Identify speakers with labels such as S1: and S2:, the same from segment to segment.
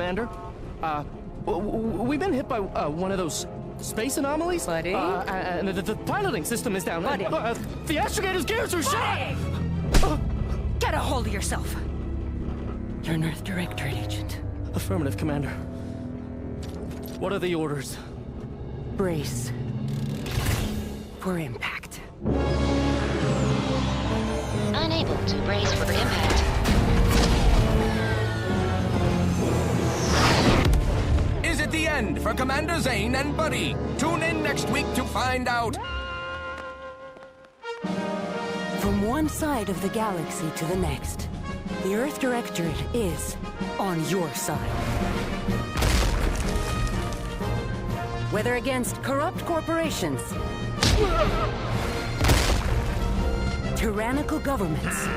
S1: Commander. We've been hit by one of those space anomalies.
S2: Buddy?
S1: And the piloting system is down.
S2: Buddy?
S1: The astrogator's gears are shot!
S2: Get a hold of yourself. You're an Earth Directorate agent.
S1: Affirmative, Commander. What are the orders?
S2: Brace for impact.
S3: Unable to brace for impact.
S4: Is it the end for Commander Zane and Buddy? Tune in next week to find out.
S2: From one side of the galaxy to the next, the Earth Directorate is on your side. Whether against corrupt corporations, tyrannical governments,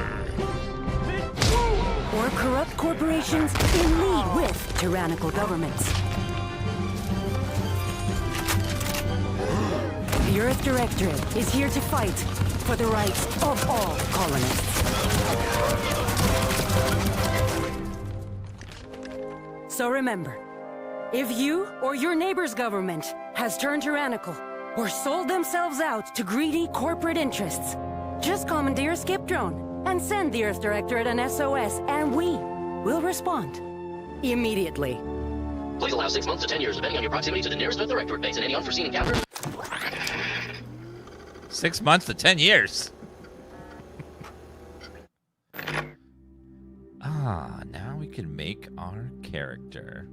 S2: or corrupt corporations in league with tyrannical governments. The Earth Directorate is here to fight for the rights of all colonists. So remember, if you or your neighbor's government has turned tyrannical or sold themselves out to greedy corporate interests, just commandeer a skip drone and send the Earth Directorate an SOS, and we will respond immediately.
S5: Please allow 6 months to 10 years, depending on your proximity to the nearest Earth Directorate base and any unforeseen encounter.
S6: 6 months to 10 years. Now we can make our character.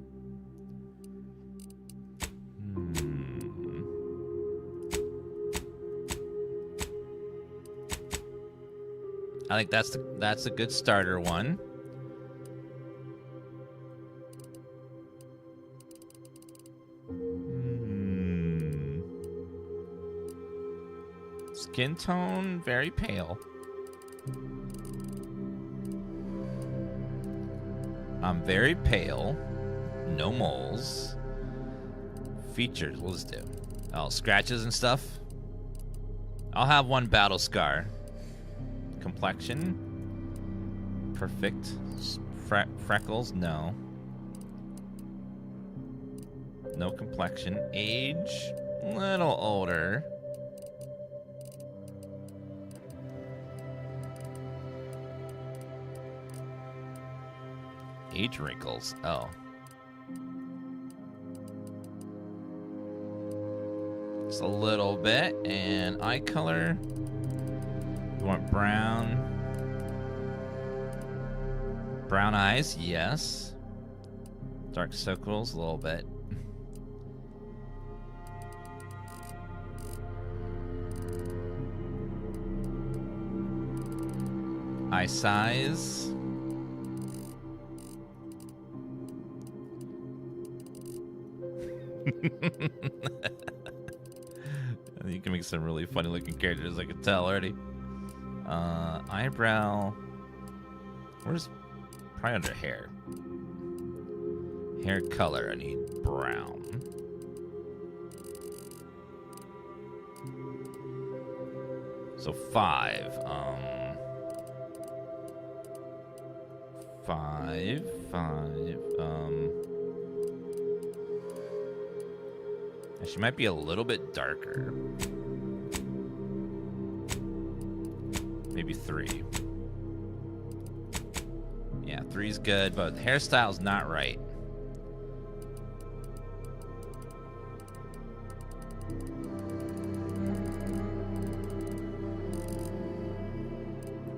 S6: I think that's a good starter one. Skin tone, very pale. I'm very pale. No moles. Features, we'll just do. Oh, scratches and stuff. I'll have one battle scar. Complexion. Perfect. Freckles, no. No complexion. Age, little older. Age wrinkles. Oh. Just a little bit. And eye color. You want brown. Brown eyes, yes. Dark circles, a little bit. Eye size. You can make some really funny looking characters, I can tell already. Eyebrow. Where's probably under hair? Hair color, I need brown. So 5. 5. She might be a little bit darker. Maybe 3. Yeah, 3's good, but the hairstyle's not right.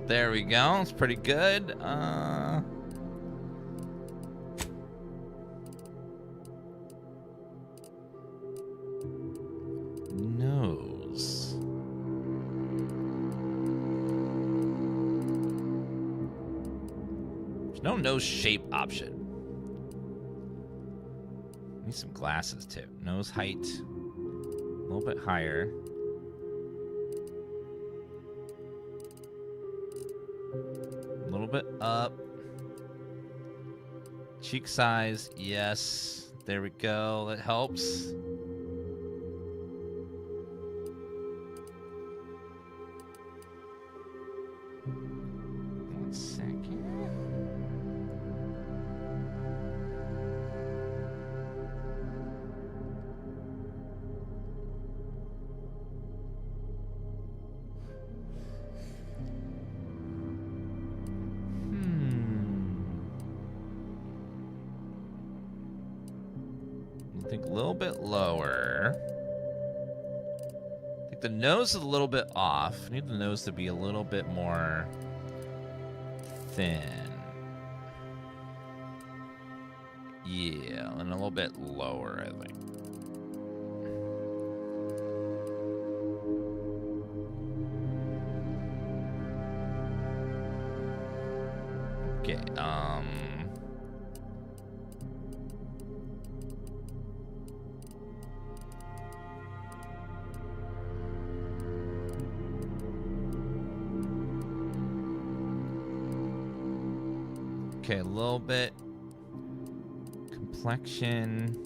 S6: There we go. It's pretty good. Nose. There's no nose shape option. Need some glasses too. Nose height. A little bit higher. A little bit up. Cheek size, yes. There we go. That helps. One second. little bit lower. I think the nose is a little bit off. I need the nose to be a little bit more thin. Yeah, and a little bit lower, I think. Okay, okay, a little bit. Complexion.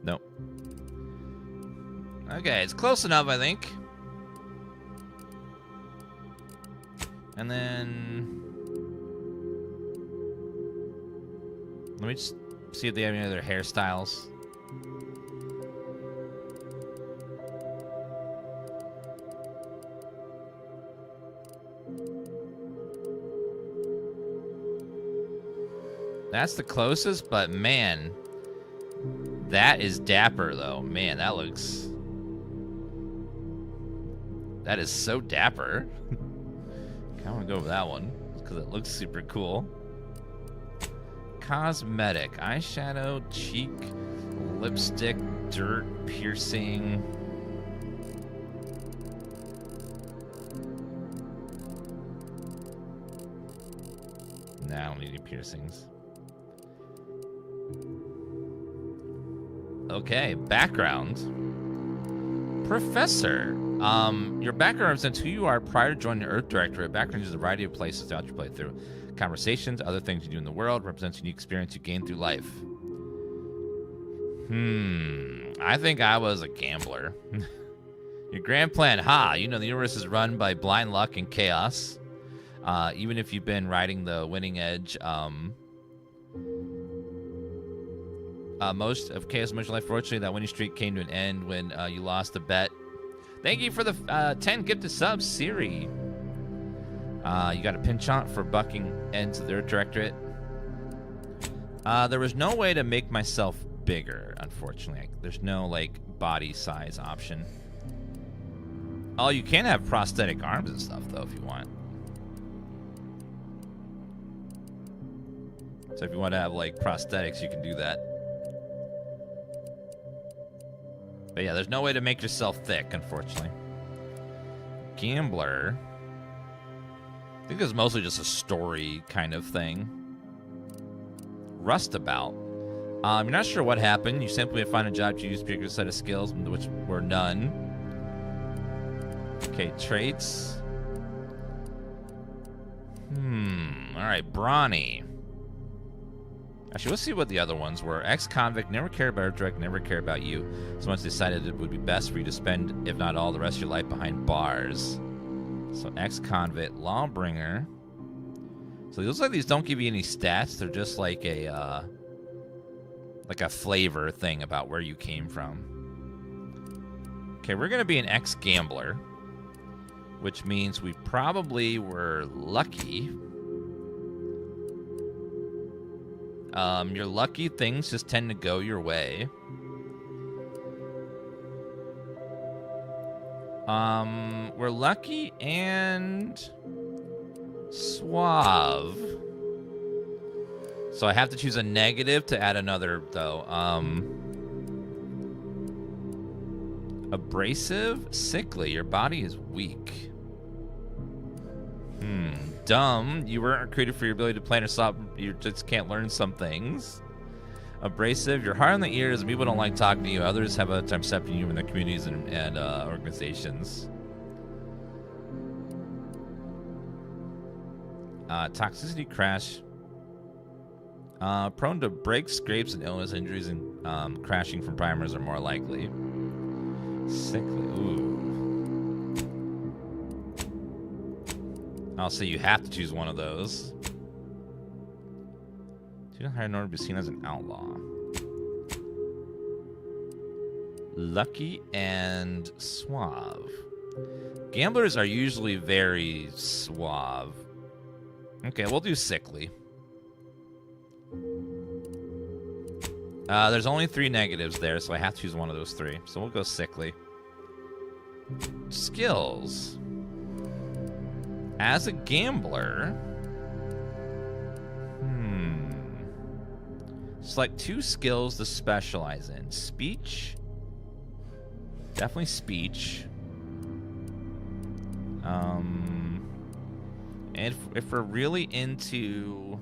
S6: Nope. Okay, it's close enough, I think. And then let me just see if they have any other hairstyles. That's the closest, but man, that is dapper though. Man, that is so dapper. I want to go with that one because it looks super cool. Cosmetic, eyeshadow, cheek, lipstick, dirt, piercing. Nah, I don't need any piercings. Okay, background. Professor. Your background represents who you are prior to joining the Earth Directorate. Background is a variety of places throughout your playthrough. Conversations, other things you do in the world, represents unique experience you gain through life. I think I was a gambler. Your grand plan, you know the universe is run by blind luck and chaos. Even if you've been riding the winning edge, most of chaos in life, fortunately, that winning streak came to an end when you lost a bet. Thank you for the 10 gifted subs, Siri. You got a pinchant for bucking ends of their directorate. There was no way to make myself bigger, unfortunately. There's no, like, body size option. Oh, you can have prosthetic arms and stuff, though, if you want. So if you want to have, like, prosthetics, you can do that. But yeah, there's no way to make yourself thick, unfortunately. Gambler. I think it's mostly just a story kind of thing. Rustabout. You're not sure what happened. You simply find a job to use a particular set of skills, which were none. Okay, traits. Alright, Brawny. Actually, let's see what the other ones were. Ex-convict, never cared about direct, never cared about you. Someone decided it would be best for you to spend, if not all, the rest of your life behind bars. So ex-convict, lawbringer. So it looks like these don't give you any stats. They're just like a flavor thing about where you came from. Okay, we're gonna be an ex-gambler, which means we probably were lucky. Your lucky things just tend to go your way. We're lucky and suave. So I have to choose a negative to add another, though. Abrasive, sickly. Your body is weak. Dumb. You weren't recruited for your ability to plan or stop. You just can't learn some things. Abrasive. You're hard on the ears. People don't like talking to you. Others have a time accepting you in their communities and organizations. Toxicity, crash. Prone to breaks, scrapes, and illness, injuries, and crashing from primers are more likely. Sickly. Ooh. I'll say you have to choose one of those. Too high in order to be seen as an outlaw. Lucky and suave. Gamblers are usually very suave. Okay, we'll do sickly. There's only 3 negatives there, so I have to choose one of those 3. So we'll go sickly. Skills. As a gambler... Select 2 skills to specialize in. Speech. Definitely speech. And if we're really into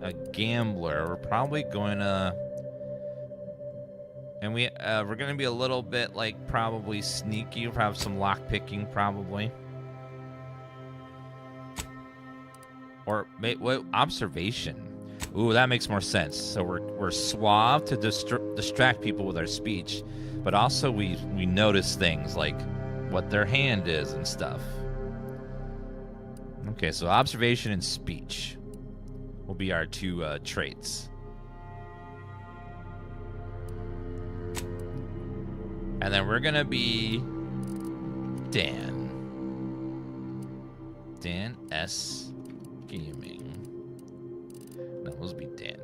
S6: a gambler, we're probably going to... And we're going to be a little bit, like, probably sneaky. We'll have some lock-picking, probably. Or, observation. Ooh, that makes more sense. So we're suave to distract people with our speech, but also we notice things like what their hand is and stuff. Okay, so observation and speech will be our 2 traits. And then we're gonna be Dan. Dan S. Gaming. No, let's be Dan.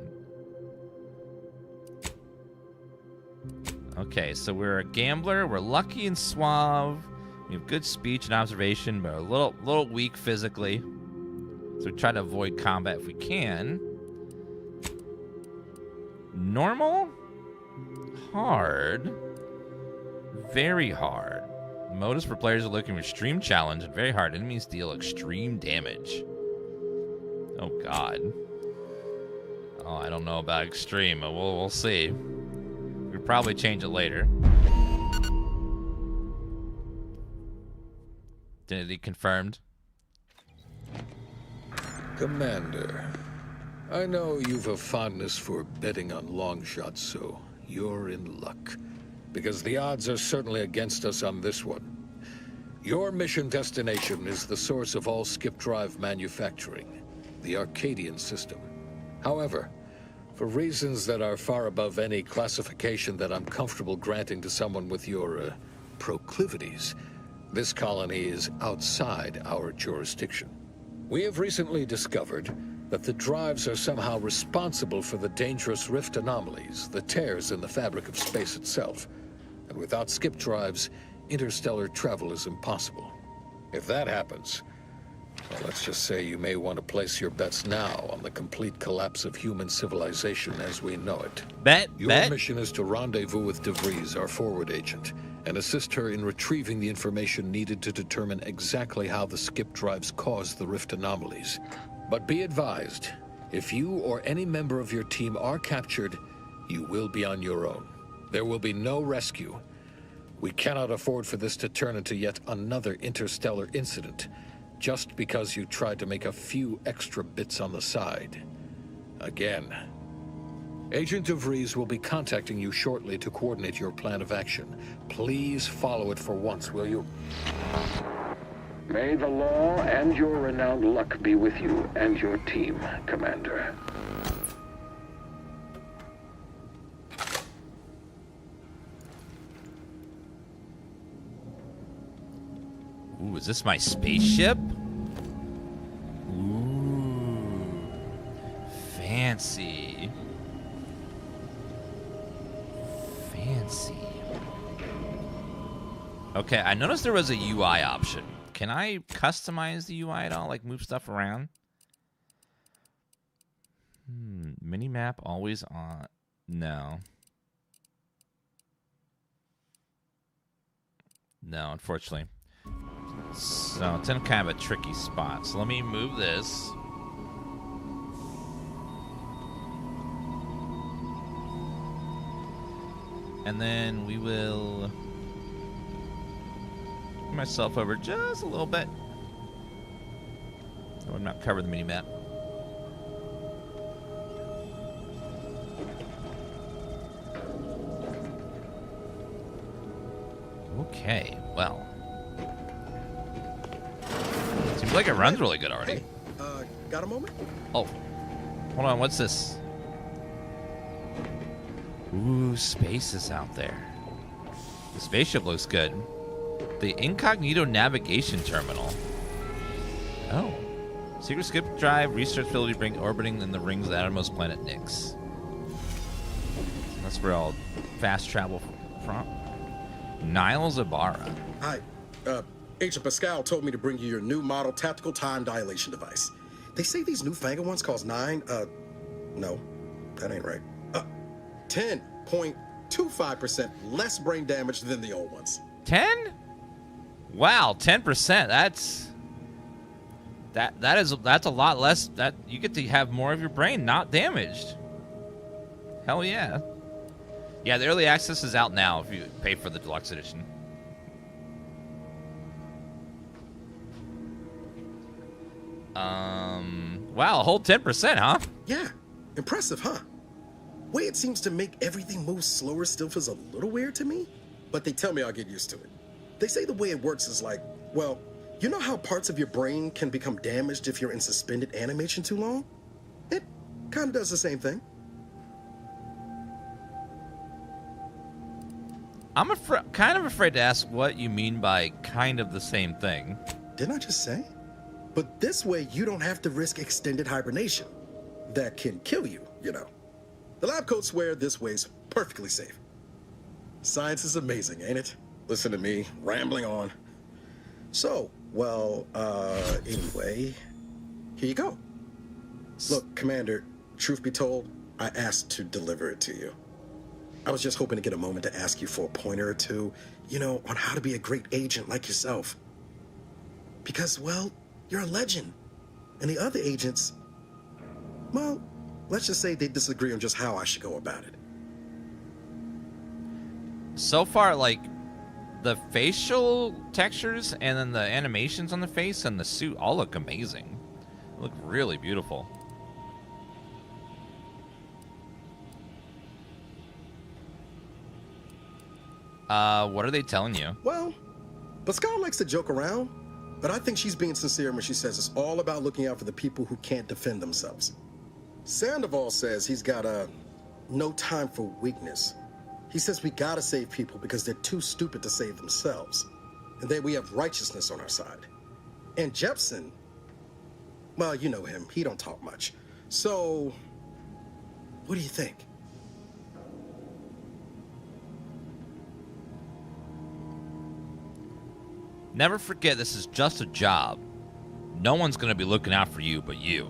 S6: Okay, so we're a gambler. We're lucky and suave. We have good speech and observation, but a little weak physically. So we try to avoid combat if we can. Normal. Hard. Very hard. Modus for players who are looking for extreme challenge and very hard. Enemies deal extreme damage. Oh, God. Oh, I don't know about extreme, but we'll see. We'll probably change it later. Identity confirmed.
S7: Commander, I know you've a fondness for betting on long shots, so you're in luck. Because the odds are certainly against us on this one. Your mission destination is the source of all skip drive manufacturing, the Arcadian system. However, for reasons that are far above any classification that I'm comfortable granting to someone with your proclivities, this colony is outside our jurisdiction. We have recently discovered that the drives are somehow responsible for the dangerous rift anomalies, the tears in the fabric of space itself. And without skip drives, interstellar travel is impossible. If that happens, well, let's just say you may want to place your bets now on the complete collapse of human civilization as we know it. Your mission is to rendezvous with DeVries, our forward agent, and assist her in retrieving the information needed to determine exactly how the skip drives cause the rift anomalies. But be advised, if you or any member of your team are captured, you will be on your own. There will be no rescue. We cannot afford for this to turn into yet another interstellar incident, just because you tried to make a few extra bits on the side. Again. Agent DeVries will be contacting you shortly to coordinate your plan of action. Please follow it for once, will you?
S8: May the law and your renowned luck be with you and your team, Commander.
S6: Ooh, is this my spaceship? Ooh, fancy. Fancy. Okay, I noticed there was a UI option. Can I customize the UI at all? Like move stuff around? Minimap always on. No. No, unfortunately. So it's in kind of a tricky spot. So let me move this. And then we will move myself over just a little bit. So I'm not covering the mini-map. Okay, well. Seems like it runs really good already.
S9: Hey, got a moment?
S6: Oh, hold on, what's this? Ooh, space is out there. The spaceship looks good. The incognito navigation terminal. Oh. Secret skip drive research facility orbiting in the rings of the outermost planet Nyx. That's where I'll fast travel from. Niles Ibarra.
S9: Hi. Agent Pascal told me to bring you your new model tactical time dilation device. They say these newfangled ones cost no, that ain't right. 10.25% less brain damage than the old ones.
S6: 10? Wow, 10%. That's a lot less. That you get to have more of your brain not damaged. Hell yeah. Yeah, the early access is out now if you pay for the deluxe edition. Wow, a whole 10%, huh?
S9: Yeah, impressive, huh? Way it seems to make everything move slower still feels a little weird to me, but they tell me I'll get used to it. They say the way it works is like, well, you know how parts of your brain can become damaged if you're in suspended animation too long? It kind of does the same thing.
S6: I'm kind of afraid to ask what you mean by kind of the same thing.
S9: Didn't I just say? But this way, you don't have to risk extended hibernation. That can kill you, you know. The lab coats swear this way's perfectly safe. Science is amazing, ain't it? Listen to me, rambling on. So, well, anyway, here you go. Look, Commander, truth be told, I asked to deliver it to you. I was just hoping to get a moment to ask you for a pointer or two, you know, on how to be a great agent like yourself. Because, well, you're a legend. And the other agents, well, let's just say they disagree on just how I should go about it.
S6: So far, like, the facial textures and then the animations on the face and the suit all look amazing. They look really beautiful. What are they telling you?
S9: Well, Pascal likes to joke around, but I think she's being sincere when she says it's all about looking out for the people who can't defend themselves. Sandoval says he's got no time for weakness. He says we gotta save people because they're too stupid to save themselves. And then we have righteousness on our side. And Jepson, well, you know him, he don't talk much. So, what do you think?
S6: Never forget this is just a job. No one's gonna be looking out for you but you.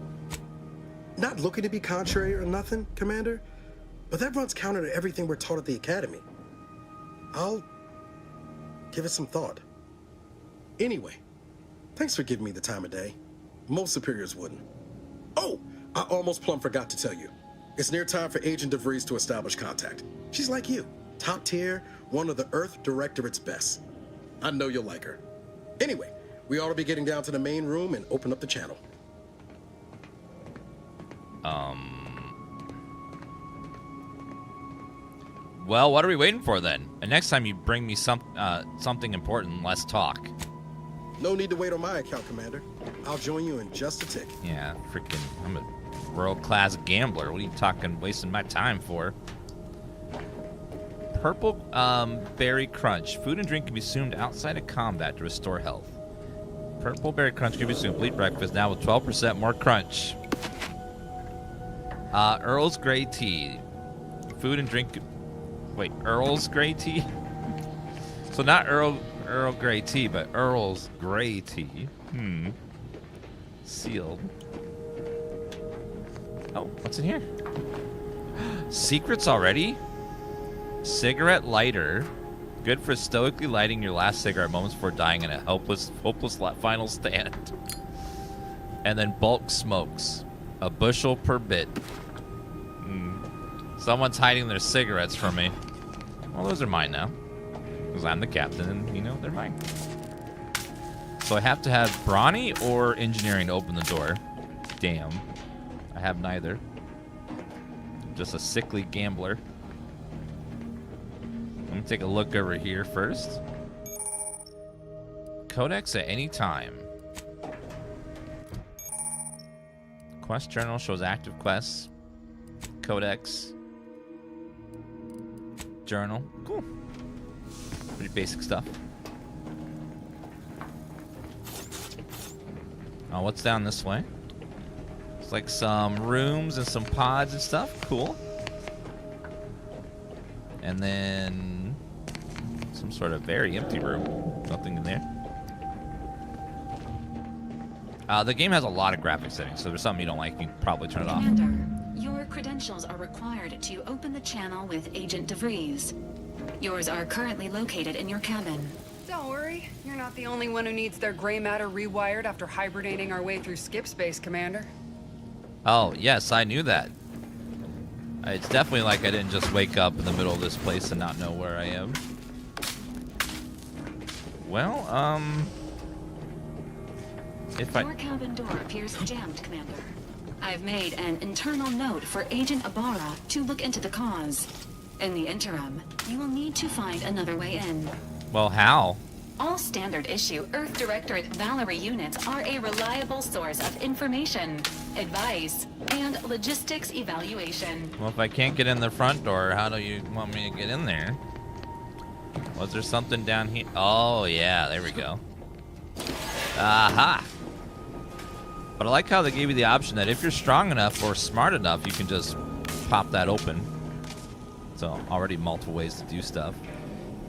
S9: Not looking to be contrary or nothing, Commander, but that runs counter to everything we're taught at the Academy. I'll give it some thought. Anyway, thanks for giving me the time of day. Most superiors wouldn't. Oh, I almost plumb forgot to tell you. It's near time for Agent DeVries to establish contact. She's like you, top tier, one of the Earth Directorate's best. I know you'll like her. Anyway, we ought to be getting down to the main room and open up the channel.
S6: Well, what are we waiting for then? And next time you bring me something important, let's talk.
S9: No need to wait on my account, Commander. I'll join you in just a tick.
S6: Yeah, freaking, I'm a world-class gambler. What are you talking, wasting my time for? Purple Berry Crunch. Food and drink can be consumed outside of combat to restore health. Purple Berry Crunch can be consumed. Complete breakfast now with 12% more crunch. Earl's Grey Tea. Food and drink... Wait, Earl's Grey Tea? So not Earl Grey Tea, but Earl's Grey Tea. Sealed. Oh, what's in here? Secrets already? Cigarette lighter. Good for stoically lighting your last cigarette moments before dying in a hopeless final stand. And then bulk smokes. A bushel per bit. Someone's hiding their cigarettes from me. Well, those are mine now. Because I'm the captain and, you know, they're mine. So I have to have brawny or engineering to open the door. Damn. I have neither. I'm just a sickly gambler. Let me take a look over here first. Codex at any time. Quest journal shows active quests. Codex. Journal. Cool. Pretty basic stuff. Oh, what's down this way? It's like some rooms and some pods and stuff. Cool. And then some sort of very empty room. Nothing in there. The game has a lot of graphic settings, so there's something you don't like, you can probably turn it off.
S10: Commander, your credentials are required to open the channel with Agent DeVries. Yours are currently located in your cabin.
S11: Don't worry, you're not the only one who needs their gray matter rewired after hibernating our way through skip space, Commander.
S6: Oh, yes, I knew that. It's definitely like I didn't just wake up in the middle of this place and not know where I am. Well,
S10: Your cabin door appears jammed, Commander. I've made an internal note for Agent Ibarra to look into the cause. In the interim, you will need to find another way in.
S6: Well, how?
S10: All standard issue Earth Directorate Valerie units are a reliable source of information, advice, and logistics evaluation.
S6: Well, if I can't get in the front door, how do you want me to get in there? Was there something down here? Oh, yeah, there we go. Aha! But I like how they gave you the option that if you're strong enough or smart enough, you can just pop that open. So already multiple ways to do stuff.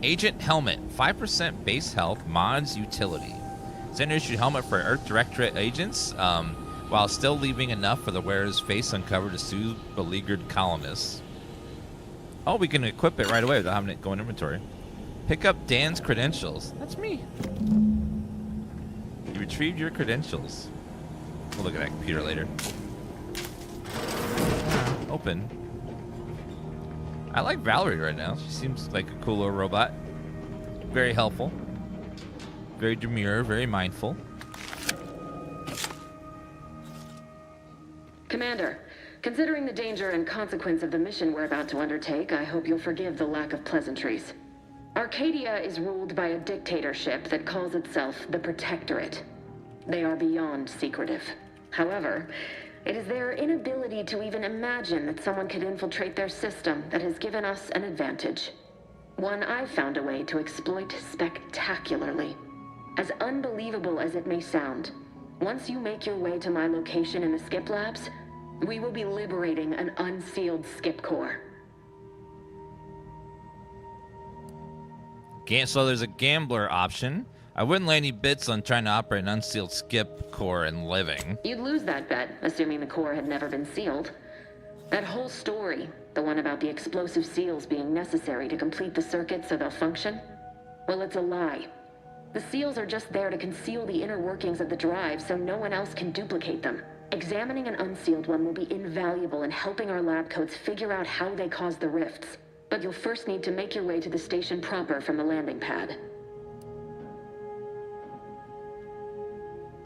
S6: Agent Helmet, 5% base health, mods utility. Standard issue helmet for Earth Directorate agents, while still leaving enough for the wearer's face uncovered to soothe beleaguered colonists. Oh, we can equip it right away without having it go in inventory. Pick up Dan's credentials. That's me. You retrieved your credentials. We'll look at that computer later. Open. I like Valerie right now. She seems like a cool little robot. Very helpful. Very demure, very mindful.
S12: Commander, considering the danger and consequence of the mission we're about to undertake, I hope you'll forgive the lack of pleasantries. Arcadia is ruled by a dictatorship that calls itself the Protectorate. They are beyond secretive. However, it is their inability to even imagine that someone could infiltrate their system that has given us an advantage. One I've found a way to exploit spectacularly. As unbelievable as it may sound, once you make your way to my location in the skip labs, we will be liberating an unsealed skip core.
S6: So there's a gambler option. I wouldn't lay any bets on trying to operate an unsealed skip core and living.
S12: You'd lose that bet, assuming the core had never been sealed. That whole story, the one about the explosive seals being necessary to complete the circuit so they'll function, well, it's a lie. The seals are just there to conceal the inner workings of the drive so no one else can duplicate them. Examining an unsealed one will be invaluable in helping our lab coats figure out how they cause the rifts. But you'll first need to make your way to the station proper from the landing pad.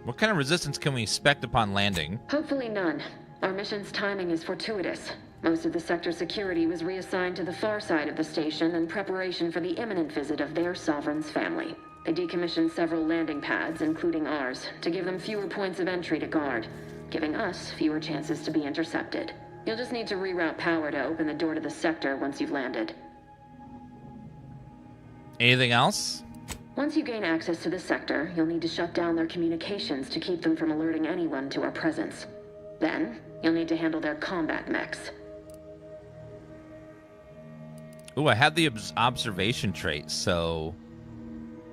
S6: What kind of resistance can we expect upon landing?
S12: Hopefully none. Our mission's timing is fortuitous. Most of the sector's security was reassigned to the far side of the station in preparation for the imminent visit of their sovereign's family. They decommissioned several landing pads, including ours, to give them fewer points of entry to guard, giving us fewer chances to be intercepted. You'll just need to reroute power to open the door to the sector once you've landed.
S6: Anything else?
S12: Once you gain access to the sector, you'll need to shut down their communications to keep them from alerting anyone to our presence. Then, you'll need to handle their combat mechs.
S6: Ooh, I have the observation trait, so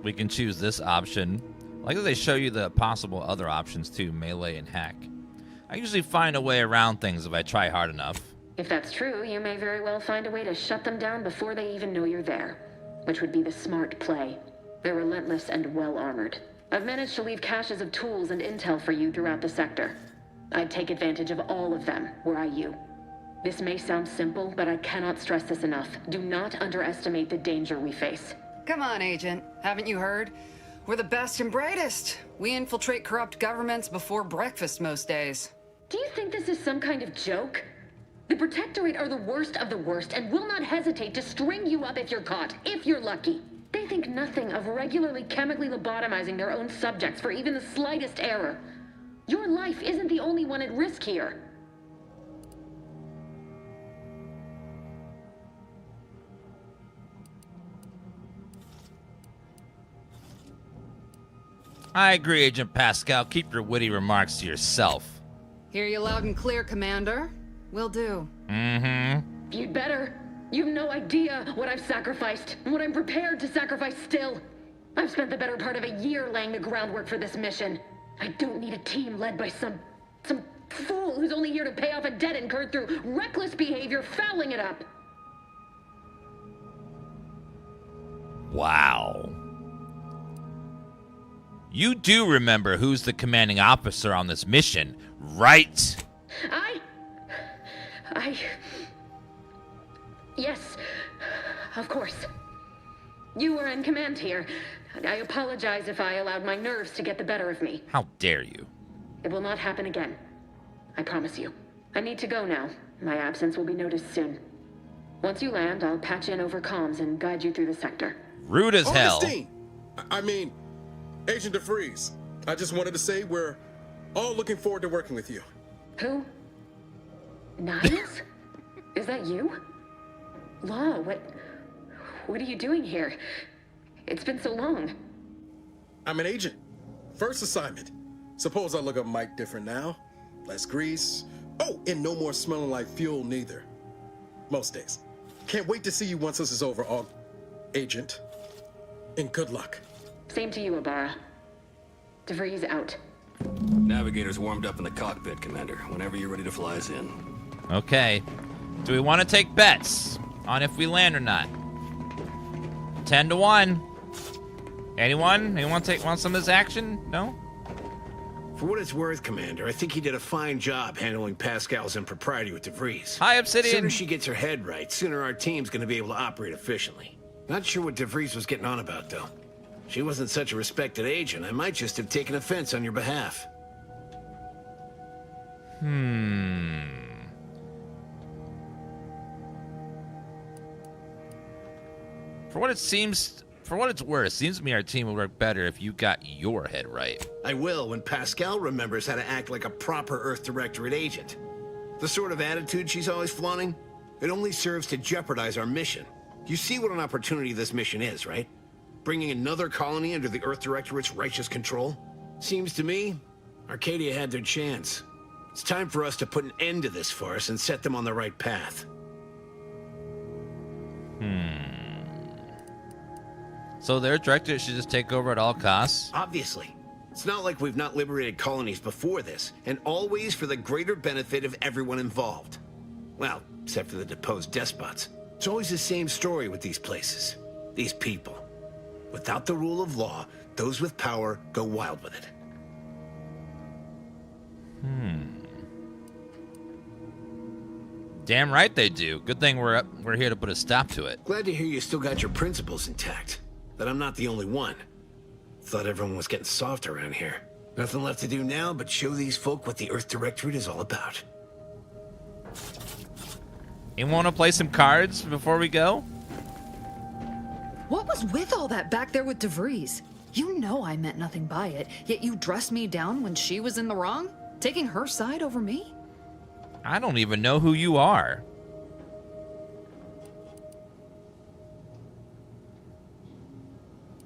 S6: we can choose this option. I like that they show you the possible other options too, melee and hack. I usually find a way around things if I try hard enough.
S12: If that's true, you may very well find a way to shut them down before they even know you're there, which would be the smart play. They're relentless and well-armored. I've managed to leave caches of tools and intel for you throughout the sector. I'd take advantage of all of them, were I you. This may sound simple, but I cannot stress this enough. Do not underestimate the danger we face.
S11: Come on, Agent. Haven't you heard? We're the best and brightest. We infiltrate corrupt governments before breakfast most days.
S12: Do you think this is some kind of joke? The Protectorate are the worst of the worst and will not hesitate to string you up if you're caught, if you're lucky. They think nothing of regularly chemically lobotomizing their own subjects for even the slightest error. Your life isn't the only one at risk here.
S6: I agree, Agent Pascal. Keep your witty remarks to yourself.
S11: Hear you loud and clear, Commander. Will do.
S6: Mm-hmm.
S12: You'd better. You've no idea what I've sacrificed, and what I'm prepared to sacrifice still. I've spent the better part of a year laying the groundwork for this mission. I don't need a team led by some fool who's only here to pay off a debt incurred through reckless behavior, fouling it up.
S6: Wow. You do remember who's the commanding officer on this mission, right?
S12: Yes, of course. You were in command here. I apologize if I allowed my nerves to get the better of me.
S6: How dare you?
S12: It will not happen again. I promise you. I need to go now. My absence will be noticed soon. Once you land, I'll patch in over comms and guide you through the sector.
S6: Rude as hell.
S9: Augustine! I mean, Agent DeFreeze. I just wanted to say we're all looking forward to working with you.
S12: Who? Niles? Is that you? Law, what are you doing here? It's been so long.
S9: I'm an agent. First assignment. Suppose I look a mite different now. Less grease. Oh, and no more smelling like fuel neither. Most days. Can't wait to see you once this is over, Agent. And good luck.
S12: Same to you, Ibarra. DeVries out.
S5: Navigator's warmed up in the cockpit, Commander. Whenever you're ready to fly us in.
S6: Okay. Do we want to take bets on if we land or not? 10-1. Anyone? Anyone want some of this action? No?
S13: For what it's worth, Commander, I think he did a fine job handling Pascal's impropriety with DeVries.
S6: Hi, Obsidian.
S13: Sooner she gets her head right, sooner our team's going to be able to operate efficiently. Not sure what DeVries was getting on about, though. She wasn't such a respected agent. I might just have taken offense on your behalf.
S6: For what it's worth, it seems to me our team will work better if you got your head right.
S13: I will when Pascal remembers how to act like a proper Earth Directorate agent. The sort of attitude she's always flaunting, it only serves to jeopardize our mission. You see what an opportunity this mission is, right? Bringing another colony under the Earth Directorate's righteous control? Seems to me, Arcadia had their chance. It's time for us to put an end to this farce and set them on the right path.
S6: So their director should just take over at all costs?
S13: Obviously. It's not like we've not liberated colonies before this, and always for the greater benefit of everyone involved. Well, except for the deposed despots. It's always the same story with these places. These people. Without the rule of law, those with power go wild with it.
S6: Damn right they do. Good thing we're here to put a stop to it.
S13: Glad to hear you still got your principles intact. That I'm not the only one. Thought everyone was getting soft around here. Nothing left to do now but show these folk what the Earth Directorate is all about.
S6: You want to play some cards before we go?
S11: What was with all that back there with DeVries? You know I meant nothing by it, yet you dressed me down when she was in the wrong? Taking her side over me?
S6: I don't even know who you are.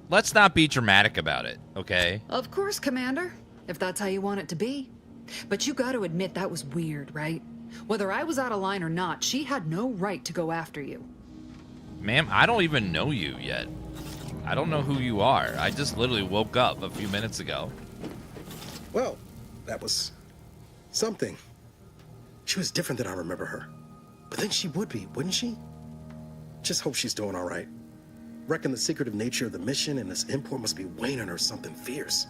S6: Let's not be dramatic about it, okay?
S11: Of course, Commander, if that's how you want it to be. But you gotta admit that was weird, right? Whether I was out of line or not, she had no right to go after you.
S6: Ma'am, I don't even know you yet. I don't know who you are. I just literally woke up a few minutes ago.
S9: Well, that was something. She was different than I remember her. But then she would be, wouldn't she? Just hope she's doing all right. Reckon the secretive nature of the mission and this import must be weighing on her something fierce.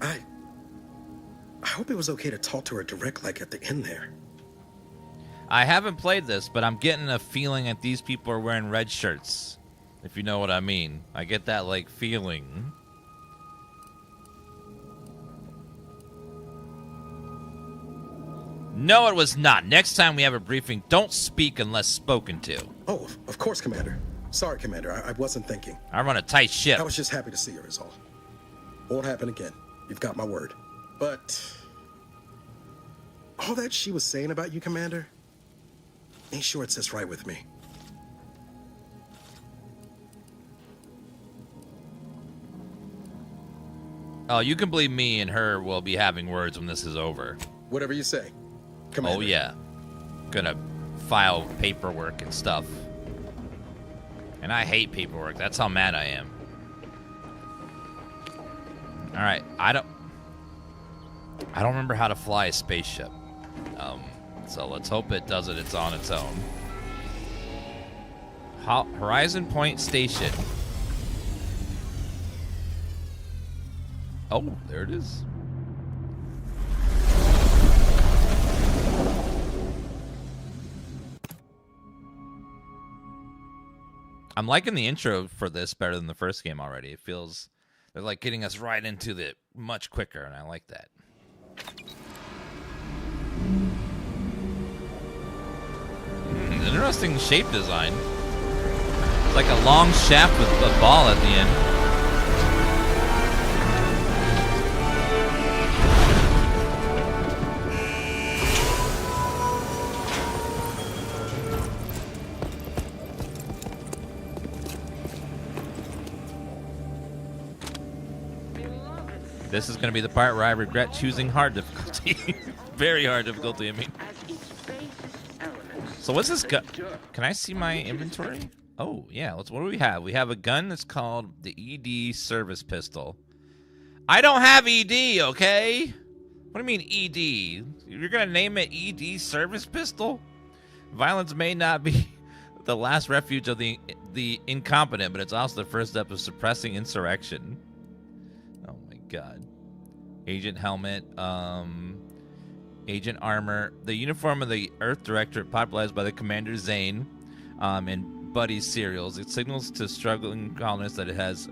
S9: I hope it was okay to talk to her direct like at the end there.
S6: I haven't played this, but I'm getting a feeling that these people are wearing red shirts. If you know what I mean. I get that, like, feeling. No, it was not. Next time we have a briefing, don't speak unless spoken to.
S9: Oh, of course, Commander. Sorry, Commander. I wasn't thinking.
S6: I run a tight ship.
S9: I was just happy to see her is all. Won't happen again. You've got my word. But all that she was saying about you, Commander, ain't sure it sits right with me.
S6: Oh, you can believe me and her will be having words when this is over.
S9: Whatever you say, Commander.
S6: Oh, yeah. Gonna file paperwork and stuff. And I hate paperwork. That's how mad I am. All right, I don't remember how to fly a spaceship. So let's hope it does it. It's on its own. Horizon Point Station. Oh, there it is. I'm liking the intro for this better than the first game already. It feels they're like getting us right into it much quicker, and I like that. Interesting shape design. It's like a long shaft with a ball at the end. This is going to be the part where I regret choosing hard difficulty. Very hard difficulty, I mean. So what's this gun? Can I see my inventory? Oh, yeah. What do we have? We have a gun that's called the ED service pistol. I don't have ED, okay? What do you mean ED? You're going to name it ED service pistol? Violence may not be the last refuge of the incompetent, but it's also the first step of suppressing insurrection. Oh my god. Agent helmet, agent armor. The uniform of the Earth Directorate, popularized by the Commander Zane in Buddy's serials. It signals to struggling colonists that it has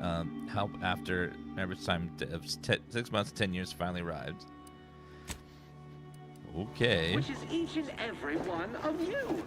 S6: help after average time of 6 months to 10 years finally arrived. Okay.
S8: Which is each and every one of you.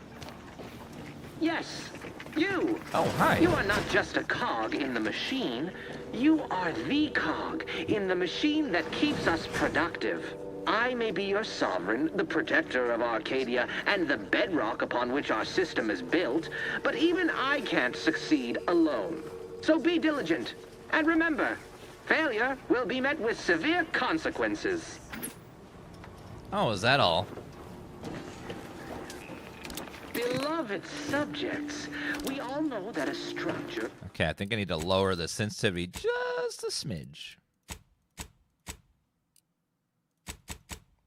S8: Yes, you.
S6: Oh, hi.
S8: You are not just a cog in the machine. You are the cog in the machine that keeps us productive. I may be your sovereign, the protector of Arcadia, and the bedrock upon which our system is built, but even I can't succeed alone. So be diligent. And remember, failure will be met with severe consequences.
S6: Oh, is that all?
S8: Beloved subjects, we all know that a structure...
S6: Okay, I think I need to lower the sensitivity just a smidge.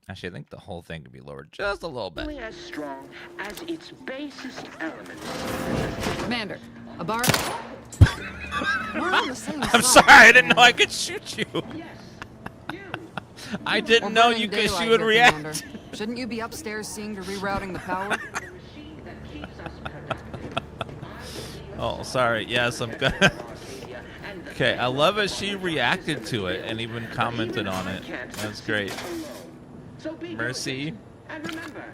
S6: Actually, I think the whole thing could be lowered just a little bit.
S8: Only as strong as its basest elements.
S11: Commander, a bar... We're on the same
S6: I'm
S11: side.
S6: sorry, I didn't know I could shoot you. I didn't
S11: We're
S6: know
S11: burning
S6: you could
S11: daylight
S6: shoot and
S11: here,
S6: react.
S11: Commander. Shouldn't you be upstairs seeing to rerouting the power?
S6: Oh, sorry. Yes, I'm good. Okay, I love it. She reacted to it and even commented on it. That's great. Mercy.
S8: And remember,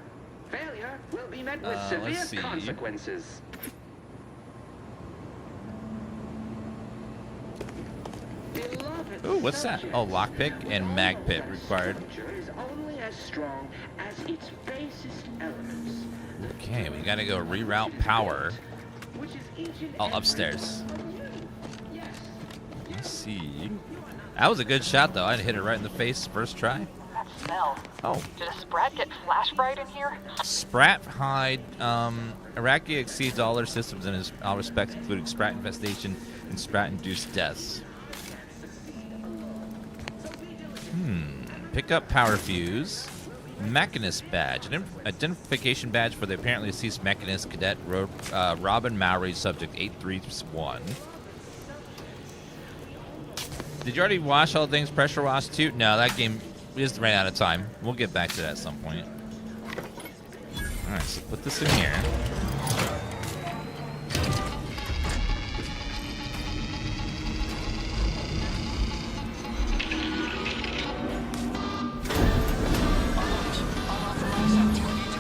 S8: failure will be met with severe consequences.
S6: Ooh, what's that? Oh, lockpick and mag pit required.
S8: Is only as strong as its basest elements.
S6: Okay, we gotta go reroute power. Oh, upstairs. Let's see. That was a good shot, though. I hit it right in the face first try.
S14: That smell.
S6: Oh.
S14: Did a sprat get flash fried in here?
S6: Sprat hide. Iraqi exceeds all their systems in all respects, including sprat infestation and sprat-induced deaths. Pick up power fuse. Mechanist badge. An identification badge for the apparently deceased mechanist cadet Robin Mowry, subject 831. Did you already wash all things pressure wash too? No, that game is ran out of time. We'll get back to that at some point. Alright, so put this in here.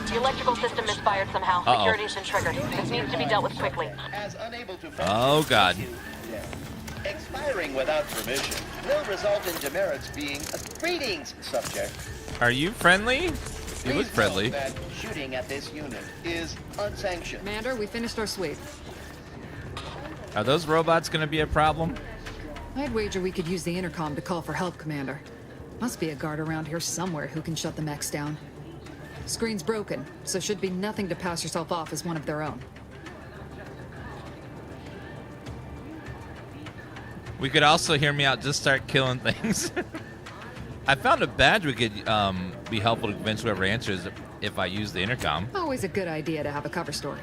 S14: The electrical system misfired somehow.
S6: Uh-oh.
S14: Security's been triggered. This needs to be dealt with quickly.
S6: Oh, God.
S15: Expiring without permission will result in demerits being greetings, subject.
S6: Are you friendly? You look friendly.
S15: That shooting at this unit is unsanctioned.
S11: Commander, we finished our sweep.
S6: Are those robots going to be a problem?
S11: I'd wager we could use the intercom to call for help, Commander. Must be a guard around here somewhere who can shut the mechs down. Screen's broken, so should be nothing to pass yourself off as one of their own.
S6: We could also, hear me out, just start killing things. I found a badge we could be helpful to convince whoever answers if I use the intercom.
S11: Always a good idea to have a cover story.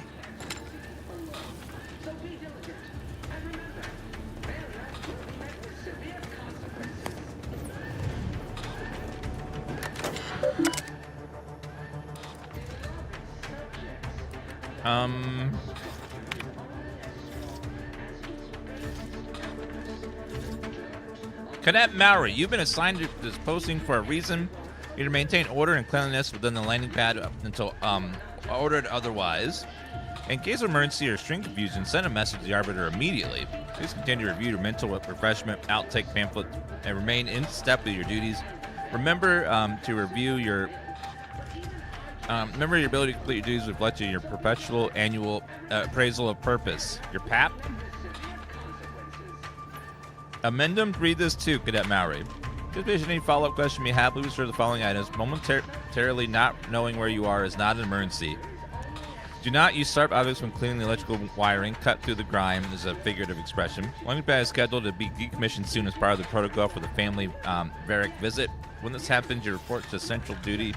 S6: Cadet Mallory, you've been assigned to this posting for a reason. You're to maintain order and cleanliness within the landing pad until ordered otherwise. In case of emergency or string confusion, send a message to the Arbiter immediately. Please continue to review your mental refreshment, outtake pamphlet, and remain in step with your duties. Remember to review your... remember your ability to complete your duties reflected in your perpetual annual appraisal of purpose. Your PAP? Amendum, read this too, Cadet Mallory. If there's any follow-up question you have, please refer to the following items. Momentarily not knowing where you are is not an emergency. Do not use sharp objects when cleaning the electrical wiring. Cut through the grime is a figurative expression. Landing pad is scheduled to be decommissioned soon as part of the protocol for the family Varric visit. When this happens, you report to central duty.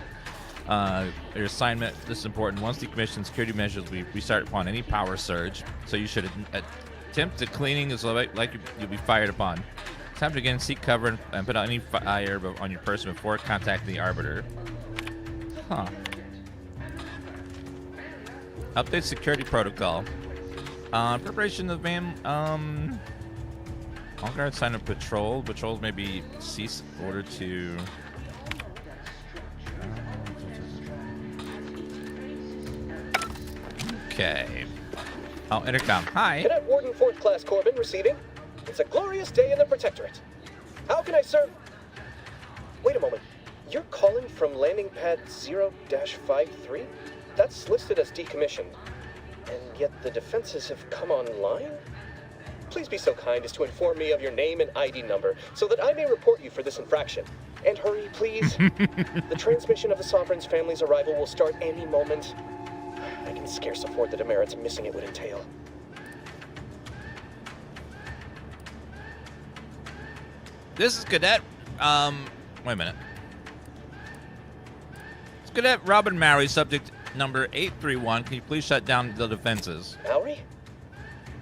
S6: Your assignment, this is important. Once decommissioned, security measures will be restart upon any power surge. So you should attempt to cleaning is like you'll be fired upon. Time to again seek cover and put out any fire on your person before contacting the Arbiter. Huh. Update security protocol. Preparation of van. All guards sign up patrol. Patrols may be cease order to. Okay. Oh, intercom. Hi.
S16: Cadet Warden 4th Class Corbin receiving. It's a glorious day in the Protectorate. How can I serve? Wait a moment. You're calling from landing pad 0-53? That's listed as decommissioned. And yet the defenses have come online? Please be so kind as to inform me of your name and ID number so that I may report you for this infraction. And hurry, please. The transmission of the Sovereign's family's arrival will start any moment. I can scarce afford the demerits missing it would entail.
S6: This is Cadet, wait a minute. It's Cadet Robin Mallory, subject number 831. Can you please shut down the defenses?
S16: Mallory?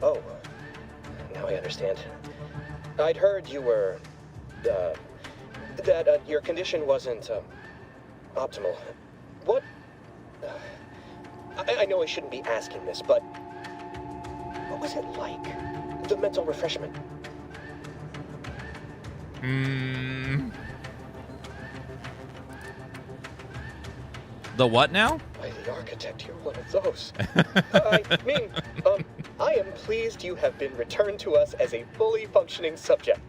S16: Oh, now I understand. I'd heard you were, that your condition wasn't, optimal. What? I know I shouldn't be asking this, but what was it like? The mental refreshment?
S6: The what now?
S16: By the architect, you're one of those. I am pleased you have been returned to us as a fully functioning subject.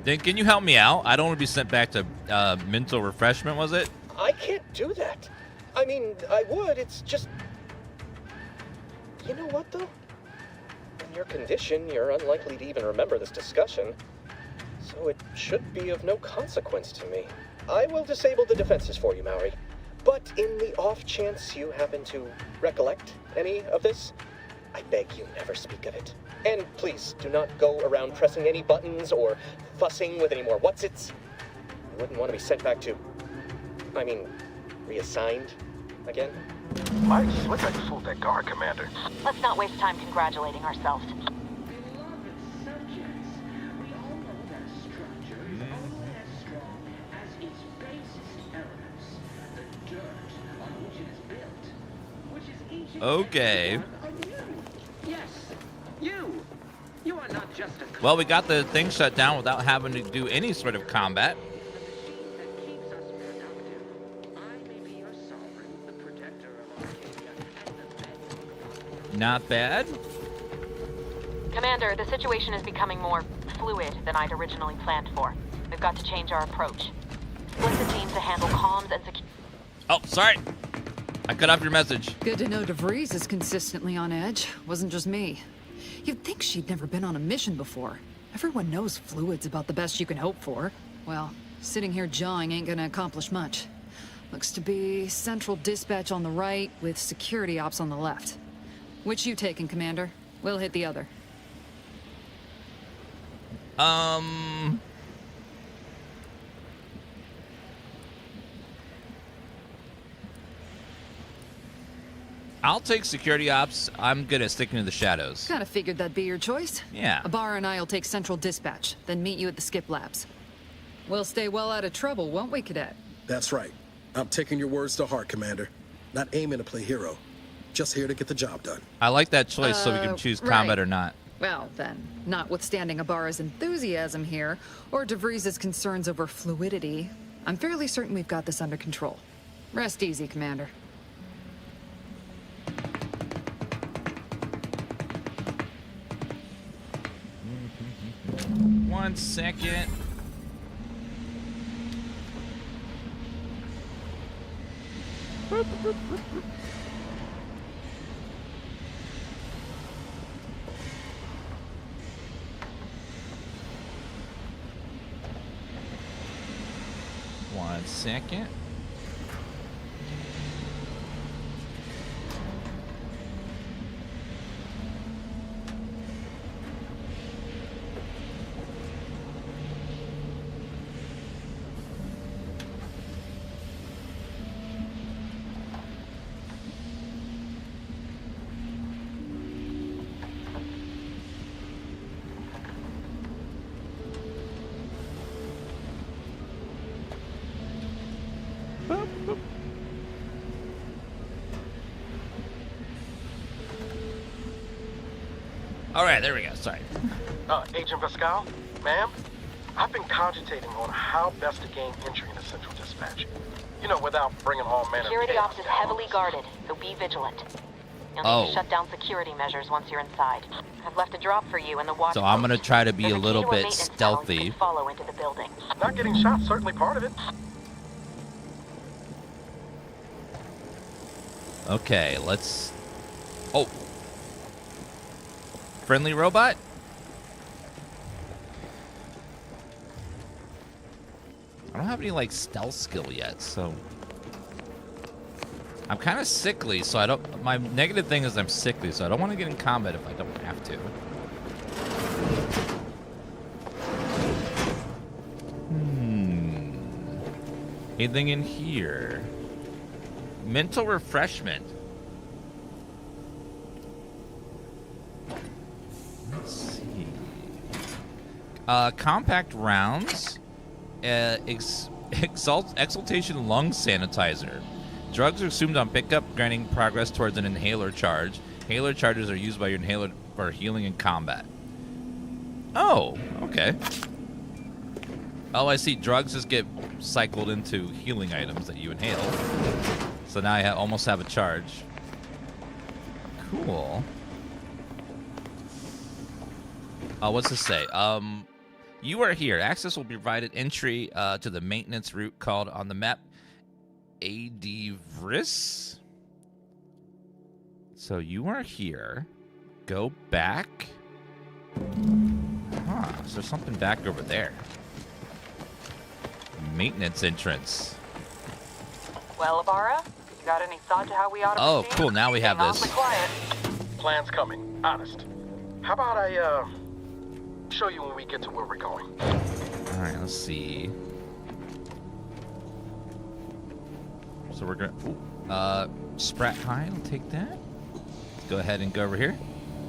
S6: Then can you help me out? I don't want to be sent back to mental refreshment, was it?
S16: I can't do that. I mean, I would, it's just... You know what, though? In your condition, you're unlikely to even remember this discussion. So it should be of no consequence to me. I will disable the defenses for you, Mallory. But in the off chance you happen to recollect any of this, I beg you never speak of it. And please, do not go around pressing any buttons or fussing with any more whatsits. You wouldn't want to be sent back to... reassigned again?
S17: Might slip at full deck guard, Commander.
S14: Let's not waste time congratulating ourselves.
S6: Okay.
S8: Yes, you are not just a...
S6: Well, we got the thing shut down without having to do any sort of combat. Not bad.
S14: Commander, the situation is becoming more fluid than I'd originally planned for. We've got to change our approach. Split the team to handle comms and security.
S6: Oh, sorry. I cut off your message.
S11: Good to know DeVries is consistently on edge. Wasn't just me. You'd think she'd never been on a mission before. Everyone knows fluid's about the best you can hope for. Well, sitting here jawing ain't gonna accomplish much. Looks to be central dispatch on the right with security ops on the left. Which you taking, Commander? We'll hit the other.
S6: I'll take security ops. I'm good at sticking to the shadows.
S11: Kind of figured that'd be your choice.
S6: Yeah.
S11: Ibarra and I'll take central dispatch, then meet you at the skip labs. We'll stay well out of trouble, won't we, Cadet?
S9: That's right. I'm taking your words to heart, Commander. Not aiming to play hero. Just here to get the job done.
S6: I like that choice so we can choose combat
S11: right.
S6: or not.
S11: Well, then, notwithstanding Ibarra's enthusiasm here, or DeVries' concerns over fluidity, I'm fairly certain we've got this under control. Rest easy, Commander.
S6: One second. One second. All right, there we go. Sorry.
S17: Agent Pascal, ma'am, I've been cogitating on how best to gain entry into Central Dispatch. You know, without bringing all manner of
S14: Security
S17: chaos
S14: ops is
S17: down.
S14: heavily guarded, so be vigilant. You'll need to shut down security measures once you're inside. I've left a drop for you in the watch.
S6: So I'm gonna try to be
S14: There's
S6: a little
S14: key to
S6: bit
S14: maintenance tunnel you
S6: stealthy.
S14: can follow into the building.
S17: Not getting shot, certainly part of it.
S6: Okay, let's... Oh. Friendly robot? I don't have any, like, stealth skill yet, so... I'm kind of sickly, so I don't... My negative thing is I'm sickly, so I don't want to get in combat if I don't have to. Anything in here? Mental refreshment. Let's see. Compact rounds. Exaltation lung sanitizer. Drugs are assumed on pickup, granting progress towards an inhaler charge. Inhaler charges are used by your inhaler for healing in combat. Oh, okay. Oh, I see. Drugs just get cycled into healing items that you inhale. So now I almost have a charge. Cool. What's this say? You are here. Access will be provided. Entry to the maintenance route called on the map Adivris. So you are here. Go back. Huh. So there's something back over there. Maintenance entrance.
S14: Well, Ibarra, you got any thought to how we ought to proceed?
S6: Cool. Now we have this.
S14: Awfully quiet.
S17: Plan's coming. Honest. How about I, show you when we get to where we're going?
S6: All right, let's see. So we're gonna... Sprat High, I'll take that. Let's go ahead and go over here.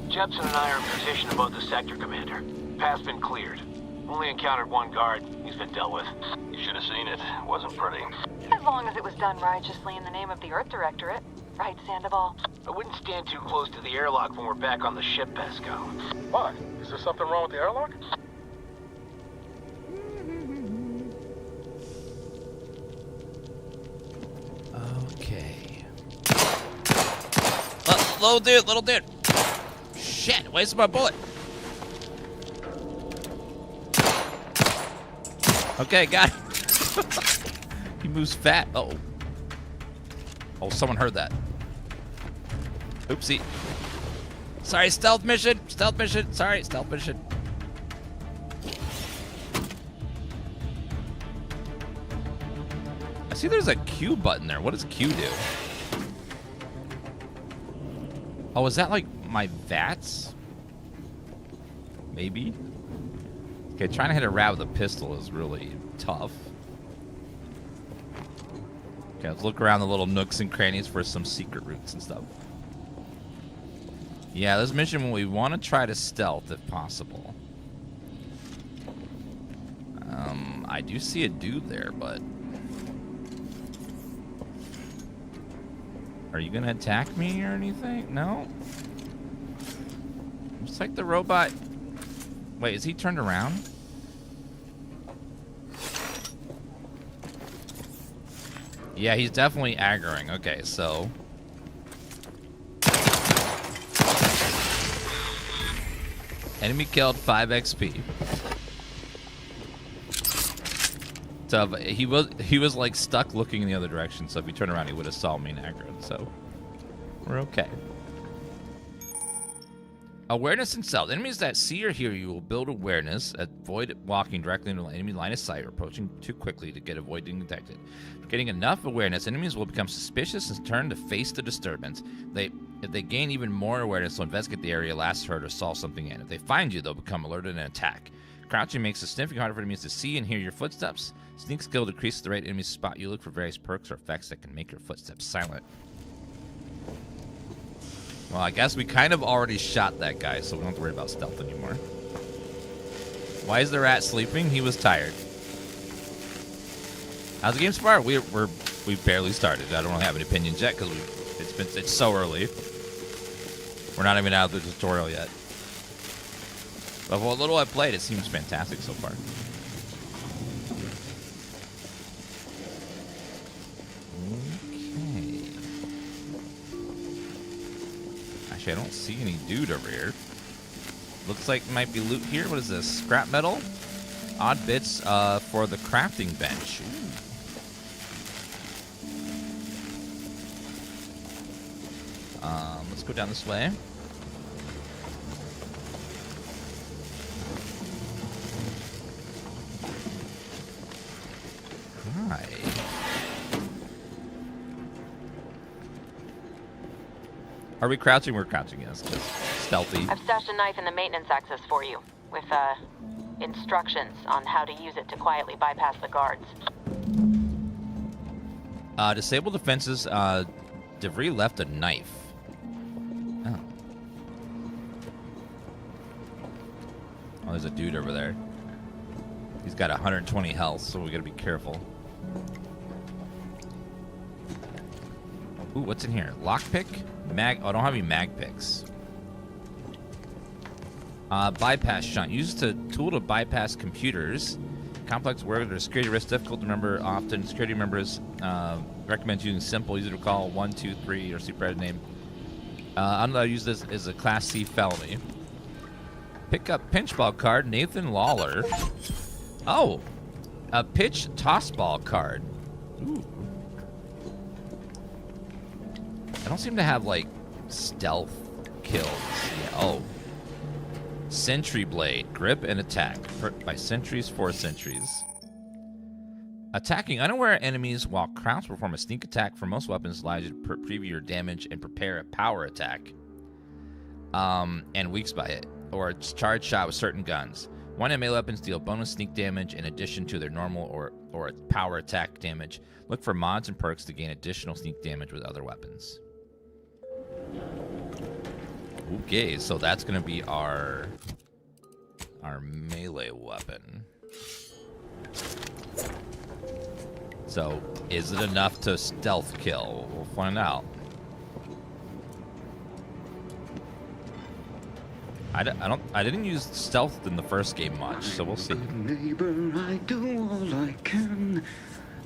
S18: Jepson and I are in position above the sector, Commander. Path's been cleared. Only encountered one guard. He's been dealt with. You should have seen it. Wasn't pretty.
S14: As long as it was done righteously in the name of the Earth Directorate. Right, Sandoval?
S18: I wouldn't stand too close to the airlock when we're back on the ship, Pascal.
S17: Why? Is there something wrong with the airlock?
S6: Okay. Little dude. Shit, wasted my bullet. Okay, got it. He moves fat. Uh-oh. Oh, someone heard that. Oopsie. Sorry, stealth mission. Sorry, stealth mission. I see there's a Q button there. What does Q do? Oh, is that like my VATS? Maybe. Okay, trying to hit a rat with a pistol is really tough. Okay, let's look around the little nooks and crannies for some secret routes and stuff. Yeah, this mission we want to try to stealth if possible. I do see a dude there, but are you gonna attack me or anything? No? Looks like the robot... Wait, is he turned around? Yeah, he's definitely aggroing. Okay, so... Enemy killed, 5 XP. So he was like stuck looking in the other direction, so if he turned around he would have saw me and aggroed, so we're okay. Awareness and stealth. Enemies that see or hear you will build awareness. Avoid walking directly into enemy line of sight or approaching too quickly to get avoiding detected. For getting enough awareness, enemies will become suspicious and turn to face the disturbance. If they gain even more awareness, they'll investigate the area last heard or saw something in. If they find you, they'll become alerted and attack. Crouching makes it significantly harder for enemies to see and hear your footsteps. Sneak skill decreases the rate enemies spot you. Look for various perks or effects that can make your footsteps silent. Well, I guess we kind of already shot that guy, so we don't have to worry about stealth anymore. Why is the rat sleeping? He was tired. How's the game so far? We've barely started. I don't really have any opinions yet because it's so early. We're not even out of the tutorial yet. But what little I've played, it seems fantastic so far. Okay. Actually, I don't see any dude over here. Looks like it might be loot here. What is this? Scrap metal? Odd bits for the crafting bench. Let's go down this way. Hi. Are we crouching? We're crouching, yes. Just stealthy.
S14: I've stashed a knife in the maintenance access for you, with instructions on how to use it to quietly bypass the guards.
S6: Disable defenses. DeVry left a knife. Oh. Oh, there's a dude over there. He's got 120 health, so we gotta be careful. Ooh, what's in here? Lockpick? Mag. Oh, I don't have any mag picks. Bypass shunt. Used a tool to bypass computers. Complex where there's security risk difficult to remember. Often security members recommend using simple, easy to recall 1, 2, 3 or super name. I'm gonna use this as a Class C felony. Pick up pinch ball card. Nathan Lawler. Oh, a pitch toss ball card. Ooh. I don't seem to have like stealth kills. Yeah. Oh. Sentry blade, grip and attack by sentries for sentries. Attacking unaware enemies while crouched perform a sneak attack. For most weapons allows you to preview your damage and prepare a power attack. And weaks by it, or charge shot with certain guns. One melee weapons deal bonus sneak damage in addition to their normal or power attack damage. Look for mods and perks to gain additional sneak damage with other weapons. Okay, so that's gonna be our melee weapon. So, is it enough to stealth kill? We'll find out. I didn't use stealth in the first game much, so we'll see.
S19: Neighbor, I do all I can.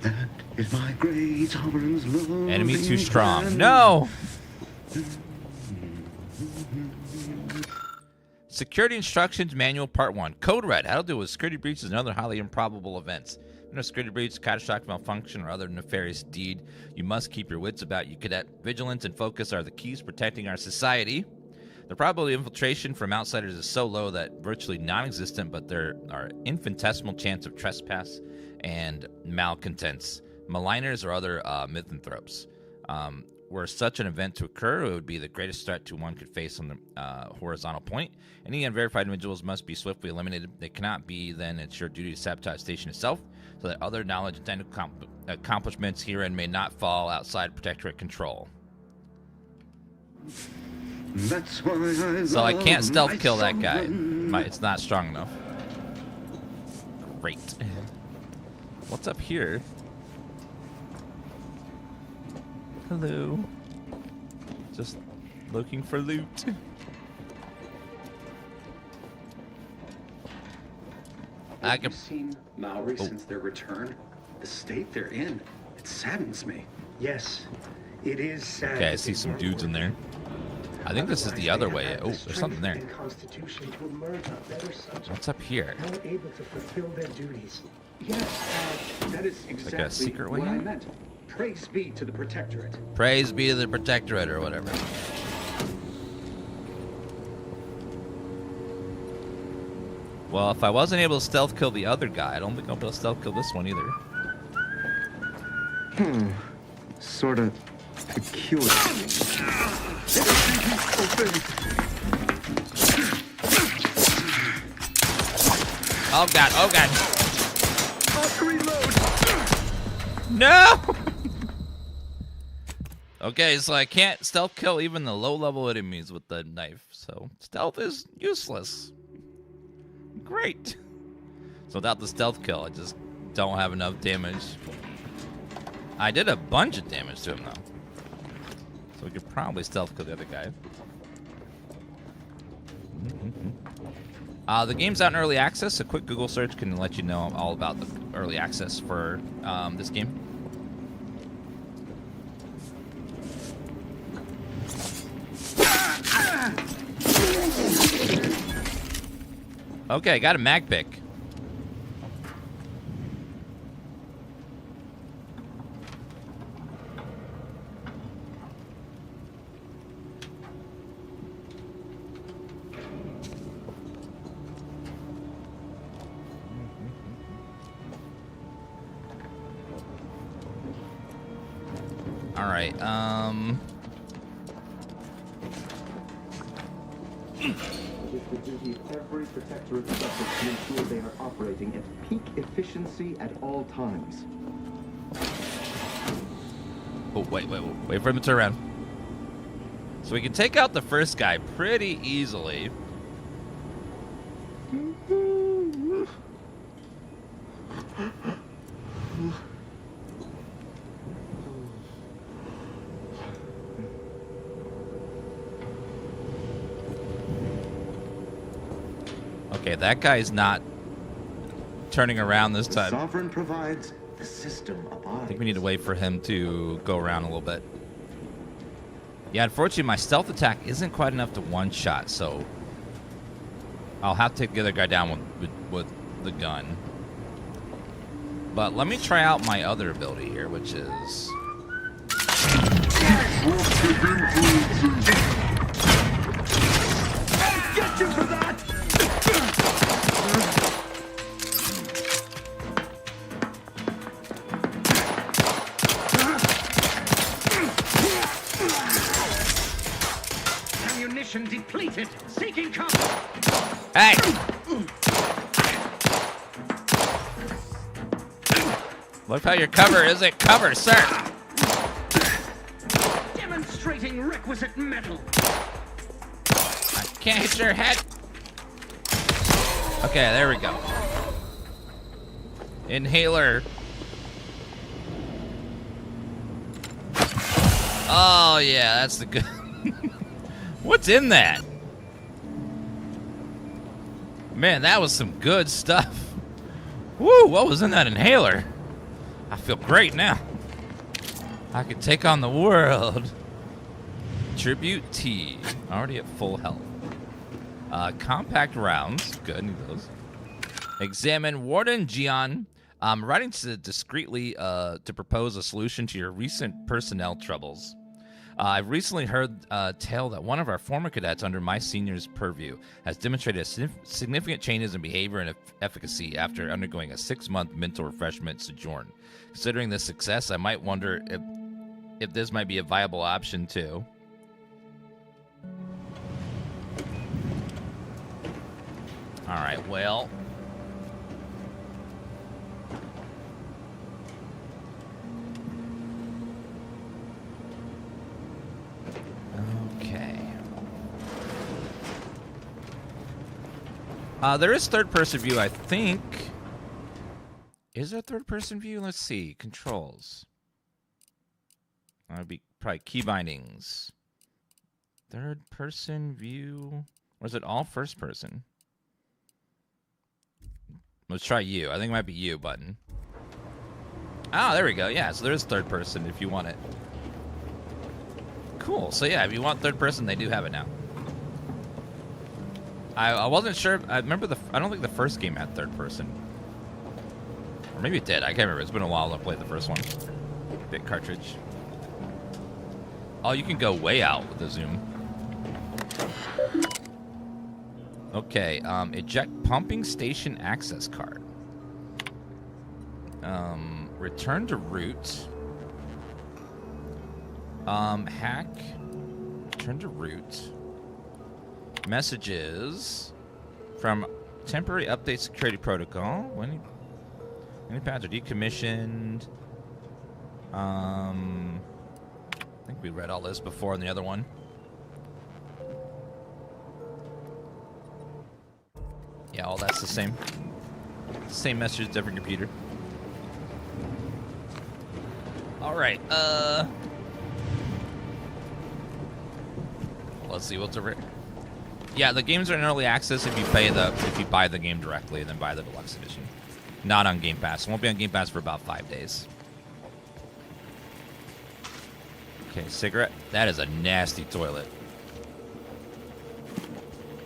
S19: That is my great sovereign's love.
S6: Enemy too strong. No! Security Instructions Manual Part 1. Code Red. How to deal with security breaches and other highly improbable events. In a security breach, catastrophic malfunction, or other nefarious deed, you must keep your wits about you, cadet. Vigilance and focus are the keys protecting our society. The probability of infiltration from outsiders is so low that virtually non-existent, but there are infinitesimal chance of trespass and malcontents, maligners, or other misanthropes. were such an event to occur, it would be the greatest threat to one could face on the horizontal point. Any unverified individuals must be swiftly eliminated. They cannot be then it's your duty to sabotage the station itself, so that other knowledge and accomplishments herein may not fall outside Protectorate control.
S19: That's why
S6: So I can't stealth kill that guy. It's not strong enough. Great. What's up here? Hello. Just looking for loot.
S20: Have you seen Maori since their return? The state they're in, it saddens me. Yes, it is sad.
S6: Okay, I see some dudes in there. I think this is the other way. Oh, there's something there. What's up here?
S20: Able to fulfill their duties. Yes, that is exactly
S6: like a secret way
S20: what I
S6: in?
S20: meant. Praise be to the Protectorate.
S6: Praise be to the Protectorate or whatever. Well, if I wasn't able to stealth kill the other guy, I don't think I'll be able to stealth kill this one either.
S19: Sort of peculiar.
S6: Oh god, oh god. No! Okay, so I can't stealth kill even the low-level enemies with the knife, so stealth is useless. Great. So without the stealth kill, I just don't have enough damage. I did a bunch of damage to him, though. So we could probably stealth kill the other guy. The game's out in early access. A quick Google search can let you know all about the early access for this game. Okay, got a mag pick. All right,
S21: It is the duty of every Protectorate subject to ensure they are operating at peak efficiency at all times.
S6: Oh, wait for him to turn around. So we can take out the first guy pretty easily. Okay, that guy's not turning around this time.
S19: The Sovereign provides, the system abides.
S6: I think we need to wait for him to go around a little bit. Yeah, unfortunately, my stealth attack isn't quite enough to one-shot, so I'll have to take the other guy down with the gun. But let me try out my other ability here, which is...
S19: Get you for that!
S20: Ammunition depleted. Seeking cover.
S6: Hey! Look how your cover isn't cover, sir.
S20: Demonstrating requisite metal.
S6: I can't hit your head. Okay, there we go. Inhaler. Oh, yeah, that's the good. What's in that? Man, that was some good stuff. Woo, what was in that inhaler? I feel great now. I could take on the world. Tribute T. Already at full health. Compact rounds. Good, need those. Examine Warden Gian. Writing to discreetly to propose a solution to your recent personnel troubles. I've recently heard a tale that one of our former cadets under my senior's purview has demonstrated significant changes in behavior and efficacy after undergoing a 6-month mental refreshment sojourn. Considering this success, I might wonder if this might be a viable option too. All right, well. Okay. There is third-person view, I think. Is there third-person view? Let's see. Controls. That would be probably key bindings. Third-person view. Or is it all first-person? Let's try you. I think it might be you button. Ah, there we go. Yeah, so there is third-person if you want it. Cool. So yeah, if you want third-person, they do have it now. I wasn't sure. I remember I don't think the first game had third person. Or maybe it did. I can't remember. It's been a while since I played the first one. Big cartridge. Oh, you can go way out with the zoom. Okay. Eject pumping station access card. Return to route. Hack. Return to route. Messages from temporary update security protocol. When any paths are decommissioned. I think we read all this before in the other one. Yeah, all that's the same. Same message, different computer. All right. Let's see what's over here. Yeah, the games are in early access if you buy the game directly and then buy the deluxe edition. Not on Game Pass. It won't be on Game Pass for about 5 days. Okay, cigarette. That is a nasty toilet.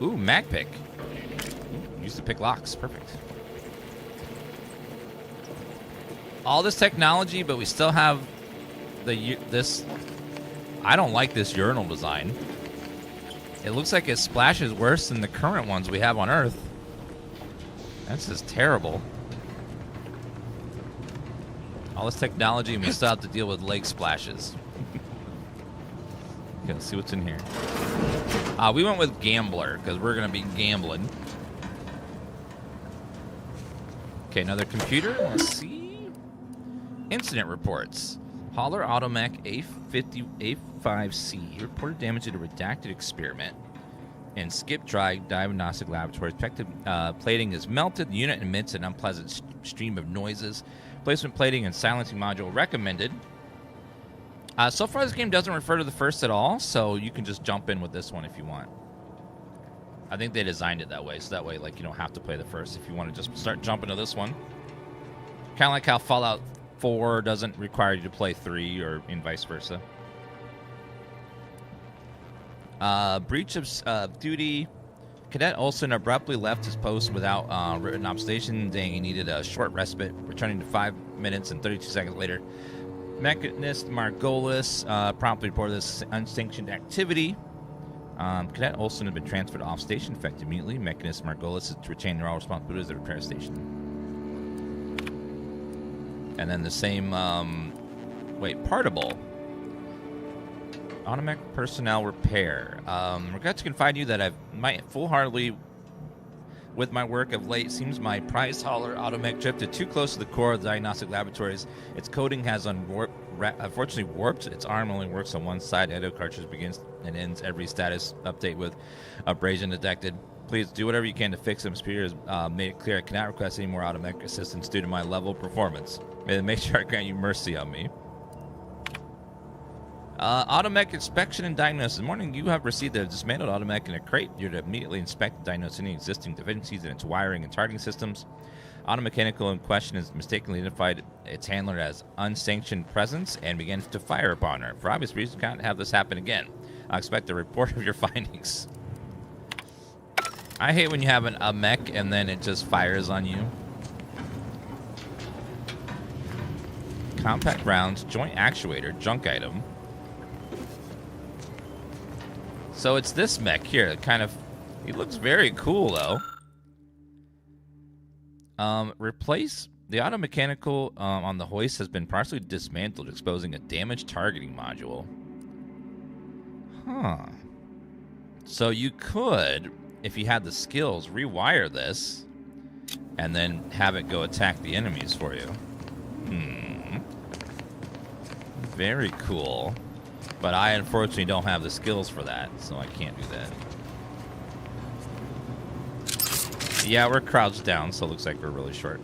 S6: Ooh, mag pick. Ooh, used to pick locks. Perfect. All this technology, but we still have this. I don't like this urinal design. It looks like it splashes worse than the current ones we have on Earth. That's just terrible. All this technology and we still have to deal with leg splashes. Okay, let's see what's in here. We went with Gambler because we're going to be gambling. Okay, another computer. Let's see. Incident reports. Hauler Automech A5C reported damage to a redacted experiment in Skip Dry Diagnostic Laboratory. Expected plating is melted. The unit emits an unpleasant stream of noises. Placement plating and silencing module recommended. So far, this game doesn't refer to the first at all, so you can just jump in with this one if you want. I think they designed it that way, so that way, like, you don't have to play the first if you want to just start jumping to this one. Kind of like how Fallout 4 doesn't require you to play 3, or in vice versa. Breach of duty. Cadet Olsen abruptly left his post without written observation, saying he needed a short respite, returning to 5 minutes and 32 seconds later. Mechanist Margolis promptly reported this unsanctioned activity. Cadet Olsen had been transferred off station effective immediately. Mechanist Margolis is to retain all responsibilities at the repair station. And then the same, Partible. Automatic personnel repair. Regret to confide you that I've full-heartedly with my work of late. Seems my prize hauler Automech drifted too close to the core of the diagnostic laboratories. Its coating has unfortunately warped. Its arm only works on one side. Edo cartridge begins and ends every status update with abrasion detected. Please do whatever you can to fix them. Superior has made it clear I cannot request any more Automech assistance due to my level of performance. May they make sure I grant you mercy on me. Automech inspection and diagnosis. In the morning, you have received a dismantled Automech in a crate. You're to immediately inspect and diagnose any existing deficiencies in its wiring and targeting systems. Automechanical in question has mistakenly identified its handler as unsanctioned presence and begins to fire upon her. For obvious reasons, can't have this happen again. I expect a report of your findings. I hate when you have a mech and then it just fires on you. Compact rounds, joint actuator, junk item. So it's this mech here. He looks very cool though. Replace The auto mechanical on the hoist has been partially dismantled, exposing a damaged targeting module. Huh. So you could, if you had the skills, rewire this and then have it go attack the enemies for you. Very cool. But I unfortunately don't have the skills for that, so I can't do that. Yeah, we're crouched down, so it looks like we're really short.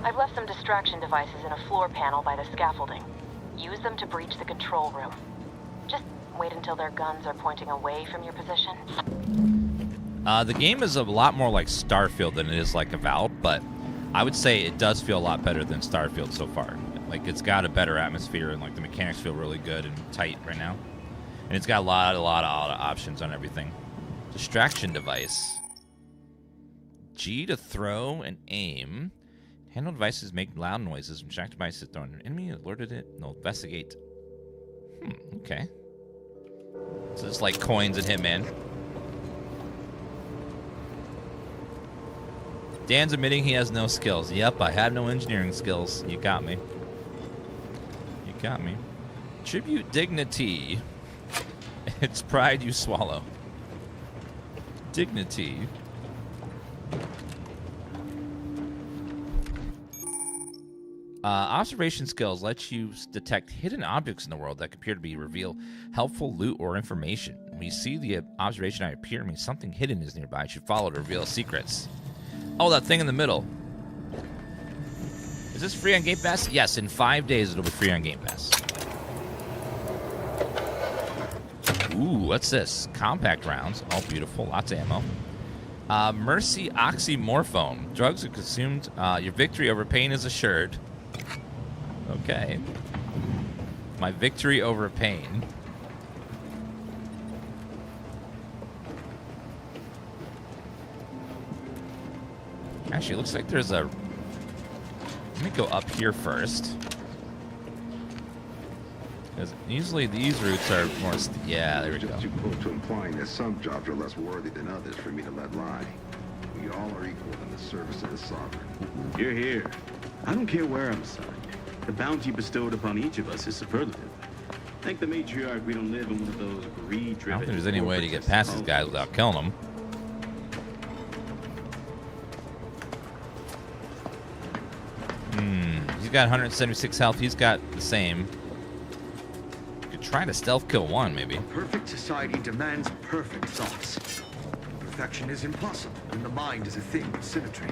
S14: I've left some distraction devices in a floor panel by the scaffolding. Use them to breach the control room. Just wait until their guns are pointing away from your position.
S6: The game is a lot more like Starfield than it is like Avowed, but I would say it does feel a lot better than Starfield so far. Like, it's got a better atmosphere, and like the mechanics feel really good and tight right now. And it's got a lot of options on everything. Distraction device. G to throw and aim. Handle devices make loud noises. Distract devices thrown an enemy, alerted it. No, investigate. Okay. So it's like coins in Hitman. Dan's admitting he has no skills. Yep, I have no engineering skills. You got me. You got me. Tribute dignity. It's pride you swallow. Dignity. Observation skills let you detect hidden objects in the world that appear to be reveal helpful loot or information. When you see the observation eye appear, it means something hidden is nearby. You should follow to reveal secrets. Oh, that thing in the middle. Is this free on Game Pass? Yes, in 5 days it'll be free on Game Pass. Ooh, what's this? Compact rounds. Oh, beautiful. Lots of ammo. Mercy Oxymorphone. Drugs are consumed. Your victory over pain is assured. Okay. My victory over pain. Actually, it looks like there's a... Let me go up here first. Because usually these routes are more... Yeah, there we go.
S1: Just too close to implying that some jobs are less worthy than others for me to let lie. We all are equal in the service of the sovereign.
S20: You're here. I don't care where I'm assigned. The bounty bestowed upon each of us is superlative. Thank the matriarch we don't live in one of those greed-driven...
S6: I don't think there's any way to get past these guys without killing them. He's got 176 health. He's got the same. You could try to stealth kill one, maybe.
S19: Perfect society demands perfect thoughts. Perfection is impossible when the mind is a thing of symmetry.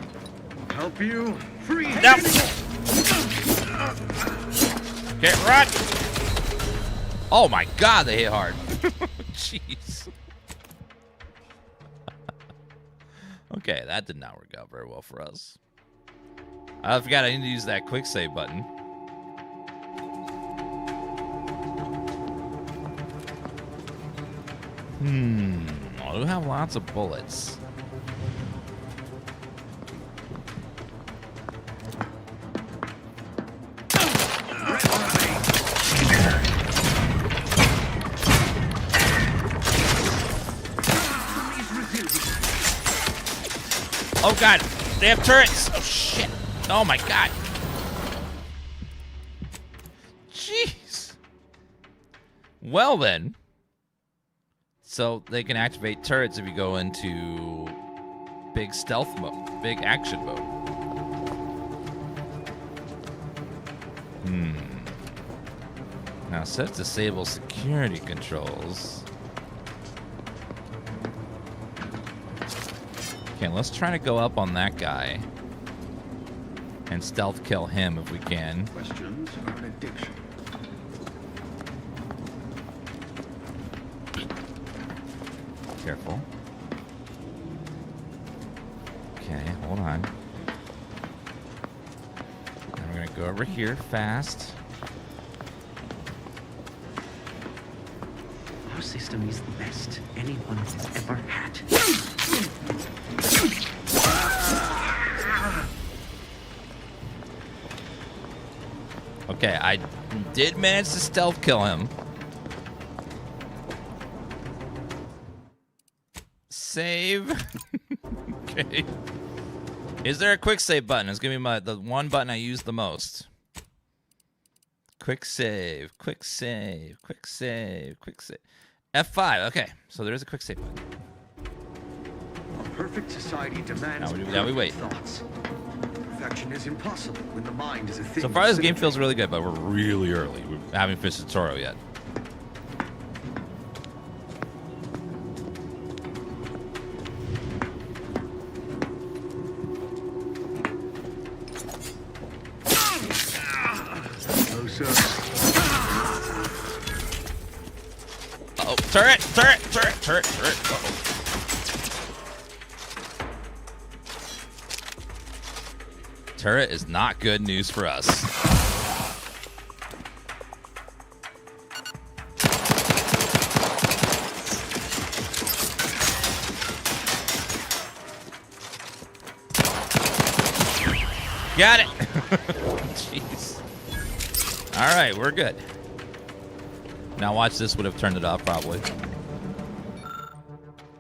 S19: Help you free.
S6: No. Okay, run! Oh my God, they hit hard. Jeez. Okay, that did not work out very well for us. I forgot I need to use that quick save button. I do have lots of bullets. Oh God, they have turrets. Oh shit. Oh my God. Jeez. Well then. So they can activate turrets if you go into big stealth mode, big action mode. Now set disable security controls. Okay, let's try to go up on that guy and stealth kill him if we can.
S19: Questions are an addiction.
S6: Careful. Okay, hold on. Now we're gonna go over here fast.
S19: Our system is the best anyone has ever had.
S6: Okay, I did manage to stealth kill him. save. Okay. Is there a quick save button? It's gonna be the one button I use the most. Quick save, quick save, quick save, quick save. F5. Okay, so there is a quick save button.
S19: A perfect society demands
S6: now we wait.
S19: thoughts. Perfection is impossible when the mind is a thing.
S6: So far, this game feels really good, but we're really early. We haven't finished the tutorial yet. Uh-oh. Turret! Turret! Turret! Turret! Turret! Uh-oh. Turret is not good news for us. Got it! Jeez. Alright, we're good. Now watch this, would have turned it off probably.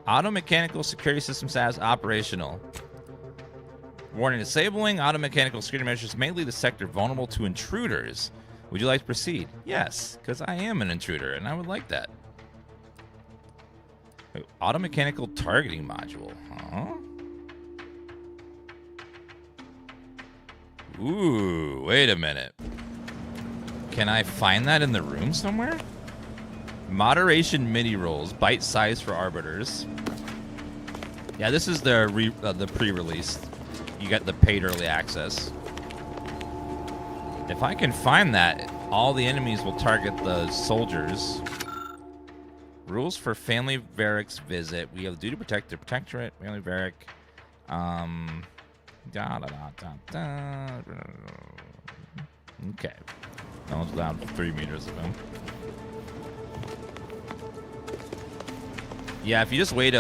S6: Auto mechanical security system status operational. Warning, disabling auto mechanical security measures may leave the sector vulnerable to intruders. Would you like to proceed? Yes, because I am an intruder and I would like that. Wait, auto mechanical targeting module, huh? Ooh, wait a minute. Can I find that in the room somewhere? Moderation mini rolls, bite size for arbiters. Yeah, this is the pre-release. You get the paid early access. If I can find that, all the enemies will target the soldiers. Rules for Family Varric's visit. We have the duty to protect the Protectorate, Family Varric. Okay. That one's down 3 meters of him. Yeah, if you just wait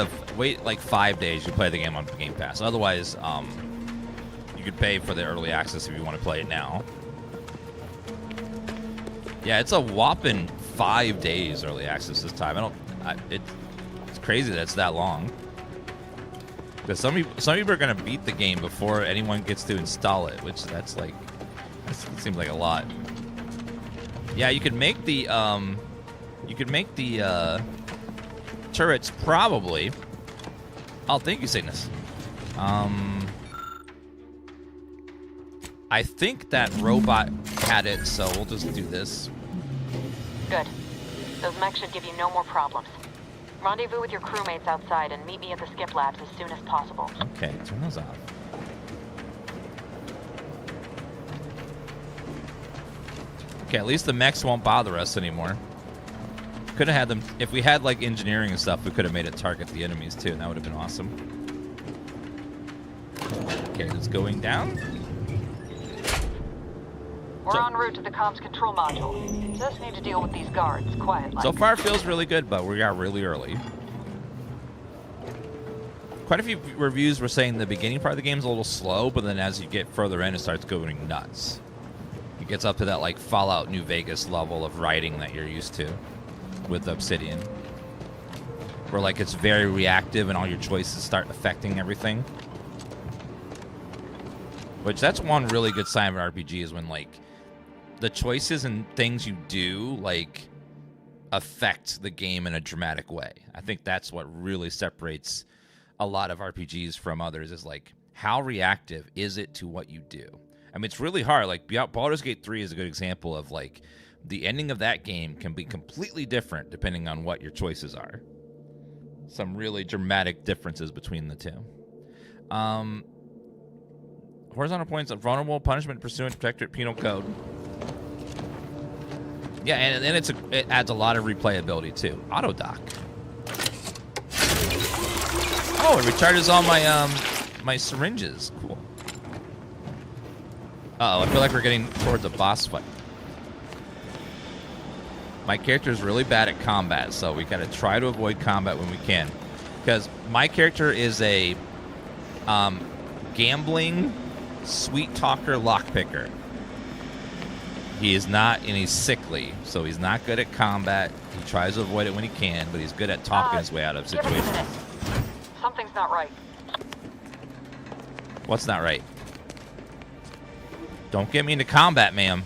S6: like 5 days, you play the game on Game Pass. Otherwise, you could pay for the early access if you want to play it now. Yeah, it's a whopping 5 days early access this time. It's crazy that it's that long. Because some people are gonna beat the game before anyone gets to install it, which that seems like a lot. Yeah, you could make the turrets probably. Oh, thank you, Cygnus. I think that robot had it, so we'll just do this.
S14: Good. Those mechs should give you no more problems. Rendezvous with your crewmates outside and meet me at the skip labs as soon as possible.
S6: Okay, turn those off. Okay, at least the mechs won't bother us anymore. Could have had them, if we had like engineering and stuff, we could have made it target the enemies too, and that would have been awesome. Okay, it's going down.
S14: We're en route to the comms control module. Just need to deal with these guards quietly.
S6: So far, it feels really good, but we got really early. Quite a few reviews were saying the beginning part of the game is a little slow, but then as you get further in, it starts going nuts. It gets up to that like Fallout New Vegas level of writing that you're used to with Obsidian, where like it's very reactive and all your choices start affecting everything. Which that's one really good sign of an RPG is when like the choices and things you do like affect the game in a dramatic way. I think that's what really separates a lot of RPGs from others is like how reactive is it to what you do. I mean, it's really hard. Like Baldur's Gate 3 is a good example of like the ending of that game can be completely different depending on what your choices are. Some really dramatic differences between the two. Horizontal points of vulnerable punishment pursuant to Protectorate Penal Code. Yeah, and then it adds a lot of replayability too. Auto dock. Oh, it recharges all my my syringes. Cool. Uh-oh, I feel like we're getting towards a boss fight. My character is really bad at combat, so we gotta try to avoid combat when we can. Because my character is a gambling, sweet talker, lockpicker. He is not, and he's sickly, so he's not good at combat. He tries to avoid it when he can, but he's good at talking his way out of situations.
S14: not right.
S6: What's not right? Don't get me into combat, ma'am.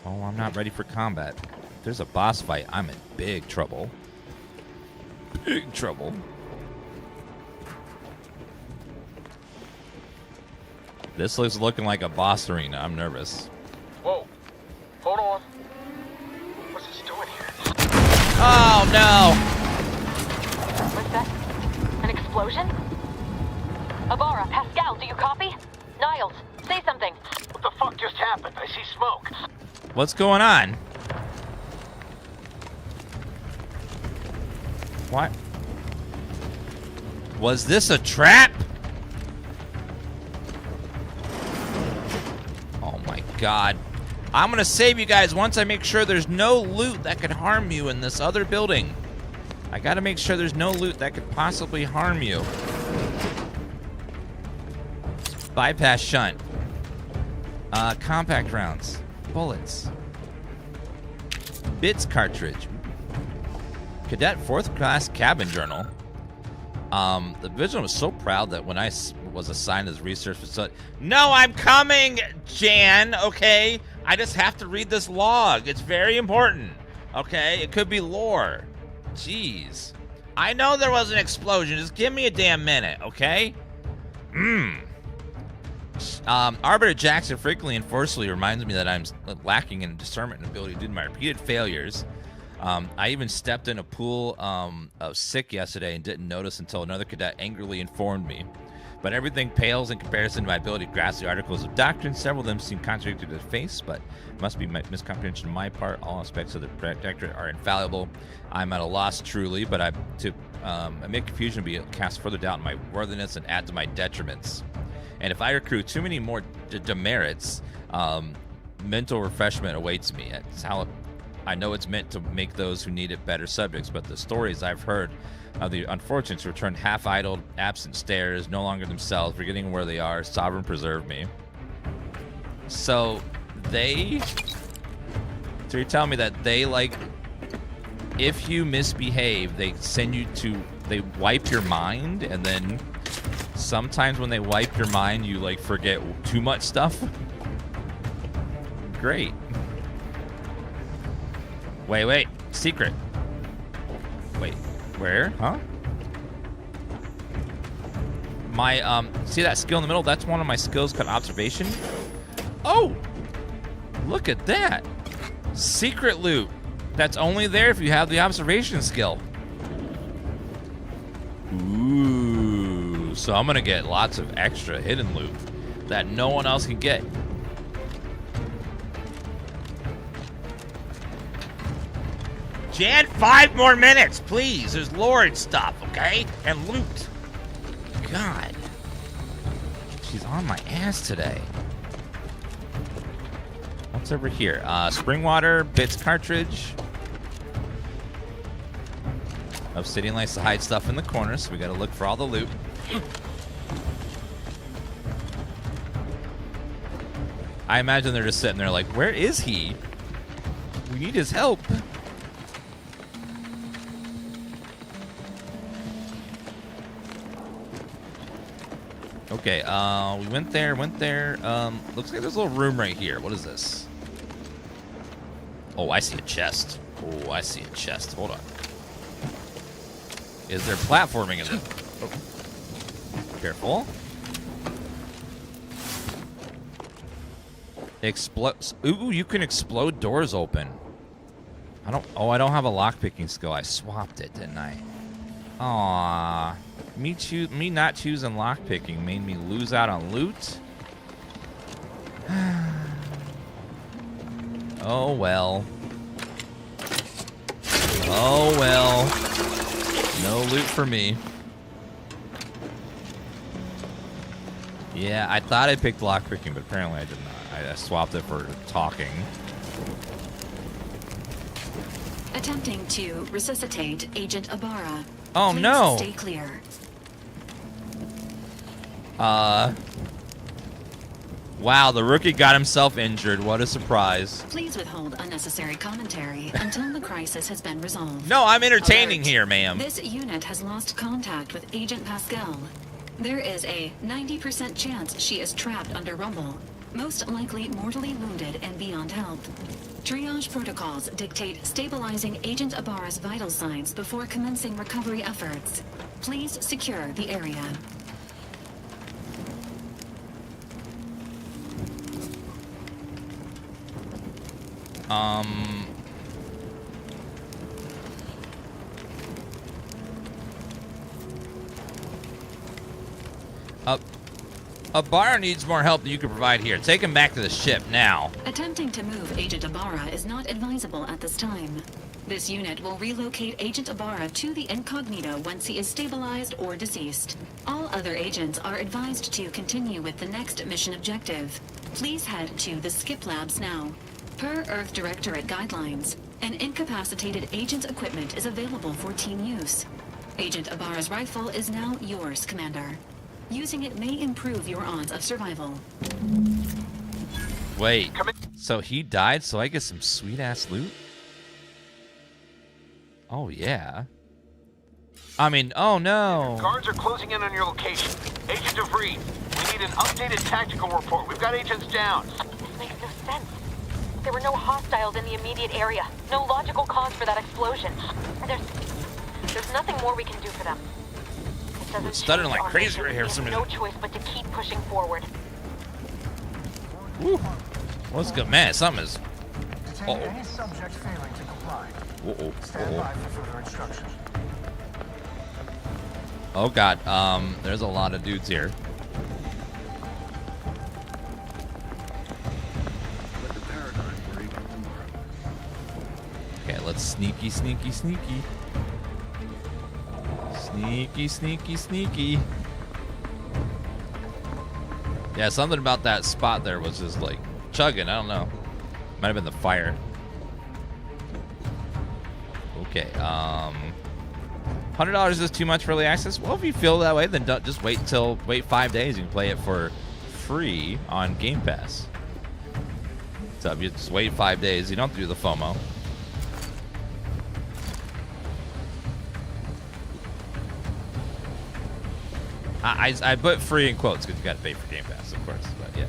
S6: Oh, I'm not ready for combat. If there's a boss fight, I'm in big trouble. Big trouble. This looks looking like a boss arena. I'm nervous.
S17: Whoa. Hold on. What's this doing here?
S6: Oh, no.
S14: What's that? An explosion? Abara, Pascal, do you copy? Niles, say something.
S18: What the fuck just happened? I see smoke.
S6: What's going on? What? Was this a trap? Oh my god. I'm gonna save you guys once I make sure there's no loot that could harm you in this other building. I gotta make sure there's no loot that could possibly harm you. Bypass shunt. Compact rounds. Bullets. Bits cartridge. Cadet 4th class cabin journal. The Vigilant was so proud that when I was assigned as research facility. No, I'm coming, Jan, okay? I just have to read this log. It's very important, okay? It could be lore. Jeez. I know there was an explosion. Just give me a damn minute, okay? Arbiter Jackson frequently and forcefully reminds me that I'm lacking in discernment and ability due to my repeated failures. I even stepped in a pool of sick yesterday and didn't notice until another cadet angrily informed me. But everything pales in comparison to my ability to grasp the articles of doctrine. Several of them seem contradictory to the face, but must be miscomprehension on my part. All aspects of the Protectorate are infallible. I'm at a loss truly, but I make confusion be cast further doubt in my worthiness and add to my detriments. And if I accrue too many more demerits, mental refreshment awaits me. It's how I know it's meant to make those who need it better subjects, but the stories I've heard of the unfortunates who return half-idled, absent stares, no longer themselves, forgetting where they are, sovereign preserve me. So you're telling me that they, like, if you misbehave, they wipe your mind, and then sometimes when they wipe your mind, you, like, forget too much stuff? Great. Wait. Secret. Wait. Where? Huh? My, see that skill in the middle? That's one of my skills called observation. Oh! Look at that. Secret loot. That's only there if you have the observation skill. Ooh. So I'm gonna get lots of extra hidden loot that no one else can get. Jan, 5 more minutes, please. There's lore and stuff, okay? And loot. God. She's on my ass today. What's over here? Spring water, bits cartridge. Obsidian likes to hide stuff in the corner, so we gotta look for all the loot. I imagine they're just sitting there like, where is he? We need his help. Okay, we went there. Looks like there's a little room right here. What is this? Oh, I see a chest. Oh, I see a chest. Hold on. Is there platforming in it? Oh. Careful. Explodes. Ooh, you can explode doors open. I don't have a lockpicking skill. I swapped it, didn't I? Aww. Me not choosing lockpicking made me lose out on loot. Oh well. Oh well. No loot for me. Yeah, I thought I picked lockpicking, but apparently I did not. I swapped it for talking.
S10: Attempting to resuscitate Agent Abara.
S6: Oh
S10: Please
S6: no!
S10: Stay clear.
S6: Wow, the rookie got himself injured. What a surprise.
S10: Please withhold unnecessary commentary until the crisis has been resolved.
S6: No, I'm entertaining here, ma'am.
S10: This unit has lost contact with Agent Pascal. There is a 90% chance she is trapped under rubble, most likely mortally wounded and beyond help. Triage protocols dictate stabilizing Agent Ibarra's vital signs before commencing recovery efforts. Please secure the area.
S6: Ibarra needs more help than you can provide here. Take him back to the ship now.
S10: Attempting to move Agent Ibarra is not advisable at this time. This unit will relocate Agent Ibarra to the incognito once he is stabilized or deceased. All other agents are advised to continue with the next mission objective. Please head to the Skip Labs now. Per Earth Directorate guidelines, an incapacitated agent's equipment is available for team use. Agent Ibarra's rifle is now yours, Commander. Using it may improve your odds of survival.
S6: Wait, so he died so I get some sweet-ass loot? Oh, yeah. I mean, oh no.
S18: Guards are closing in on your location. Agent DeVries, we need an updated tactical report. We've got agents down.
S14: This makes no sense. There were no hostiles in the immediate area. No logical cause for that explosion. There's nothing more we can do for them. It doesn't
S6: It's stuttering
S14: change
S6: like
S14: our
S6: crazy
S14: mission.
S6: right here
S14: We
S6: for some
S14: have no
S6: reason.
S14: choice but to keep pushing forward.
S6: Woo. What's good, man? Something is.
S17: Detain any subject failing to comply. Stand by for further instructions.
S6: Oh god, there's a lot of dudes here.
S19: Let the paradigm worry about tomorrow.
S6: Okay, let's sneaky. Sneaky. Yeah, something about that spot there was just like chugging. I don't know. Might have been the fire. Okay, $100 is too much for early access. Well, if you feel that way, then don't, just wait 5 days. You can play it for free on Game Pass. So if you just wait 5 days, you don't have to do the FOMO. I put free in quotes because you got to pay for Game Pass, of course. But yeah.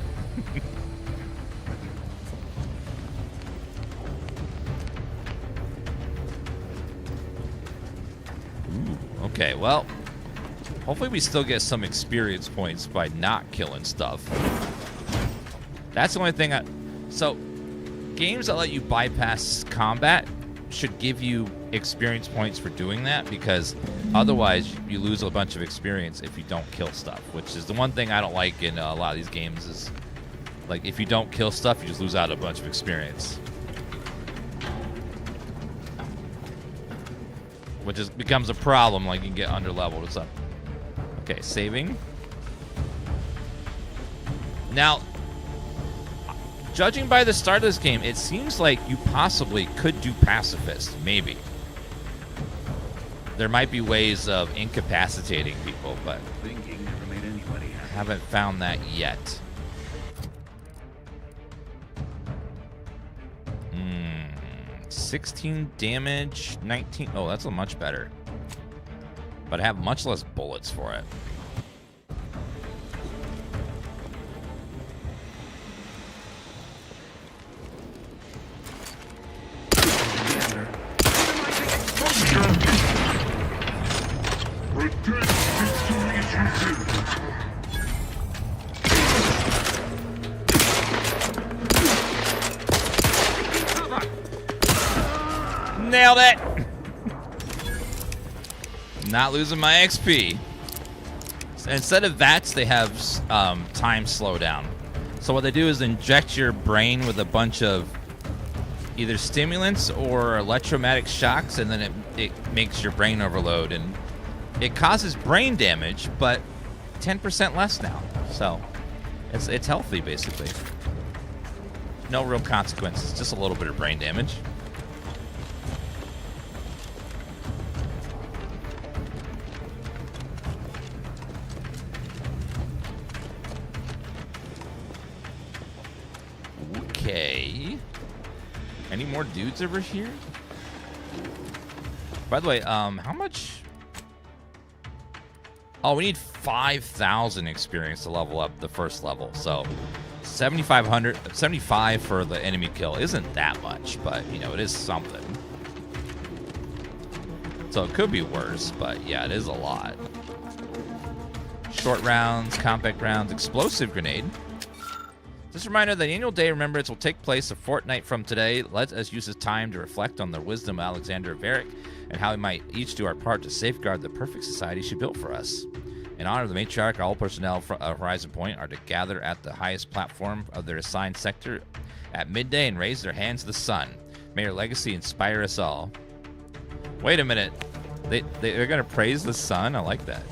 S6: Ooh, okay, well, hopefully we still get some experience points by not killing stuff. That's the only thing so, games that let you bypass combat should give you experience points for doing that, because otherwise you lose a bunch of experience if you don't kill stuff, which is the one thing I don't like in a lot of these games is, like, if you don't kill stuff, you just lose out a bunch of experience. Which becomes a problem, like you can get under-leveled or something. Okay, saving. Now, judging by the start of this game, it seems like you possibly could do pacifist, maybe. There might be ways of incapacitating people, but
S19: Thinking never made anybody happy.
S6: haven't found that yet. 16 damage, 19. Oh, that's a much better. But I have much less bullets for it. Nailed it! Not losing my XP. Instead of VATS, they have time slowdown. So what they do is inject your brain with a bunch of either stimulants or electromagnetic shocks, and then it makes your brain overload, and it causes brain damage, but 10% less now. So it's healthy, basically. No real consequences, just a little bit of brain damage. Any more dudes over here? By the way, how much? Oh, we need 5,000 experience to level up the first level. So 75 for the enemy kill isn't that much, but you know, it is something. So it could be worse, but yeah, it is a lot. Short rounds, compact rounds, explosive grenade. Just a reminder that the annual day of remembrance will take place a fortnight from today. Let us use this time to reflect on the wisdom of Alexander Varick and how we might each do our part to safeguard the perfect society she built for us. In honor of the matriarch, all personnel from Horizon Point are to gather at the highest platform of their assigned sector at midday and raise their hands to the sun. May your legacy inspire us all. Wait a minute. They're going to praise the sun? I like that.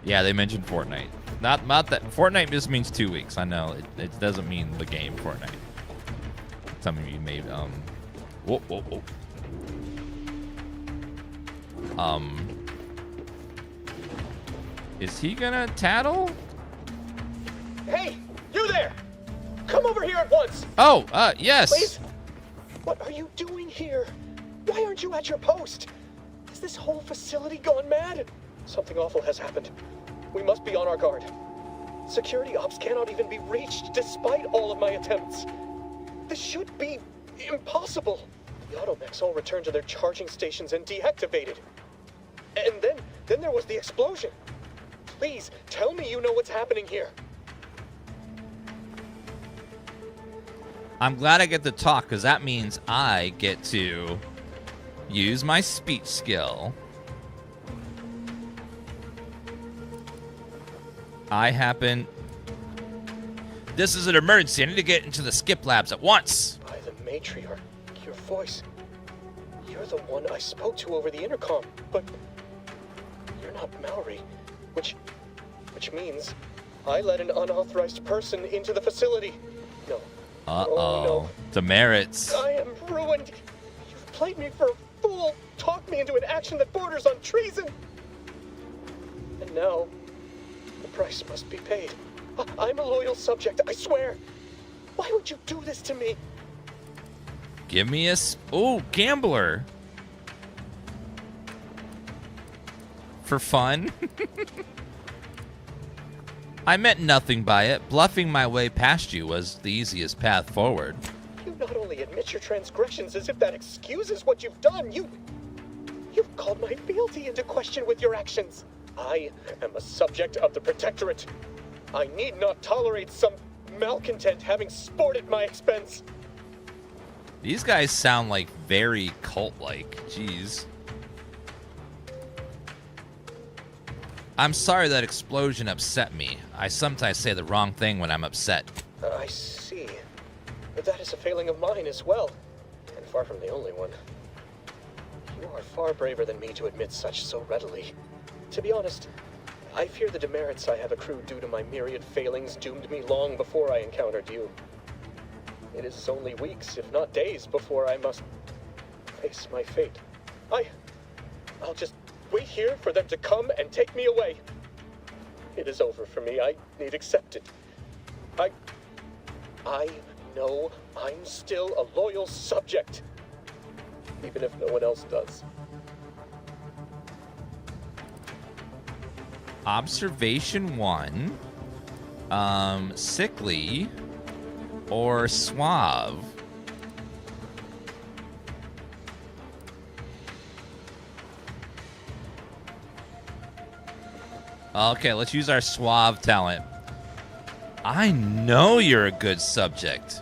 S6: Yeah, they mentioned Fortnite. Not that Fortnite just means 2 weeks. I know it doesn't mean the game Fortnite. Some of you may whoa. Is he gonna tattle?
S16: Hey, you there! Come over here at once.
S6: Oh, yes.
S16: Please. What are you doing here? Why aren't you at your post? Has this whole facility gone mad? Something awful has happened. We must be on our guard. Security ops cannot even be reached despite all of my attempts. This should be impossible. The automechs all returned to their charging stations and deactivated. And then there was the explosion. Please, tell me you know what's happening here.
S6: I'm glad I get to talk, because that means I get to use my speech skill. This is an emergency. I need to get into the skip labs at once.
S16: By the matriarch, your voice. You're the one I spoke to over the intercom, but you're not Mallory, which means I let an unauthorized person into the facility. No.
S6: Uh-oh.
S16: Oh, no.
S6: Demerits.
S16: I am ruined. You've played me for a fool, talked me into an action that borders on treason. And now, the price must be paid. I'm a loyal subject, I swear. Why would you do this to me?
S6: Give me a... Oh, gambler. For fun? I meant nothing by it. Bluffing my way past you was the easiest path forward.
S16: You not only admit your transgressions as if that excuses what you've done, you've called my fealty into question with your actions. I am a subject of the Protectorate. I need not tolerate some malcontent having sport at my expense.
S6: These guys sound like very cult-like. Jeez. I'm sorry that explosion upset me. I sometimes say the wrong thing when I'm upset.
S16: I see. But that is a failing of mine as well. And far from the only one. You are far braver than me to admit such so readily. To be honest, I fear the demerits I have accrued due to my myriad failings doomed me long before I encountered you. It is only weeks, if not days, before I must face my fate. I'll just wait here for them to come and take me away. It is over for me. I need accept it. I know I'm still a loyal subject, even if no one else does.
S6: Observation 1. Sickly or suave. Okay, let's use our suave talent. I know you're a good subject.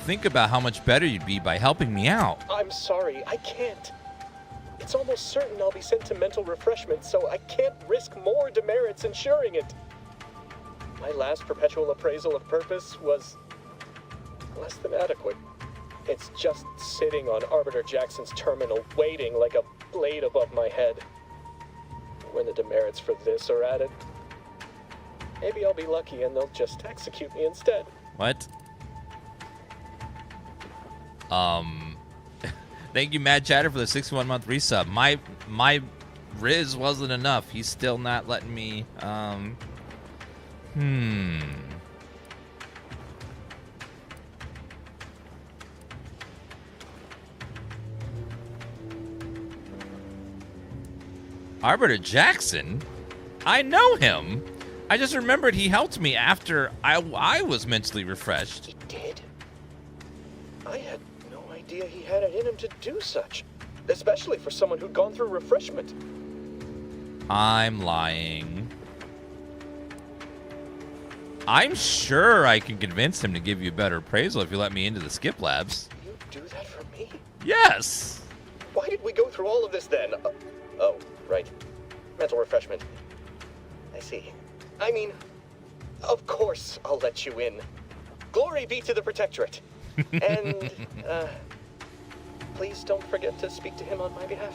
S6: Think about how much better you'd be by helping me out.
S16: I'm sorry, I can't. It's almost certain I'll be sent to mental refreshment, so I can't risk more demerits ensuring it. My last perpetual appraisal of purpose was less than adequate. It's just sitting on Arbiter Jackson's terminal, waiting like a blade above my head. When the demerits for this are added, maybe I'll be lucky and they'll just execute me instead.
S6: What? Thank you, Mad Chatter, for the 61-month resub. My Riz wasn't enough. He's still not letting me, Arbiter Jackson? I know him. I just remembered he helped me after I was mentally refreshed.
S16: He did? I had no idea he had it in him to do such. Especially for someone who'd gone through refreshment.
S6: I'm lying. I'm sure I can convince him to give you a better appraisal if you let me into the skip labs.
S16: You do that for me?
S6: Yes!
S16: Why did we go through all of this then? Oh, right. Mental refreshment. I see. I mean, of course I'll let you in. Glory be to the Protectorate. And, please don't forget to speak to him on my behalf.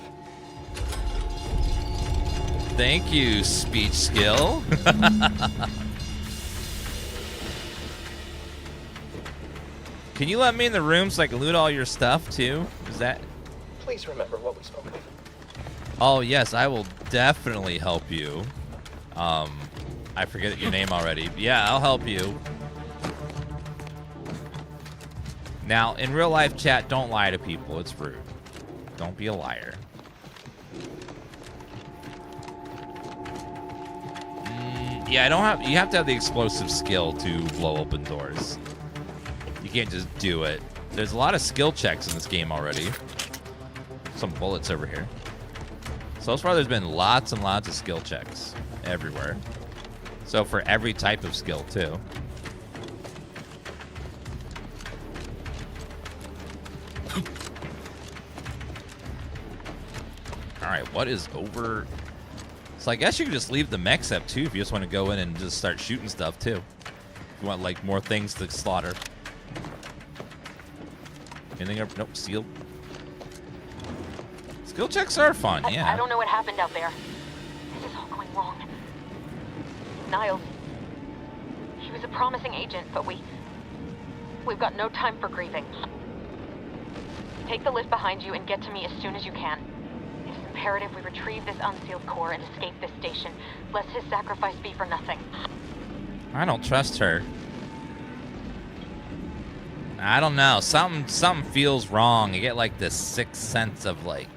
S6: Thank you, speech skill. Can you let me in the room so I can loot all your stuff, too? Is that...
S16: Please remember what we spoke of.
S6: Oh, yes, I will definitely help you. I forget your name already. Yeah, I'll help you. Now, in real life chat, don't lie to people. It's rude. Don't be a liar. Yeah, you have to have the explosive skill to blow open doors. You can't just do it. There's a lot of skill checks in this game already. Some bullets over here. So far, there's been lots and lots of skill checks everywhere. So for every type of skill, too. Alright, what is over... So I guess you can just leave the mechs up, too, if you just want to go in and just start shooting stuff, too. If you want, like, more things to slaughter. Anything up? Nope, sealed. Skill checks are fun, yeah.
S14: I don't know what happened out there. This is all going wrong. Niles. He was a promising agent, but we've got no time for grieving. Take the lift behind you and get to me as soon as you can. It is imperative we retrieve this unsealed core and escape this station, lest his sacrifice be for nothing.
S6: I don't trust her. I don't know. Something feels wrong. I get like this sixth sense of like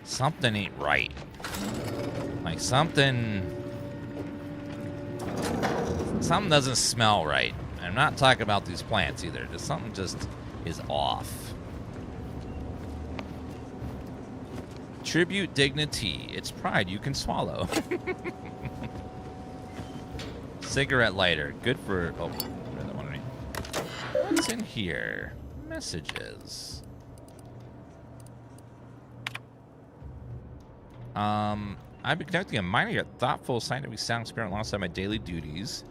S6: something ain't right. Like something doesn't smell right. I'm not talking about these plants either. Just something just is off. Tribute dignity. It's pride you can swallow. Cigarette lighter. Good for... Oh, that one. What's in here? Messages. I've been conducting a minor yet thoughtful scientific sound experiment alongside my daily duties.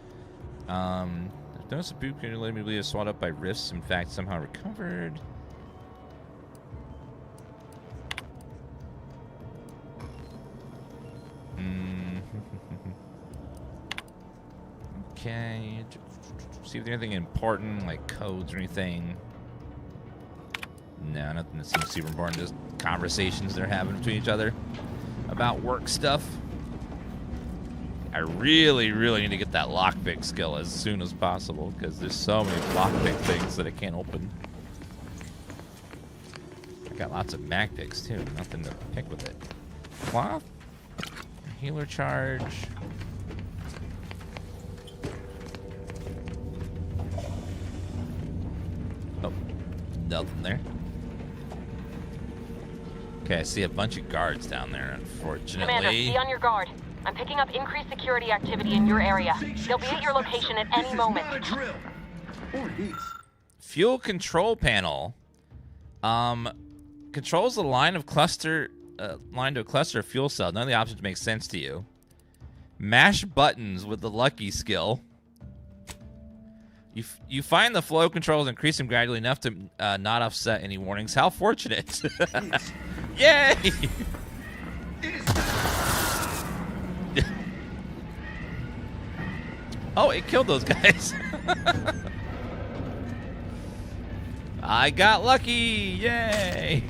S6: Those of people can let me believe swallowed up by rifts, in fact, somehow recovered. Okay. See if there's anything important, like codes or anything. No, nothing that seems super important. Just conversations they're having between each other about work stuff. I really, really need to get that lockpick skill as soon as possible because there's so many lockpick things that I can't open. I got lots of mag picks too. Nothing to pick with it. Cloth. Healer charge. Oh, nothing there. Okay, I see a bunch of guards down there, unfortunately.
S14: Commander, be on your guard. I'm picking up increased security activity in your area. They'll be at your location at any moment.
S6: Fuel control panel. Controls the line to a cluster of fuel cell. None of the options make sense to you. Mash buttons with the lucky skill. You find the flow controls increase them gradually enough to not offset any warnings. How fortunate. Yay! Oh, it killed those guys. I got lucky. Yay!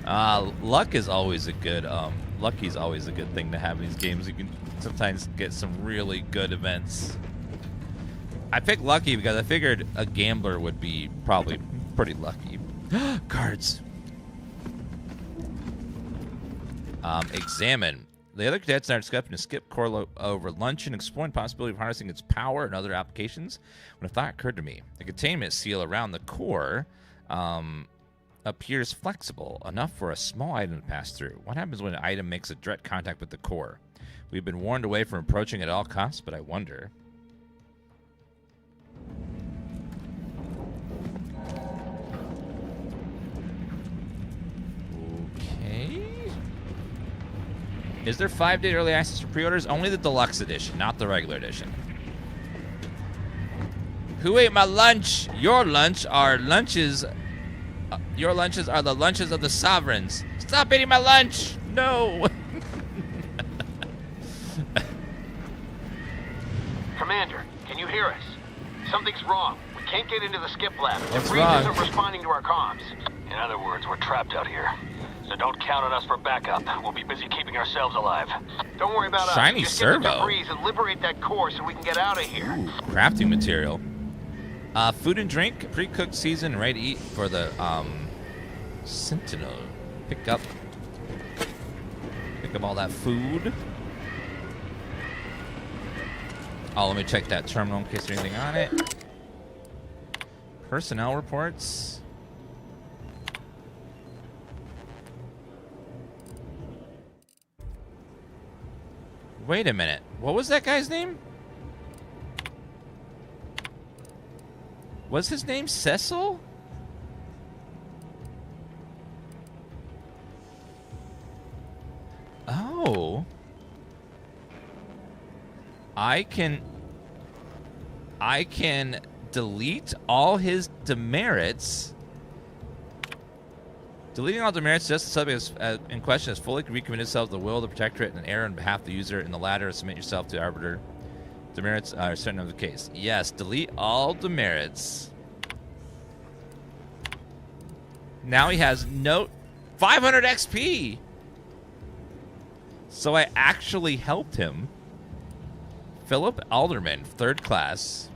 S6: Luck is always a good lucky's always a good thing to have in these games. You can sometimes get some really good events. I picked lucky because I figured a gambler would be probably pretty lucky. Cards. Examine. The other cadets are discussing to skip core over lunch and exploring the possibility of harnessing its power and other applications when a thought occurred to me. The containment seal around the core appears flexible enough for a small item to pass through. What happens when an item makes a direct contact with the core? We've been warned away from approaching at all costs, but I wonder. Okay. Is there 5-day early access for pre-orders? Only the deluxe edition, not the regular edition. Who ate my lunch? Your lunch are lunches. Your lunches are the lunches of the sovereigns. Stop eating my lunch! No!
S18: Commander, can you hear us? Something's wrong. We can't get into the skip lab.
S6: What's
S18: the
S6: wrong?
S18: isn't responding to our comms. In other words, we're trapped out here. So don't count on us for backup. We'll be busy keeping ourselves alive. Don't worry about
S6: Shiny
S18: us. Just
S6: servo.
S18: get the debris and liberate that core so we can get out of here.
S6: Ooh, crafting material. Food and drink, pre-cooked, seasoned, ready to eat for the Sentinel. Pick up all that food. Oh, let me check that terminal in case there's anything on it. Personnel reports. Wait a minute. What was that guy's name? Was his name Cecil? Oh. I can delete all his demerits. Deleting all demerits, just the subject in question has fully recommitted itself to the will of the Protectorate and an error on behalf of the user. In the latter, submit yourself to the Arbiter. Demerits are certain of the case. Yes, delete all demerits. Now he has 500 XP. So I actually helped him. Philip Alderman, 3rd class.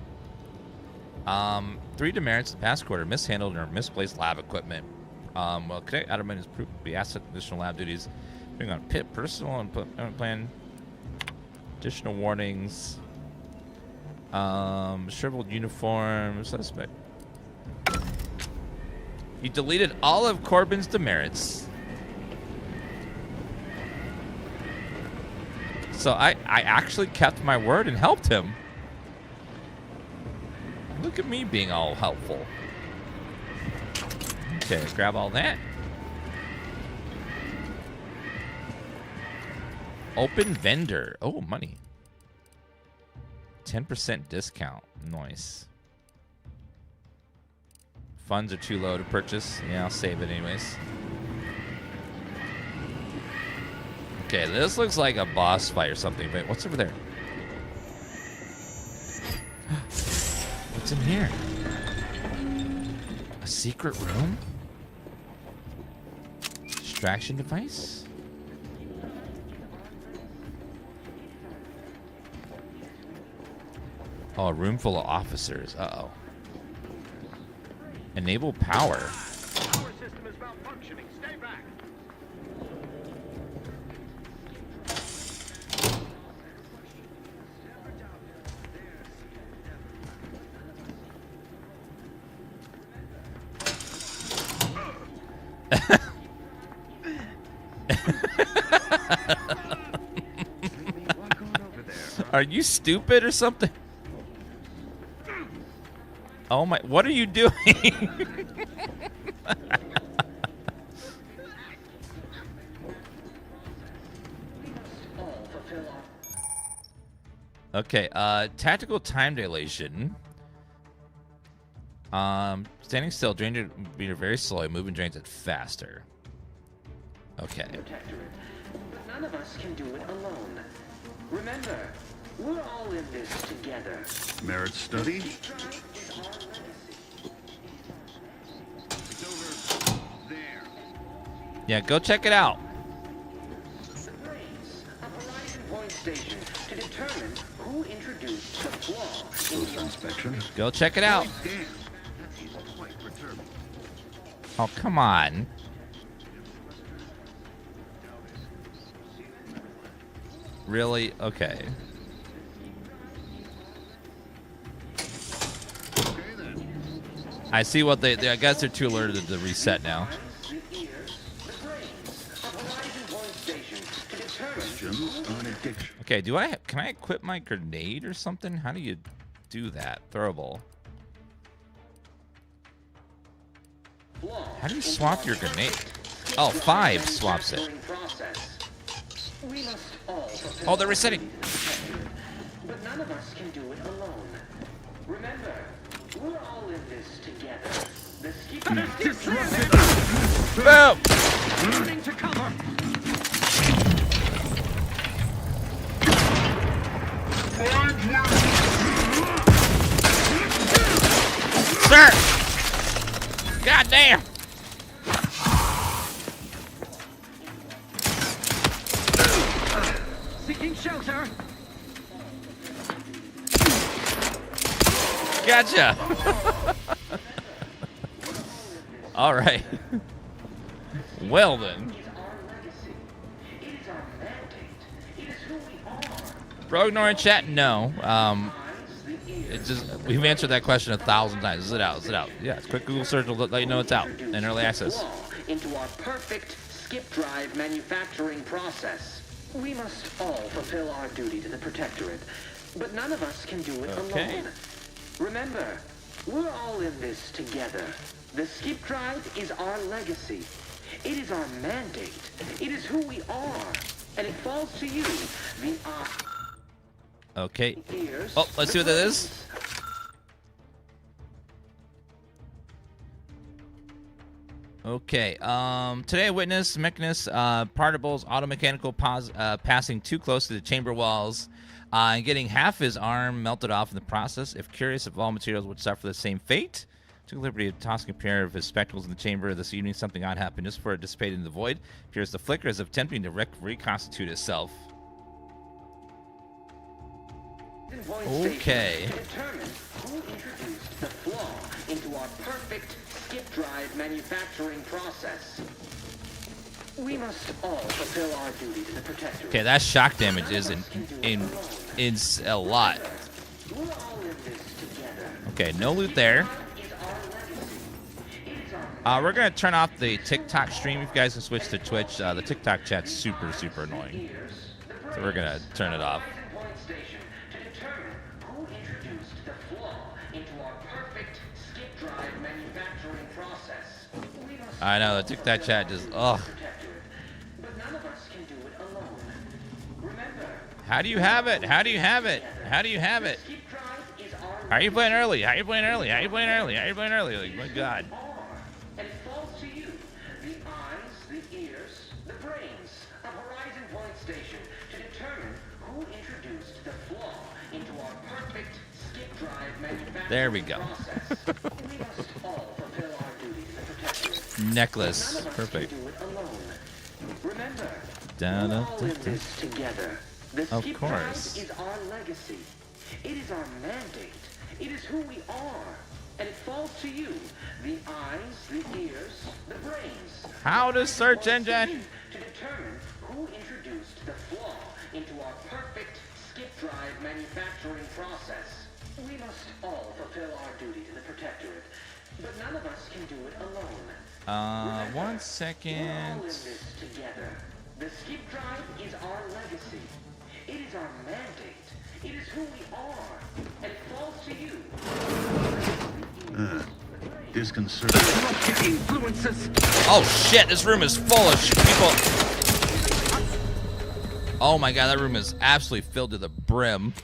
S6: 3 demerits in the past quarter, mishandled or misplaced lab equipment. Well, Cadet Alderman is proved to be asked additional lab duties. Bring on pit personal and plan. Additional warnings. Shriveled uniform. Suspect. He deleted all of Corbin's demerits. So I actually kept my word and helped him. Look at me being all helpful. Okay, grab all that. Open vendor. Oh, money. 10% discount. Nice. Funds are too low to purchase. Yeah, I'll save it anyways. Okay, this looks like a boss fight or something, but what's over there? What's in here? A secret room? Distraction device? Oh, a room full of officers. Uh-oh. Enable power.
S17: Power system is malfunctioning. Stay back.
S6: Are you stupid or something? Oh my, what are you doing? Okay, tactical time dilation. Standing still, drains your meter very slowly, moving drains it faster. Okay.
S8: Protectorate. But none of us can do it alone. Remember, we're all in this together.
S19: Merit study?
S6: Yeah, go check it out.
S8: Horizon Point Station to determine who introduced the flaw in the
S19: inspection.
S6: Go check it out. Oh, come on. Really? Okay. I see what they I guess they're too alerted to reset now. Okay, can I equip my grenade or something? How do you do that? Throwable. How do you swap your grenade? Oh, 5 swaps it. Oh, they're resetting.
S8: But none of us can do it alone. Remember, we're all in this together. The
S6: Boom!
S8: Moving to cover.
S6: Sir! God damn!
S8: Seeking shelter.
S6: Gotcha! All right. Well then. Bro, ignoring chat? No. It just we've answered that question 1,000 times. Is it out? Is it out? Yeah, it's quick Google search will let you know it's out in early access.
S8: Into our perfect skip drive manufacturing process. We must all fulfill our duty to the Protectorate, but none of us can do it alone. Remember, we're all in this together. The skip drive is our legacy. It is our mandate. It is who we are, and it falls to you.
S6: Okay. Oh, let's see what that is. Okay. Today, witness Mechanist particles automechanical passing too close to the chamber walls and getting half his arm melted off in the process. If curious if all materials would suffer the same fate, took the liberty of tossing a pair of his spectacles in the chamber this evening. Something odd happened just before it dissipated in the void. Appears the flicker as if attempting to reconstitute itself. Okay.
S8: Determine who introduced the flaw into our perfect skip drive manufacturing process. We must all fulfill our duty to the Protectorate.
S6: Okay, that shock damage is in a lot. Okay, no loot there. We're gonna turn off the TikTok stream. If you guys can switch to Twitch, the TikTok chat's super annoying, so we're gonna turn it off. I know, the TikTok chat just, ugh. How do you have it? How do you have it? How do you have it? How are you playing early? How are you playing early? How are you playing early? How are you playing early? Like, my God.
S8: And it falls to you, the eyes, the ears, the brains of Horizon Point Station to determine who introduced the flaw into our perfect skip drive manufacturing
S6: There we go.
S8: process. We must all fulfill our duty to the Protectorate.
S6: Necklace. Perfect.
S8: Remember,
S6: Down,
S8: we're all in this together. The
S6: Of
S8: skip
S6: course.
S8: drive is our legacy. It is our mandate. It is who we are. And it falls to you, the eyes, the ears, the brains.
S6: How does search engine?
S8: To determine who introduced the flaw into our perfect skip drive manufacturing process. We must all fulfill our duty to the Protectorate, but none of us can do it alone.
S6: 1 second.
S8: We're all in this together. The skip drive is our legacy. It is our mandate. It is who we are, and it falls to you.
S19: Disconcerting.
S8: Influences.
S6: Oh shit, this room is full of people. Oh my God, that room is absolutely filled to the brim.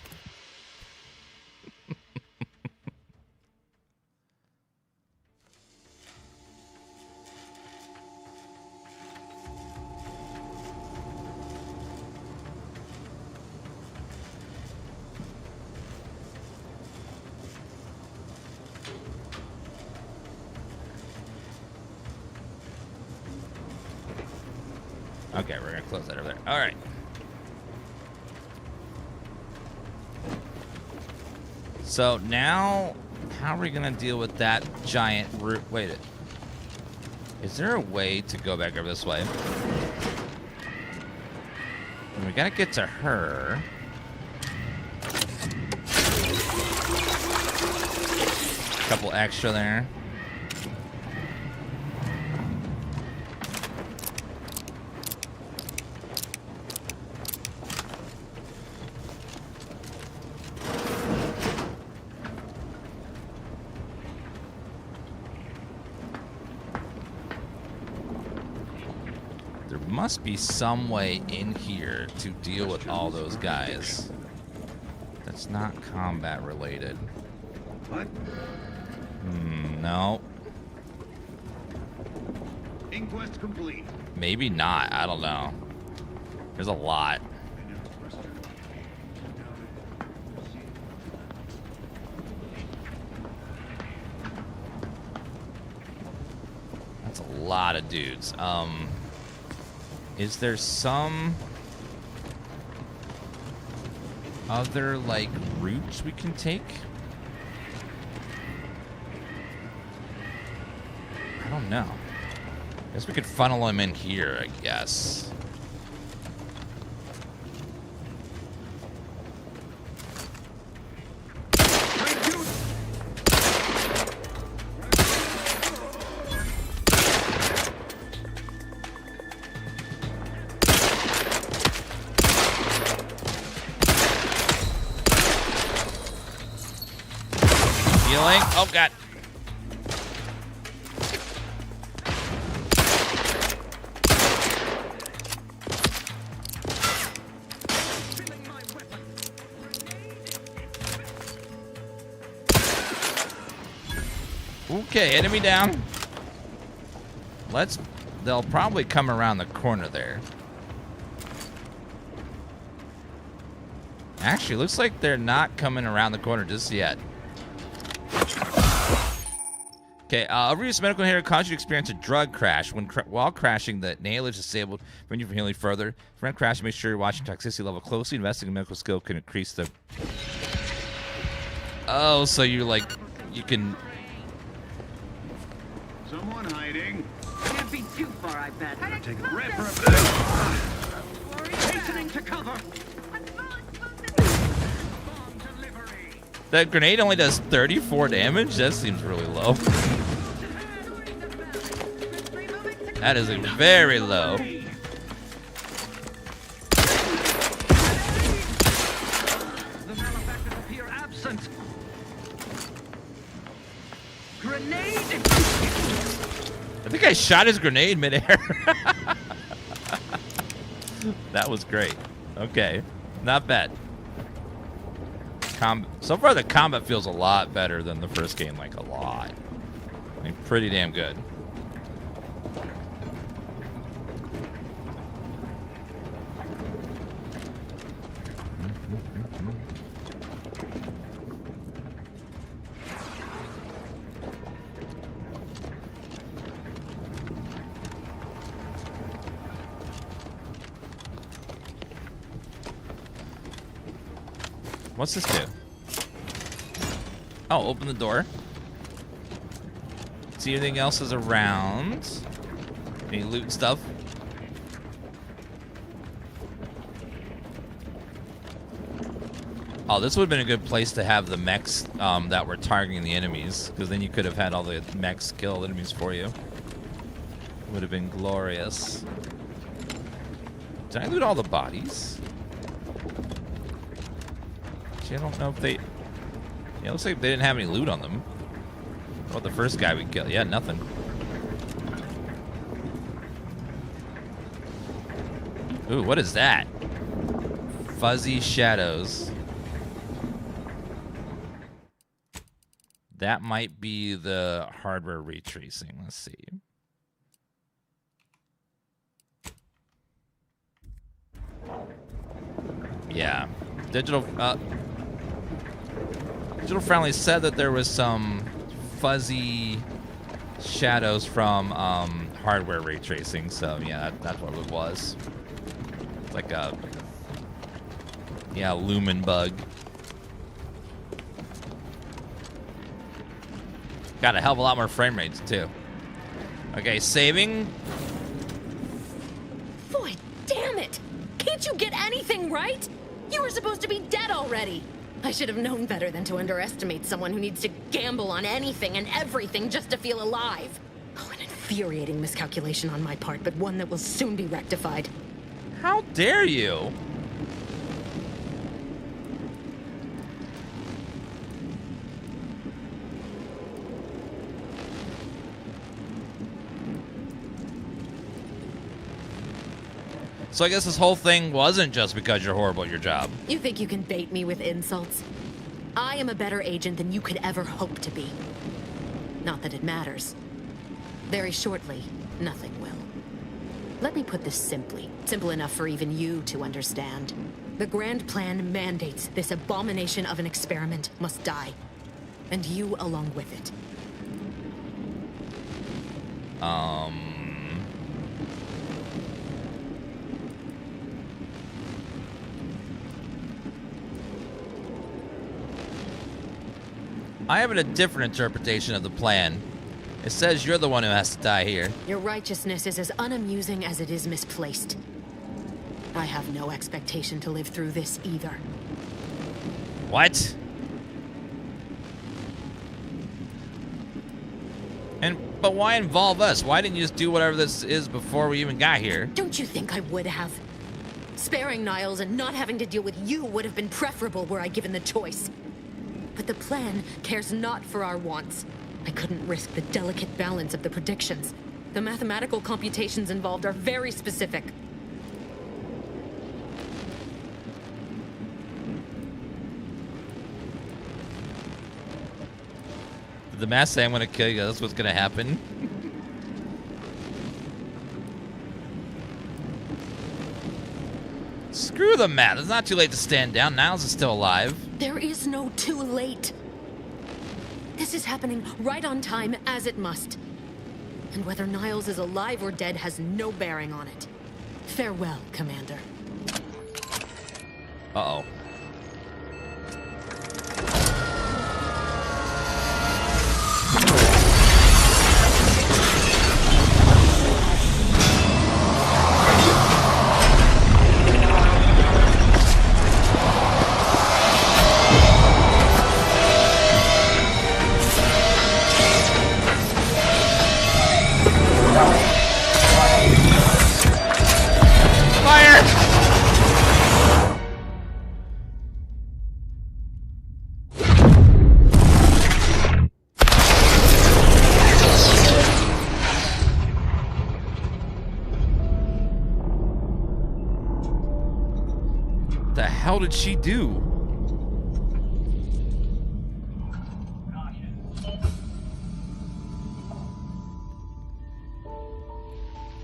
S6: Okay, we're gonna close that over there. All right. So now, how are we gonna deal with that giant root? Wait, is there a way to go back over this way? Let me gotta get to her. Couple extra there. There must be some way in here to deal with all those guys. That's not combat related.
S19: What?
S6: No.
S19: Inquest complete.
S6: Maybe not. I don't know. There's a lot. That's a lot of dudes. Is there some other, like, routes we can take? I don't know. Guess we could funnel him in here, I guess. Healing. Oh, God. Okay, enemy down. They'll probably come around the corner there. Actually, looks like they're not coming around the corner just yet. Okay, overuse medical here causes you to experience a drug crash. While crashing, the nail is disabled, preventing you from healing further. To prevent crash, make sure you're watching toxicity level closely. Investing in medical skill can increase the... Oh, so you can...
S19: Someone hiding.
S3: Can't be too far, I bet.
S19: Take a rip for a
S3: Hastening to cover.
S6: That grenade only does 34 damage? That seems really low. That is very low.
S3: The malefactors appear absent. Grenade!
S6: I think I shot his grenade midair. That was great. Okay, not bad. So far, the combat feels a lot better than the first game, like a lot. I mean, pretty damn good. What's this do? Oh, open the door. See anything else is around? Any loot stuff? Oh, this would have been a good place to have the mechs that were targeting the enemies, because then you could have had all the mechs kill enemies for you. Would have been glorious. Did I loot all the bodies? I don't know if they... Yeah, it looks like they didn't have any loot on them. What about the first guy we killed? Yeah, nothing. Ooh, what is that? Fuzzy shadows. That might be the hardware retracing. Let's see. Yeah. Digital Friendly said that there was some fuzzy shadows from hardware ray tracing, so yeah, that's what it was. It's like a lumen bug. Got a hell of a lot more frame rates too. Okay, saving.
S22: Boy, damn it! Can't you get any
S4: anything, right? You were supposed to be dead already. I should have known better than to underestimate someone who needs to gamble on anything and everything just to feel alive. Oh, an infuriating miscalculation on my part, but one that will soon be rectified.
S6: How dare you? So I guess this whole thing wasn't just because you're horrible at your job.
S4: You think you can bait me with insults? I am a better agent than you could ever hope to be. Not that it matters. Very shortly, nothing will. Let me put this simply, simple enough for even you to understand. The grand plan mandates this abomination of an experiment must die, and you along with it.
S6: I have a different interpretation of the plan. It says you're the one who has to die here.
S4: Your righteousness is as unamusing as it is misplaced. I have no expectation to live through this either.
S6: What? But why involve us? Why didn't you just do whatever this is before we even got here?
S4: Don't you think I would have? Sparing Niles and not having to deal with you would have been preferable were I given the choice. But the plan cares not for our wants. I couldn't risk the delicate balance of the predictions. The mathematical computations involved are very specific.
S6: Did the math say I'm gonna kill you? That's what's gonna happen. Screw the math. It's not too late to stand down. Niles is still alive.
S4: There is no too late. This is happening right on time, as it must. And whether Niles is alive or dead has no bearing on it. Farewell, Commander.
S6: Uh-oh. What did she do?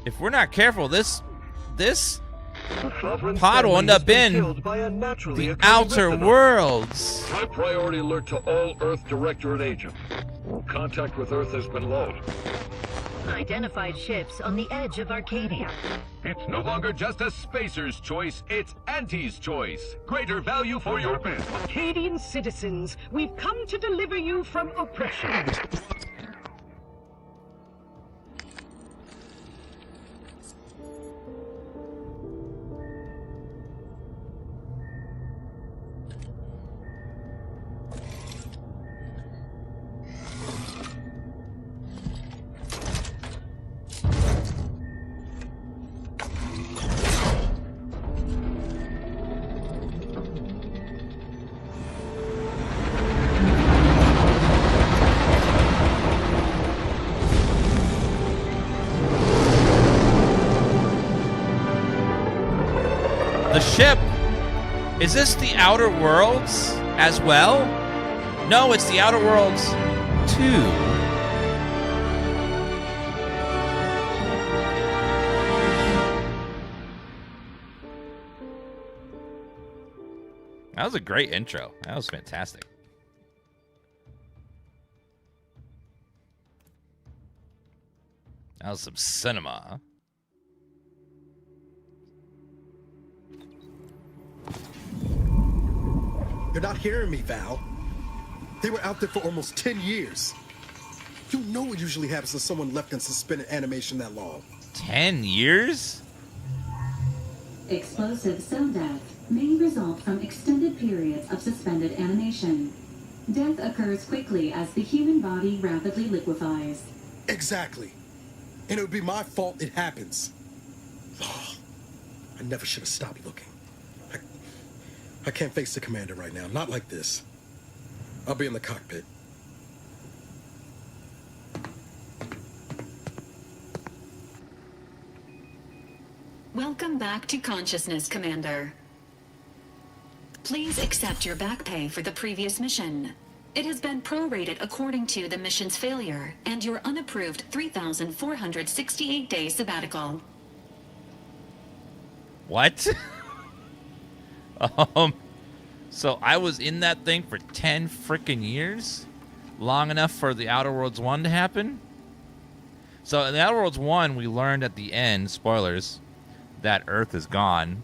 S6: If we're not careful, this pod will end up in the Outer Worlds.
S22: High priority alert to all Earth Directorate agents. Contact with Earth has been lost.
S23: Identified ships on the edge of Arcadia.
S24: It's no longer just a spacer's choice, it's Auntie's choice. Greater value for your bid.
S23: Arcadian citizens, we've come to deliver you from oppression.
S6: The ship. Is this the Outer Worlds as well? No, it's the Outer Worlds 2. That was a great intro. That was fantastic. That was some cinema, huh?
S9: You're not hearing me, Val. They were out there for almost 10 years. You know what usually happens to someone left in suspended animation that long.
S6: 10 years?
S10: Explosive cell death may result from extended periods of suspended animation. Death occurs quickly as the human body rapidly liquefies.
S9: Exactly. And it would be my fault it happens. Oh, I never should have stopped looking. I can't face the commander right now, not like this. I'll be in the cockpit.
S10: Welcome back to consciousness, Commander. Please accept your back pay for the previous mission. It has been prorated according to the mission's failure and your unapproved 3,468-day sabbatical.
S6: What? So I was in that thing for 10 freaking years? Long enough for the Outer Worlds 1 to happen? So in the Outer Worlds 1, we learned at the end, spoilers, that Earth is gone.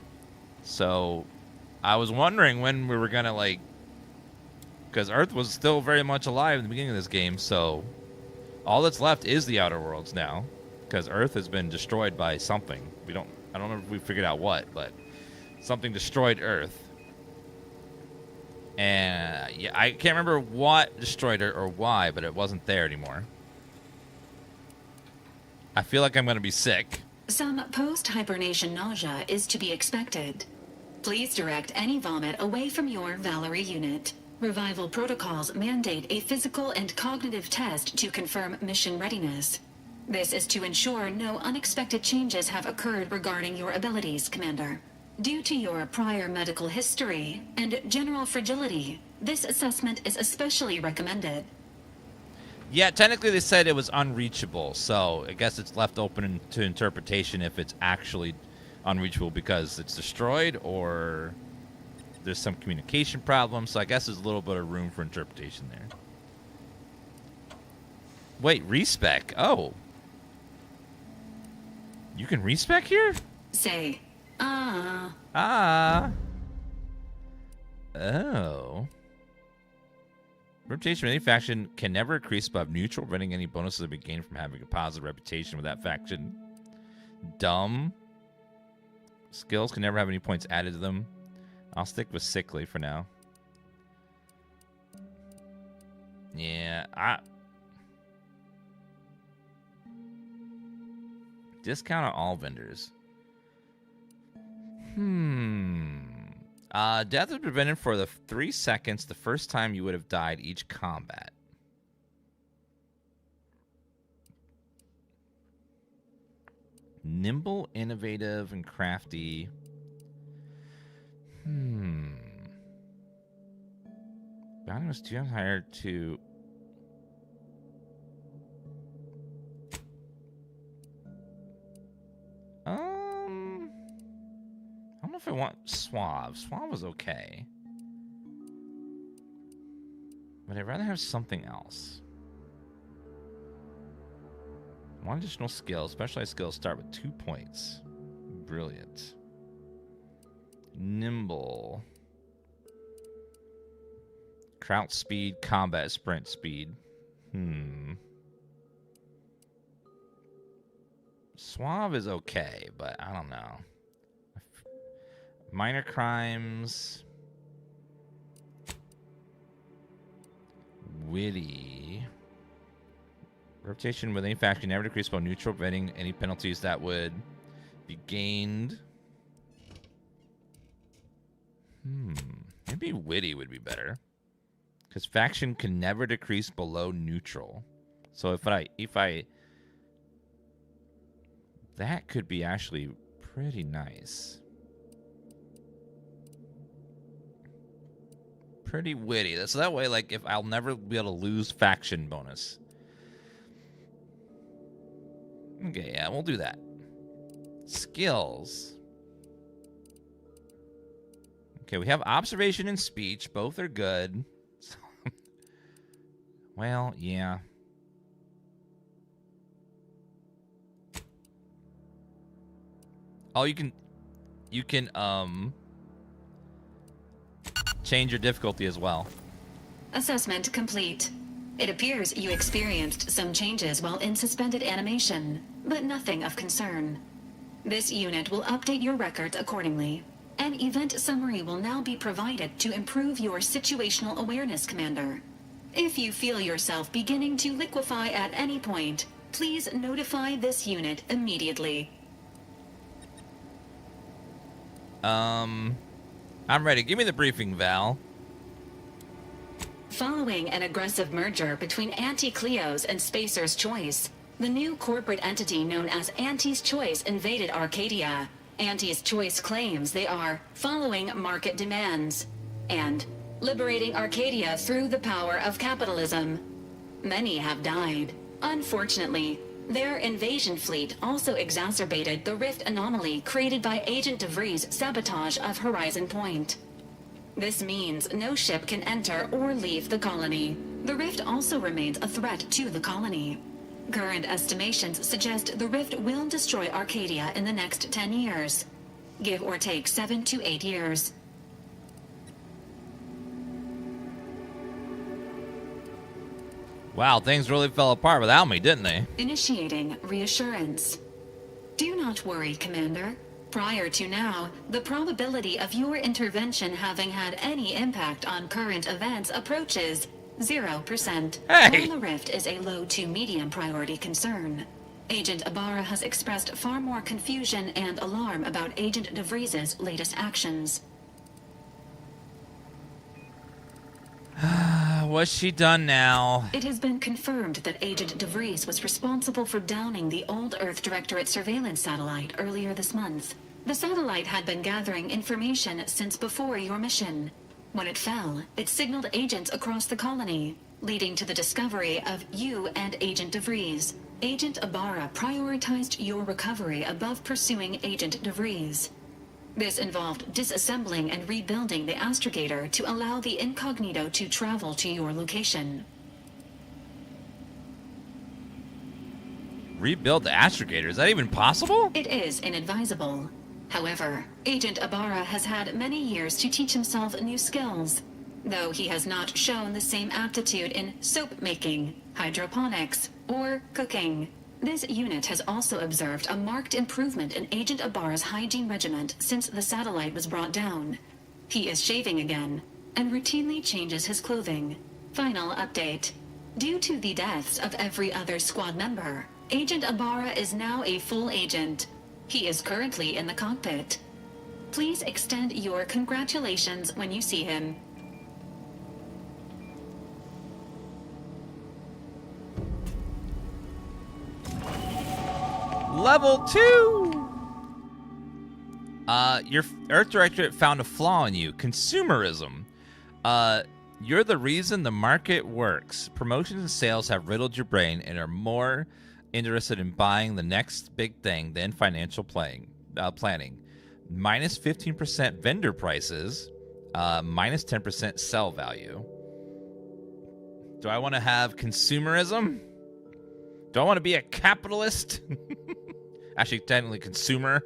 S6: So I was wondering when we were gonna, like, because Earth was still very much alive in the beginning of this game, so all that's left is the Outer Worlds now, because Earth has been destroyed by something. I don't know if we figured out what, but something destroyed Earth. And yeah, I can't remember what destroyed her or why, but it wasn't there anymore. I feel like I'm going to be sick.
S10: Some post-hibernation nausea is to be expected. Please direct any vomit away from your Valerie unit. Revival protocols mandate a physical and cognitive test to confirm mission readiness. This is to ensure no unexpected changes have occurred regarding your abilities, Commander. Due to your prior medical history and general fragility, this assessment is especially recommended.
S6: Yeah, technically they said it was unreachable, so I guess it's left open to interpretation if it's actually unreachable because it's destroyed or there's some communication problem, so I guess there's a little bit of room for interpretation there. Wait, respec? Oh. You can respec here?
S10: Say,
S6: Oh. Reputation of any faction can never increase above neutral, preventing any bonuses that be gained from having a positive reputation with that faction. Dumb. Skills can never have any points added to them. I'll stick with sickly for now. Yeah, discount on all vendors. Death is prevented for the 3 seconds the first time you would have died each combat. Nimble, innovative, and crafty. Bounty was 2 times higher to... I don't know if I want Suave. Suave was okay. But I'd rather have something else. 1 additional skill. Specialized skills start with 2 points. Brilliant. Nimble. Crouch speed, combat sprint speed. Suave is okay, but I don't know. Minor crimes. Witty. Reputation with any faction never decrease while neutral, preventing any penalties that would be gained. Maybe witty would be better. Because faction can never decrease below neutral. So if I that could be actually pretty nice. Pretty witty. So that way, like, if I'll never be able to lose faction bonus. Okay, yeah, we'll do that. Skills. Okay, we have observation and speech. Both are good. Well, yeah. Oh, you can change your difficulty as well.
S10: Assessment complete. It appears you experienced some changes while in suspended animation, but nothing of concern. This unit will update your records accordingly. An event summary will now be provided to improve your situational awareness, Commander. If you feel yourself beginning to liquefy at any point, please notify this unit immediately.
S6: I'm ready. Give me the briefing, Val.
S10: Following an aggressive merger between Anti-Cleo's and Spacer's Choice, the new corporate entity known as Anti's Choice invaded Arcadia. Anti's Choice claims they are following market demands and liberating Arcadia through the power of capitalism. Many have died. Unfortunately, their invasion fleet also exacerbated the rift anomaly created by Agent DeVries' sabotage of Horizon Point. This means no ship can enter or leave the colony. The rift also remains a threat to the colony. Current estimations suggest the rift will destroy Arcadia in the next 10 years. Give or take 7 to 8 years.
S6: Wow, things really fell apart without me, didn't they?
S10: Initiating reassurance. Do not worry, Commander. Prior to now, the probability of your intervention having had any impact on current events approaches 0%.
S6: Hey!
S10: While the rift is a low to medium priority concern. Agent Ibarra has expressed far more confusion and alarm about Agent DeVries' latest actions.
S6: What's she done now?
S10: It has been confirmed that Agent DeVries was responsible for downing the old Earth Directorate surveillance satellite earlier this month. The satellite had been gathering information since before your mission. When it fell, it signaled agents across the colony, leading to the discovery of you and Agent DeVries. Agent Ibarra prioritized your recovery above pursuing Agent DeVries. This involved disassembling and rebuilding the astrogator to allow the incognito to travel to your location.
S6: Rebuild the astrogator? Is that even possible?
S10: It is inadvisable. However, Agent Ibarra has had many years to teach himself new skills, though he has not shown the same aptitude in soap making, hydroponics, or cooking. This unit has also observed a marked improvement in Agent Ibarra's hygiene regimen since the satellite was brought down. He is shaving again, and routinely changes his clothing. Final update. Due to the deaths of every other squad member, Agent Ibarra is now a full agent. He is currently in the cockpit. Please extend your congratulations when you see him.
S6: Level 2! Your Earth Directorate found a flaw in you. Consumerism. You're the reason the market works. Promotions and sales have riddled your brain and are more interested in buying the next big thing than financial planning. Minus 15% vendor prices. Minus 10% sell value. Do I want to have consumerism? Do I want to be a capitalist? Actually, technically consumer.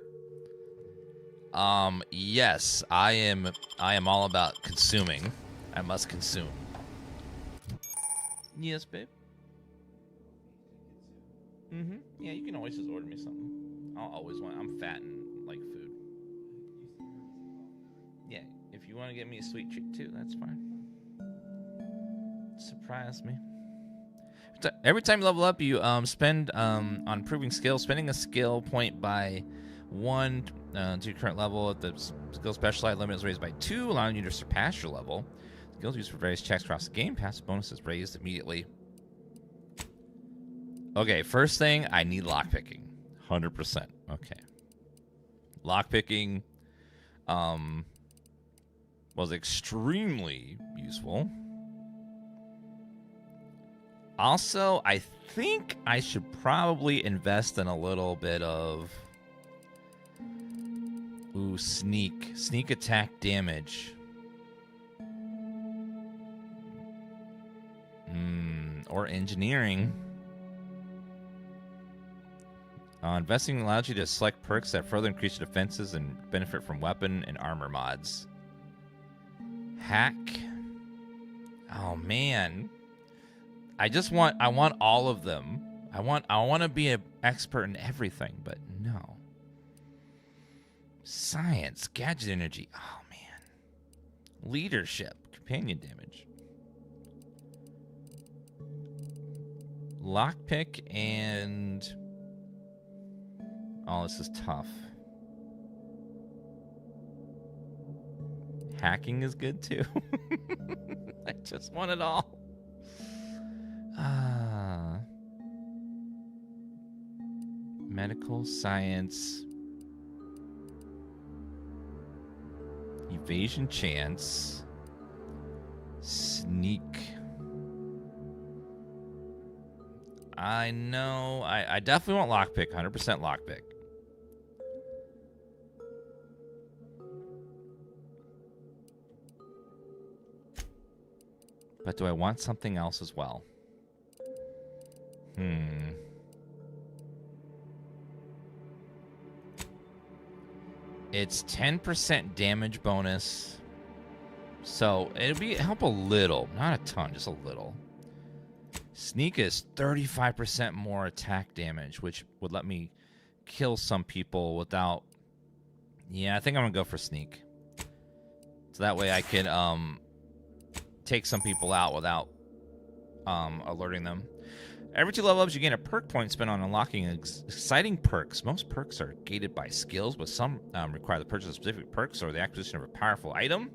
S6: Yes, I am all about consuming. I must consume. Yes, babe. Yeah, you can always just order me something. I'll always want. I'm fat and like food. Yeah, if you want to get me a sweet treat too, that's fine. Surprise me. Every time you level up, you spend on improving skills. Spending a skill point by 1 to your current level. If the skill specialized limit is raised by 2, allowing you to surpass your level. Skills used for various checks across the game. Passive bonuses raised immediately. Okay, first thing, I need lockpicking. 100%. Okay. Lockpicking was extremely useful. Also, I think I should probably invest in a little bit of... Ooh, sneak. Sneak attack damage. Or engineering. Investing allows you to select perks that further increase your defenses and benefit from weapon and armor mods. Hack. Oh, man. I want all of them. I want to be an expert in everything, but no. Science, gadget energy. Oh, man. Leadership, companion damage. Lockpick and... Oh, this is tough. Hacking is good, too. I just want it all. Medical, science... Evasion chance. Sneak. I know. I definitely want lockpick. 100% lockpick. But do I want something else as well? It's 10% damage bonus. So it'll help a little. Not a ton, just a little. Sneak is 35% more attack damage, which would let me kill some people without... Yeah, I think I'm going to go for sneak. So that way I can take some people out without alerting them. Every 2 level ups, you gain a perk point spent on unlocking exciting perks. Most perks are gated by skills, but some require the purchase of specific perks or the acquisition of a powerful item.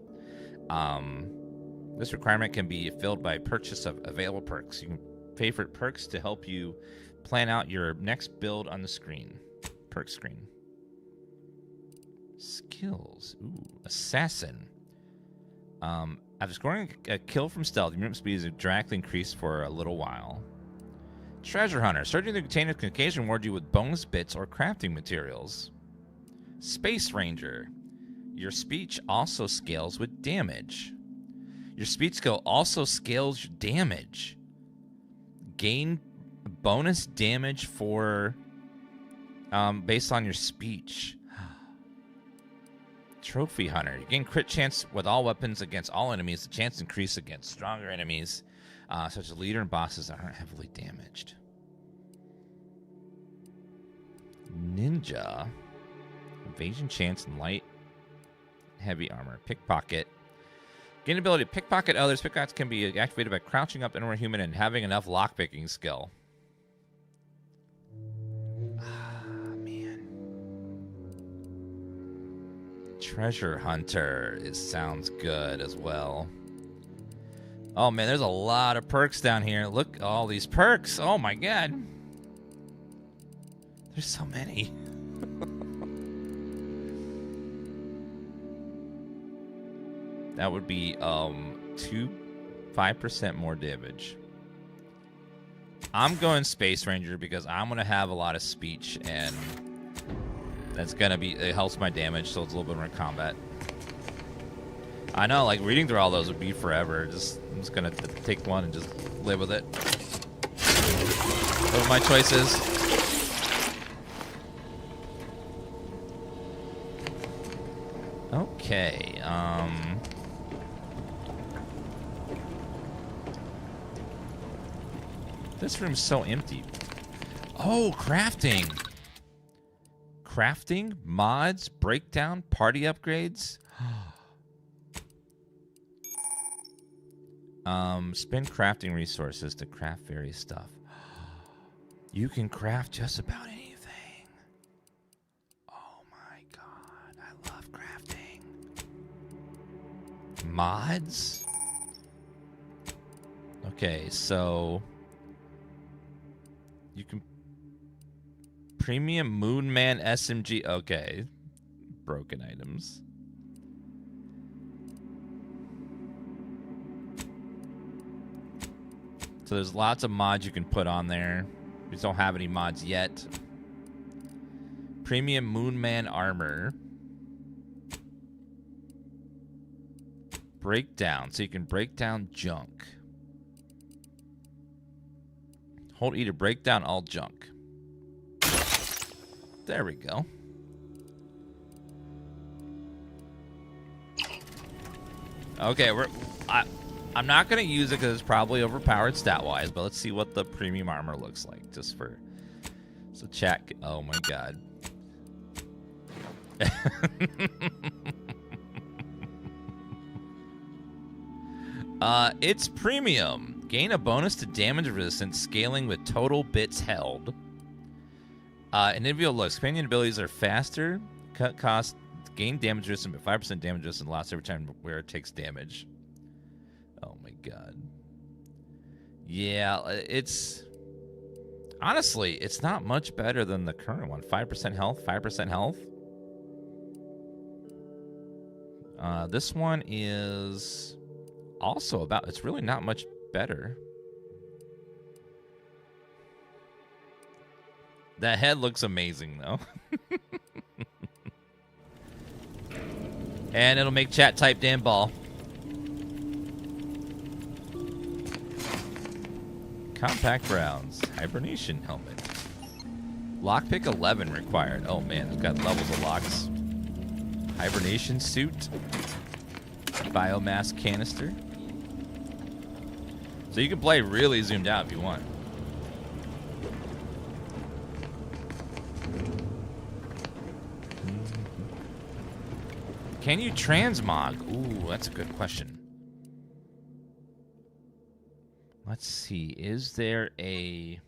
S6: This requirement can be filled by purchase of available perks. You can pay for perks to help you plan out your next build on the screen. Perk screen. Skills. Ooh, assassin. After scoring a kill from stealth, your movement speed is dramatically increased for a little while. Treasure Hunter. Searching the container can occasionally reward you with bonus bits or crafting materials. Space Ranger. Your speech also scales with damage. Your speech skill also scales your damage. Gain bonus damage for based on your speech. Trophy Hunter. You gain crit chance with all weapons against all enemies. The chance increase against stronger enemies, such as leader and bosses that aren't heavily damaged. Ninja. Evasion chance and light heavy armor. Pickpocket. Gain ability to pickpocket others. Pickpockets can be activated by crouching up anywhere human and having enough lockpicking skill. Treasure Hunter sounds good as well. Oh man, there's a lot of perks down here. Look at all these perks. Oh my god. There's so many. That would be 5% more damage. I'm going Space Ranger because I'm going to have a lot of speech and that's gonna be, it helps my damage, so it's a little bit more combat. I know, like reading through all those would be forever. I'm just gonna take one and just live with it. Those are my choices. Okay, this room's so empty. Oh, crafting. Crafting, mods, breakdown, party upgrades. Spend crafting resources to craft various stuff. You can craft just about anything. Oh my god, I love crafting. Mods? Okay, so you can Premium Moonman SMG. Okay. Broken items. So there's lots of mods you can put on there. We just don't have any mods yet. Premium Moonman armor. Breakdown. So you can break down junk. Hold E to break down all junk. There we go. Okay, I'm not gonna use it because it's probably overpowered stat-wise, but let's see what the premium armor looks like, just for so chat. Oh my god. It's premium. Gain a bonus to damage resistance scaling with total bits held. Individual looks. Companion abilities are faster, cut cost, gain damage resistance, but 5% damage resistance lost every time where it takes damage. Oh my god. Yeah, it's... Honestly, it's not much better than the current one. 5% health, 5% health. This one is also about... It's really not much better. That head looks amazing, though. And it'll make chat type Dan Ball. Compact Browns. Hibernation helmet. Lockpick 11 required. Oh man, it's got levels of locks. Hibernation suit. Biomass canister. So you can play really zoomed out if you want. Can you transmog? Ooh, that's a good question. Let's see. Is there a...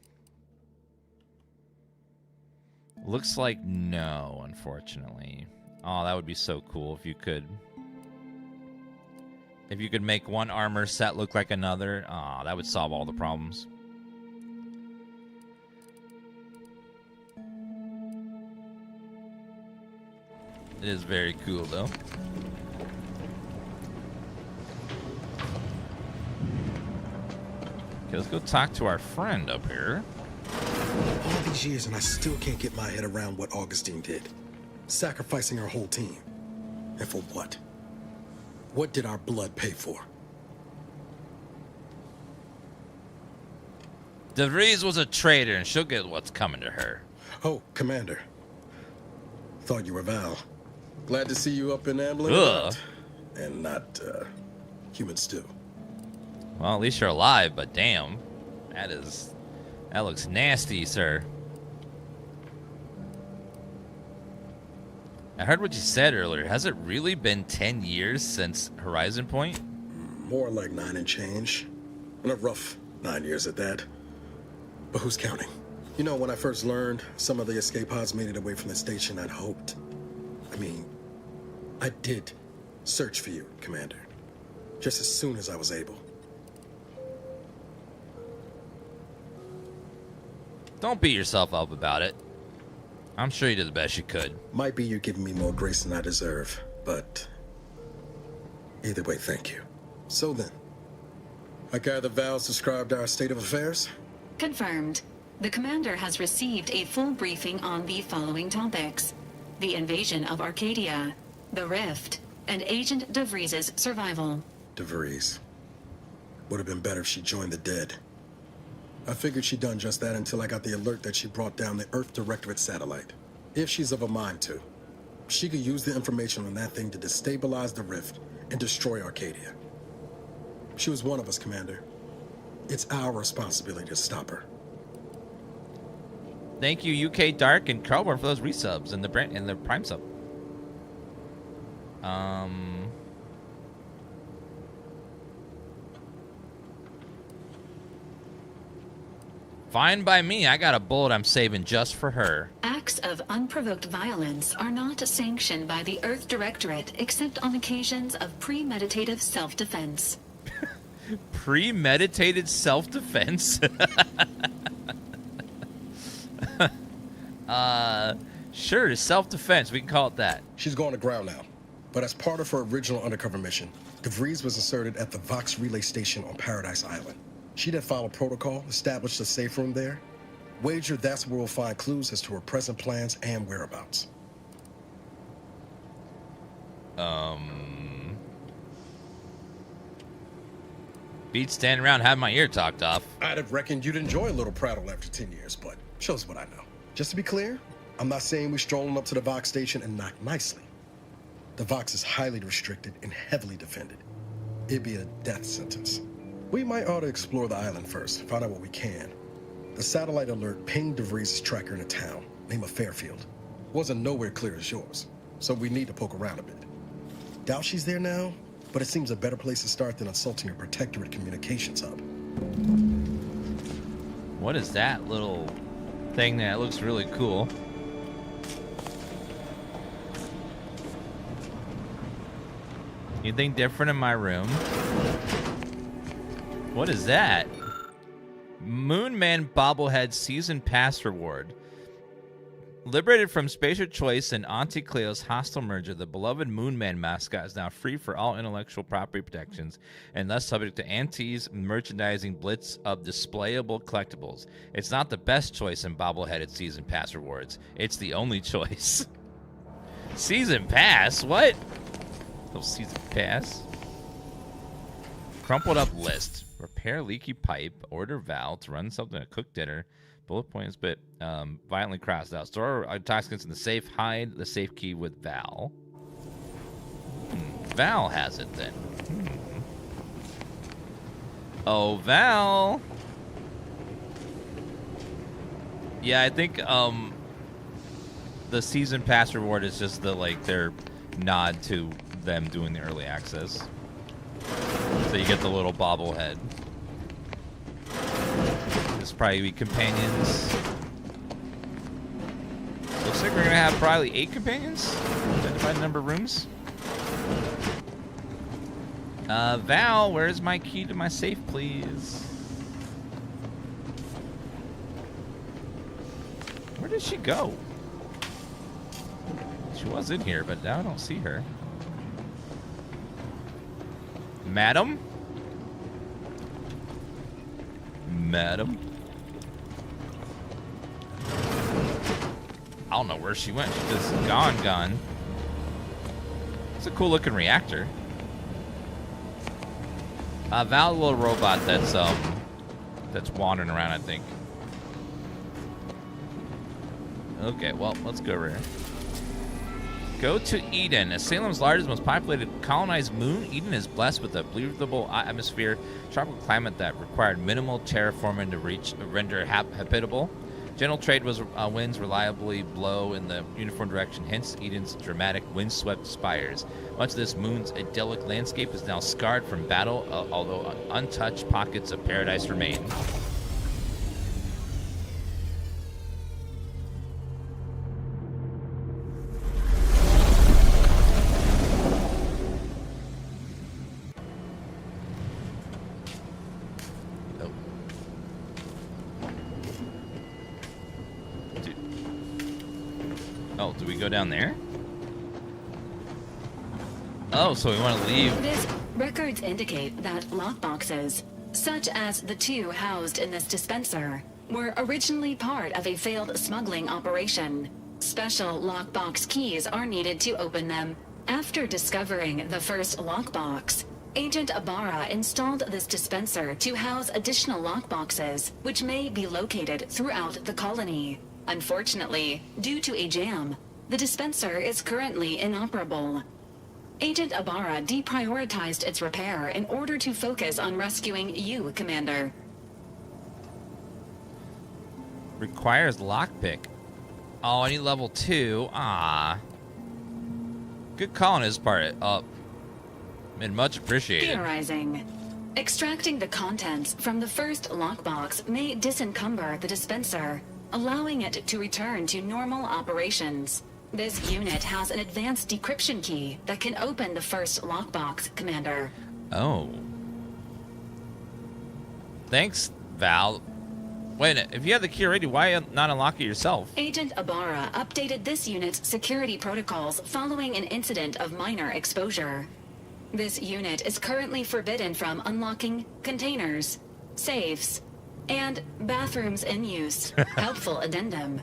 S6: Looks like no, unfortunately. Oh, that would be so cool if you could... If you could make one armor set look like another. Oh, that would solve all the problems. It is very cool, though. Okay, let's go talk to our friend up here.
S9: All these years and I still can't get my head around what Augustine did. Sacrificing our whole team. And for what? What did our blood pay for?
S6: DeVries was a traitor, and she'll get what's coming to her.
S9: Oh, Commander. Thought you were Val. Glad to see you up and ambling
S6: Ugh.
S9: about. And not, human stew.
S6: Well, at least you're alive, but damn. That looks nasty, sir. I heard what you said earlier. Has it really been 10 years since Horizon Point?
S9: More like 9 and change. And a rough 9 years at that. But who's counting? You know, when I first learned some of the escape pods made it away from the station, I'd hoped. I mean, I did search for you, Commander. Just as soon as I was able.
S6: Don't beat yourself up about it. I'm sure you did the best you could.
S9: Might be you're giving me more grace than I deserve, but either way, thank you. So then, I gather Val's described our state of affairs?
S10: Confirmed. The commander has received a full briefing on the following topics: the invasion of Arcadia, the Rift, and Agent DeVries' survival.
S9: DeVries. Would have been better if she joined the dead. I figured she'd done just that until I got the alert that she brought down the Earth Directorate satellite. If she's of a mind to, she could use the information on that thing to destabilize the Rift and destroy Arcadia. She was one of us, Commander. It's our responsibility to stop her.
S6: Thank you, UK Dark and Carlborn, for those resubs and the Prime sub. Fine by me. I got a bullet I'm saving just for her.
S10: Acts of unprovoked violence are not sanctioned by the Earth Directorate except on occasions of premeditative self-defense.
S6: Premeditated self-defense? Sure, self-defense. We can call it that.
S9: She's going to ground now. But as part of her original undercover mission, DeVries was inserted at the Vox relay station on Paradise Island. She'd have followed protocol, established a safe room there. Wager that's where we'll find clues as to her present plans and whereabouts.
S6: Beat standing around having my ear talked off.
S9: I'd have reckoned you'd enjoy a little prattle after 10 years, but shows what I know. Just to be clear, I'm not saying we're strolling up to the Vox station and knock nicely. The Vox is highly restricted and heavily defended. It'd be a death sentence. We might ought to explore the island first, find out what we can. The satellite alert pinged DeVries' tracker in a town, name of Fairfield. Wasn't nowhere clear as yours. so we need to poke around a bit. Doubt she's there now, but it seems a better place to start than assaulting her Protectorate communications hub.
S6: What is that little thing that looks really cool? Anything different in my room? What is that? Moonman bobblehead season pass reward. Liberated from Spacer Choice and Auntie Cleo's hostile merger, the beloved Moonman mascot is now free for all intellectual property protections and thus subject to Auntie's merchandising blitz of displayable collectibles. It's not the best choice in bobbleheaded season pass rewards. It's the only choice. Season pass? What? Little season pass. Crumpled up list. Repair leaky pipe. Order Val to run something to cook dinner. Bullet points, but violently crossed out. Store intoxicants in the safe. Hide the safe key with Val. Val has it then. Oh, Val. Yeah, I think the season pass reward is just their nod to them doing the early access. So you get the little bobblehead. This probably be companions. Looks like we're gonna have probably 8 companions. Identify the number of rooms. Val, where's my key to my safe, please? Where did she go? She was in here, but now I don't see her. Madam? Madam? I don't know where she went. She's just gone. It's a cool looking reactor. Val, little robot that's wandering around, I think. Okay, well, let's go over here. Go to Eden, as Salem's largest, most populated colonized moon. Eden is blessed with a breathable atmosphere, tropical climate that required minimal terraforming to render habitable. General trade winds reliably blow in the uniform direction, hence Eden's dramatic windswept spires. Much of this moon's idyllic landscape is now scarred from battle, although untouched pockets of paradise remain. Oh, do we go down there? Oh, so we want to leave.
S10: This records indicate that lockboxes, such as the 2 housed in this dispenser, were originally part of a failed smuggling operation. Special lockbox keys are needed to open them. After discovering the first lockbox, Agent Ibarra installed this dispenser to house additional lockboxes, which may be located throughout the colony. Unfortunately, due to a jam, the dispenser is currently inoperable. Agent Ibarra deprioritized its repair in order to focus on rescuing you, Commander.
S6: Requires lockpick. Oh, I need level 2. Ah. Good call on his part. And much appreciated.
S10: Theorizing. Extracting the contents from the first lockbox may disencumber the dispenser, allowing it to return to normal operations. This unit has an advanced decryption key that can open the first lockbox, Commander.
S6: Oh. Thanks, Val. Wait a minute. If you have the key already, why not unlock it yourself?
S10: Agent Ibarra updated this unit's security protocols following an incident of minor exposure. This unit is currently forbidden from unlocking containers, safes, and bathrooms in use. Helpful addendum.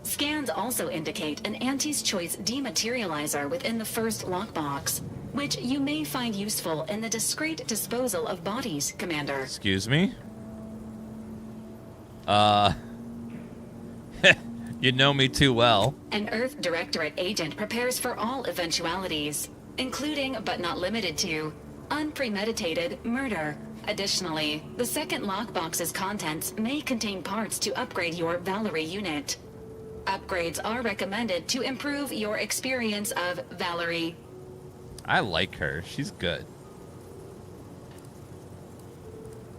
S10: Scans also indicate an Auntie's Choice dematerializer within the first lockbox, which you may find useful in the discreet disposal of bodies, Commander.
S6: Excuse me? You know me too well.
S10: An Earth Directorate agent prepares for all eventualities, including but not limited to unpremeditated murder. Additionally, the second lockbox's contents may contain parts to upgrade your Valerie unit. Upgrades are recommended to improve your experience of Valerie.
S6: I like her. She's good.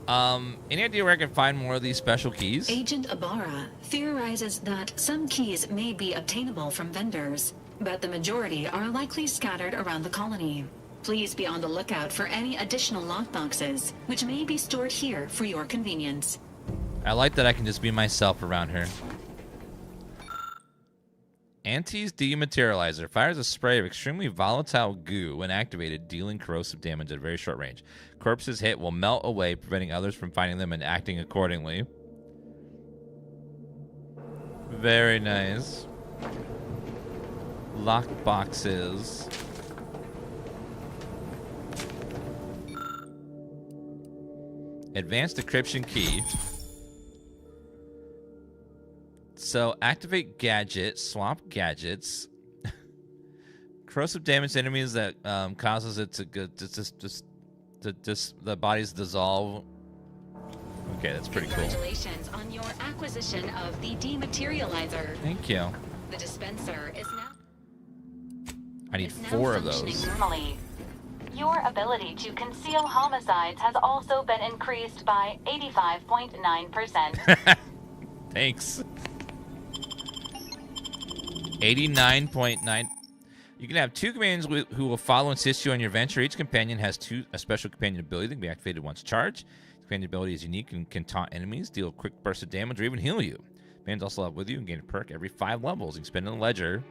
S6: Any idea where I can find more of these special keys?
S10: Agent Ibarra theorizes that some keys may be obtainable from vendors, but the majority are likely scattered around the colony. Please be on the lookout for any additional lockboxes, which may be stored here for your convenience.
S6: I like that I can just be myself around her. Anti's Dematerializer fires a spray of extremely volatile goo when activated, dealing corrosive damage at a very short range. Corpses hit will melt away, preventing others from finding them and acting accordingly. Very nice. Lock boxes. Advanced decryption key. So activate gadget, swap gadgets. Corrosive damage to enemies that causes it to the bodies dissolve. Okay, that's pretty cool.
S10: Congratulations on your acquisition of the Dematerializer.
S6: Thank you.
S10: The dispenser is now.
S6: I need 4 of those.
S14: Normally. Your ability to conceal homicides has also been increased by 85.9%.
S6: Thanks. 89.9. You can have 2 companions who will follow and assist you on your venture. Each companion has a special companion ability that can be activated once charged. Companion ability is unique and can taunt enemies, deal a quick burst of damage, or even heal you. Companions also level with you and gain a perk every 5 levels. You can spend in the ledger.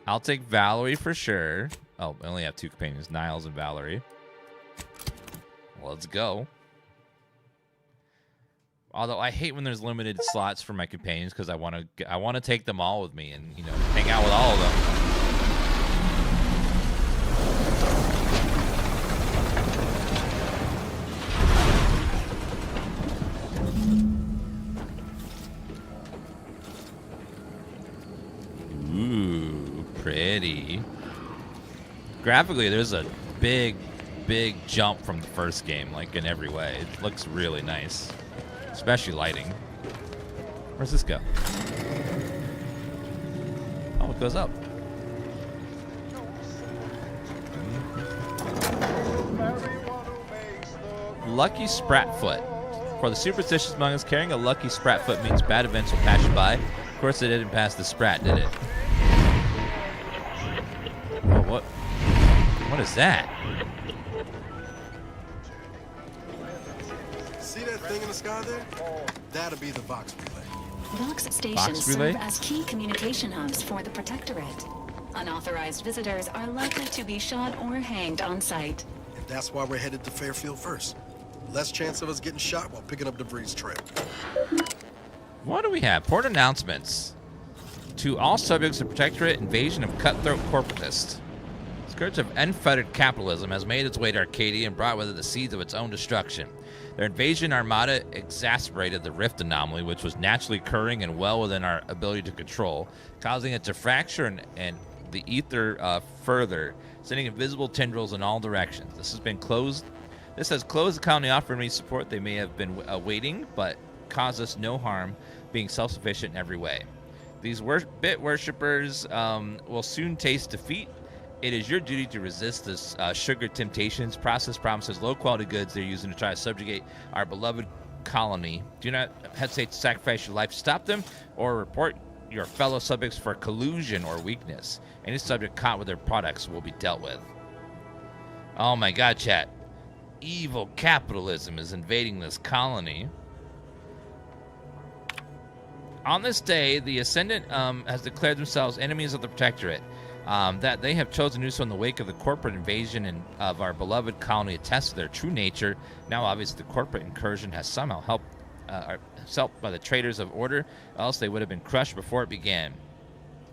S6: I'll take Valerie for sure. Oh, I only have 2 companions, Niles and Valerie. Well, let's go. Although I hate when there's limited slots for my companions because I want to take them all with me and, you know, hang out with all of them. Ooh, pretty. Graphically, there's a big jump from the first game, like in every way. It looks really nice. Especially lighting. Where's this go? Oh, it goes up. Lucky Spratfoot. For the superstitious among us, carrying a lucky Spratfoot means bad events will pass you by. Of course, it didn't pass the Sprat, did it? Oh, what is that?
S9: See that thing in the sky there? That'll be the Vox Relay.
S10: Vox stations serve as key communication hubs for the Protectorate. Unauthorized visitors are likely to be shot or hanged on sight.
S9: And that's why we're headed to Fairfield first. Less chance of us getting shot while picking up debris trail.
S6: What do we have? Port announcements. To all subjects of Protectorate, invasion of cutthroat corporatists. Scourge of unfettered capitalism has made its way to Arcadia and brought with it the seeds of its own destruction. Their invasion armada exacerbated the rift anomaly, which was naturally occurring and well within our ability to control, causing it to fracture and the ether further, sending invisible tendrils in all directions. This has closed the colony off for enemy support they may have been awaiting, but caused us no harm, being self-sufficient in every way. These bit worshippers will soon taste defeat. It is your duty to resist this sugar temptations. Process promises low-quality goods they're using to try to subjugate our beloved colony. Do not hesitate to sacrifice your life to stop them, or report your fellow subjects for collusion or weakness. Any subject caught with their products will be dealt with. Oh my god, chat. Evil capitalism is invading this colony. On this day, the Ascendant has declared themselves enemies of the Protectorate. That they have chosen to do so in the wake of the corporate invasion of our beloved colony attests to their true nature. Now, obviously, the corporate incursion has somehow helped by the traitors of order, else they would have been crushed before it began.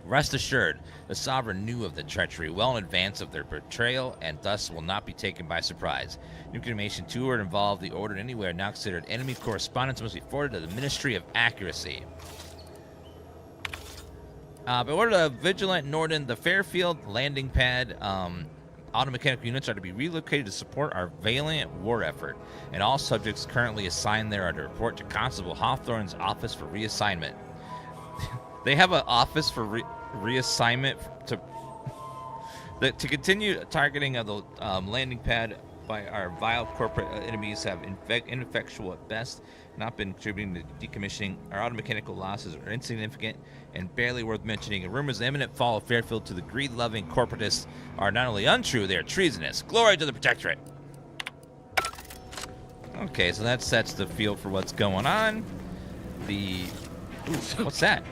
S6: Rest assured, the Sovereign knew of the treachery well in advance of their betrayal, and thus will not be taken by surprise. New information to or involve the Order anywhere now considered enemy correspondence must be forwarded to the Ministry of Accuracy. By order of Vigilant Norden, the Fairfield landing pad automechanical units are to be relocated to support our valiant war effort, and all subjects currently assigned there are to report to Constable Hawthorne's office for reassignment. They have an office for reassignment to continue targeting of the landing pad by our vile corporate enemies have ineffectual at best, not been contributing to decommissioning. Our automechanical losses are insignificant and barely worth mentioning. And rumors of the imminent fall of Fairfield to the greed-loving corporatists are not only untrue, they are treasonous. Glory to the Protectorate. Okay, so that sets the field for what's going on. What's that?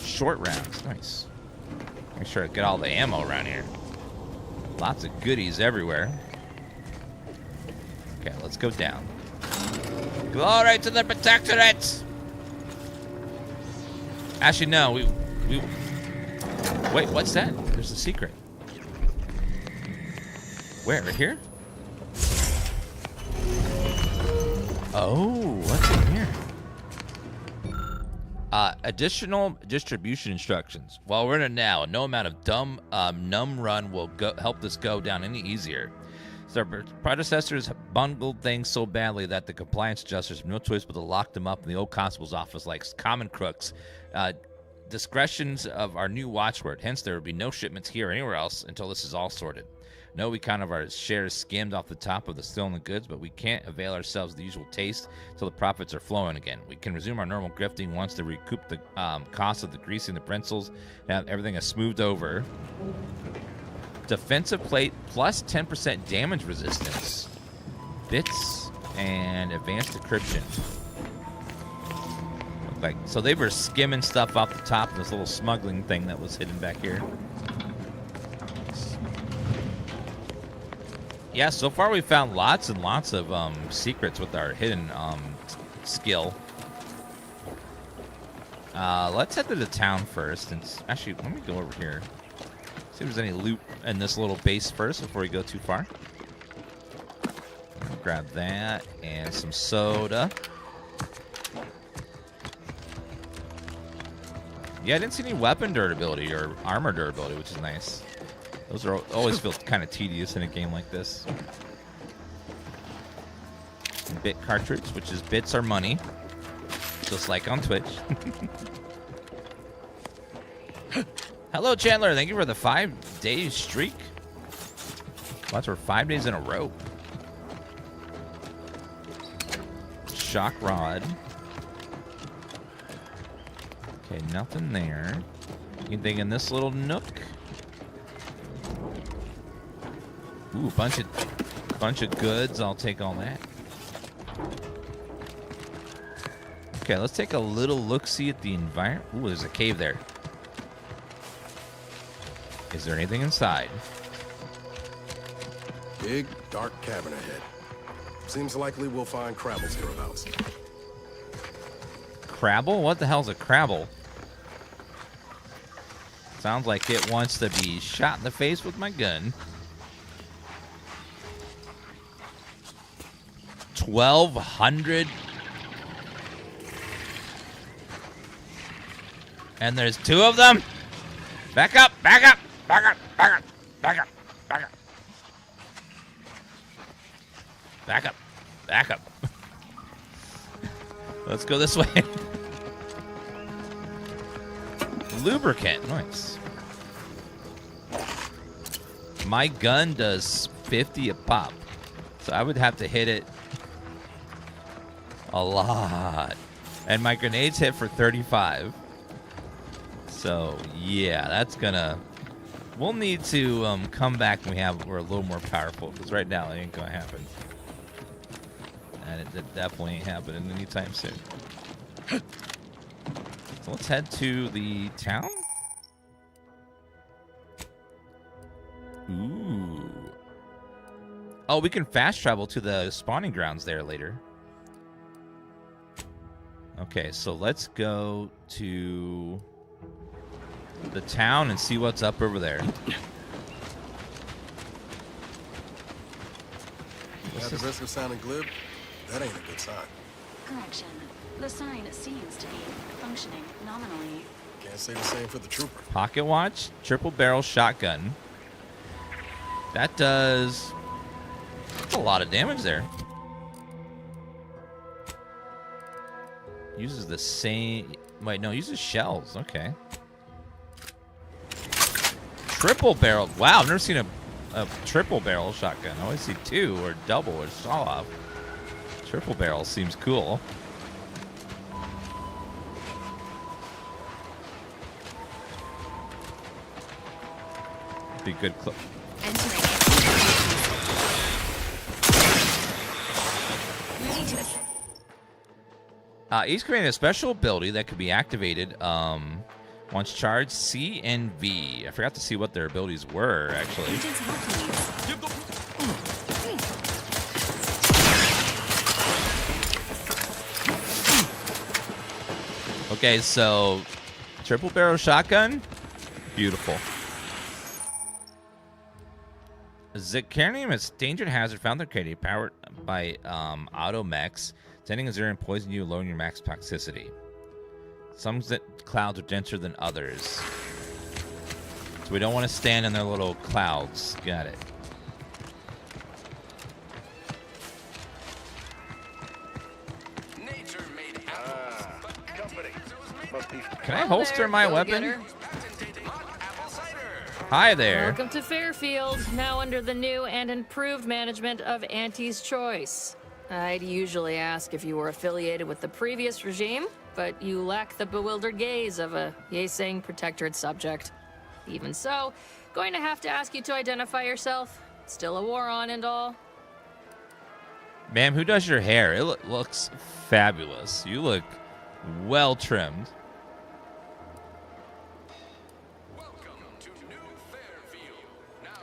S6: Short rounds. Nice. Make sure I get all the ammo around here. Lots of goodies everywhere. Okay, let's go down. Glory to the Protectorate! Actually, no, we wait, what's that? There's a secret. Where? Right here? Oh, what's in here? Additional distribution instructions. While we're in it now, no amount of numb run will help this go down any easier. So our predecessors bungled things so badly that the compliance adjusters have no choice but to lock them up in the old constable's office like common crooks. Discretions of our new watchword. Hence, there will be no shipments here or anywhere else until this is all sorted. No, we kind of our shares skimmed off the top of the stolen goods, but we can't avail ourselves of the usual taste until the profits are flowing again. We can resume our normal grifting once to recoup the cost of the greasing the pretzels and have everything is smoothed over. Defensive plate plus 10% damage resistance. Bits and advanced decryption. Like, so they were skimming stuff off the top of this little smuggling thing that was hidden back here. Yeah, so far we found lots and lots of secrets with our hidden skill. Let's head to the town first. And actually, let me go over here. See if there's any loot in this little base first before we go too far. Grab that and some soda. Yeah, I didn't see any weapon durability or armor durability, which is nice. Those are always feel kind of tedious in a game like this. Bit cartridge, which is bits are money, just like on Twitch. Hello, Chandler. Thank you for the 5-day streak. Well, that's for 5 days in a row. Shock rod. Okay, nothing there. Anything in this little nook? Ooh, bunch of goods. I'll take all that. Okay, let's take a little look-see at the environment. Ooh, there's a cave there. Is there anything inside?
S9: Big, dark cavern ahead. Seems likely we'll find Crabble's hereabouts.
S6: Crabble? What the hell's a Crabble? Sounds like it wants to be shot in the face with my gun. 1,200. And there's 2 of them? Back up, back up, back up, back up, back up, back up. Back up, back up. Let's go this way. Lubricant, nice. My gun does 50 a pop, so I would have to hit it a lot. And my grenades hit for 35. So yeah, that's gonna. We'll need to come back when we're a little more powerful, because right now it ain't gonna happen. And it definitely ain't happening anytime soon. So let's head to the town. Ooh. Oh, we can fast travel to the spawning grounds there later. Okay, so let's go to the town and see what's up over there.
S9: At the risk of sounding glib, that ain't a good sign.
S10: Correction. The sign seems to be functioning nominally.
S9: Can't say the same for the trooper.
S6: Pocket watch, triple barrel shotgun. That does a lot of damage there. Uses the same... Wait, no, uses shells. Okay. Triple barrel. Wow, I've never seen a triple barrel shotgun. I always see two or double or saw off. Triple barrel seems cool. Be good clip. Each command has a special ability that can be activated once charged. C and V. I forgot to see what their abilities were, actually. Okay, so triple barrel shotgun. Beautiful. Zirconium is danger hazard found in Arcadia, powered by auto mechs. Sending a zero and poison you, lowering your max toxicity. Some clouds are denser than others. So we don't want to stand in their little clouds. Got it. Can I holster my weapon? Hi there.
S2: Welcome to Fairfield, now under the new and improved management of Auntie's Choice. I'd usually ask if you were affiliated with the previous regime, but you lack the bewildered gaze of a yay-saying protectorate subject. Even so, going to have to ask you to identify yourself. Still a war on and all.
S6: Ma'am, who does your hair? It looks fabulous. You look well trimmed.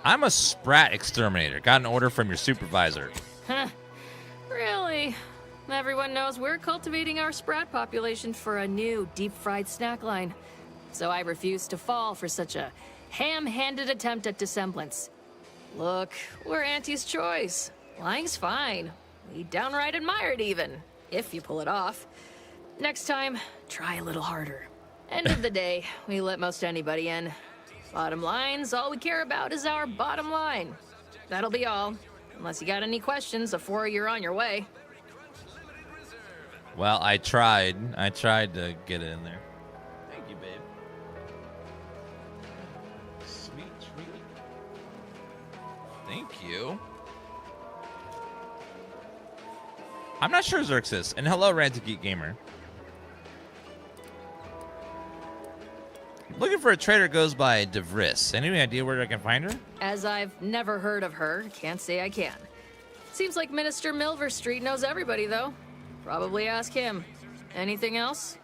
S6: I'm a Sprat exterminator. Got an order from your supervisor.
S2: Huh. Really? Everyone knows we're cultivating our Sprat population for a new deep-fried snack line. So I refuse to fall for such a ham-handed attempt at dissemblance. Look, we're Auntie's Choice. Lying's fine. We downright admire it even, if you pull it off. Next time, try a little harder. End of the day, we let most anybody in. Bottom line's all we care about is our bottom line. That'll be all. Unless you got any questions before you're on your way.
S6: Well, I tried. I tried to get it in there. Thank you, babe. Sweet treat. Thank you. I'm not sure Xerxes. And hello, Rantic Geek Gamer. Looking for a trader goes by DeVris. Any idea where I can find her?
S2: As I've never heard of her, can't say I can. Seems like Minister Milver Street knows everybody, though. Probably ask him. Anything else?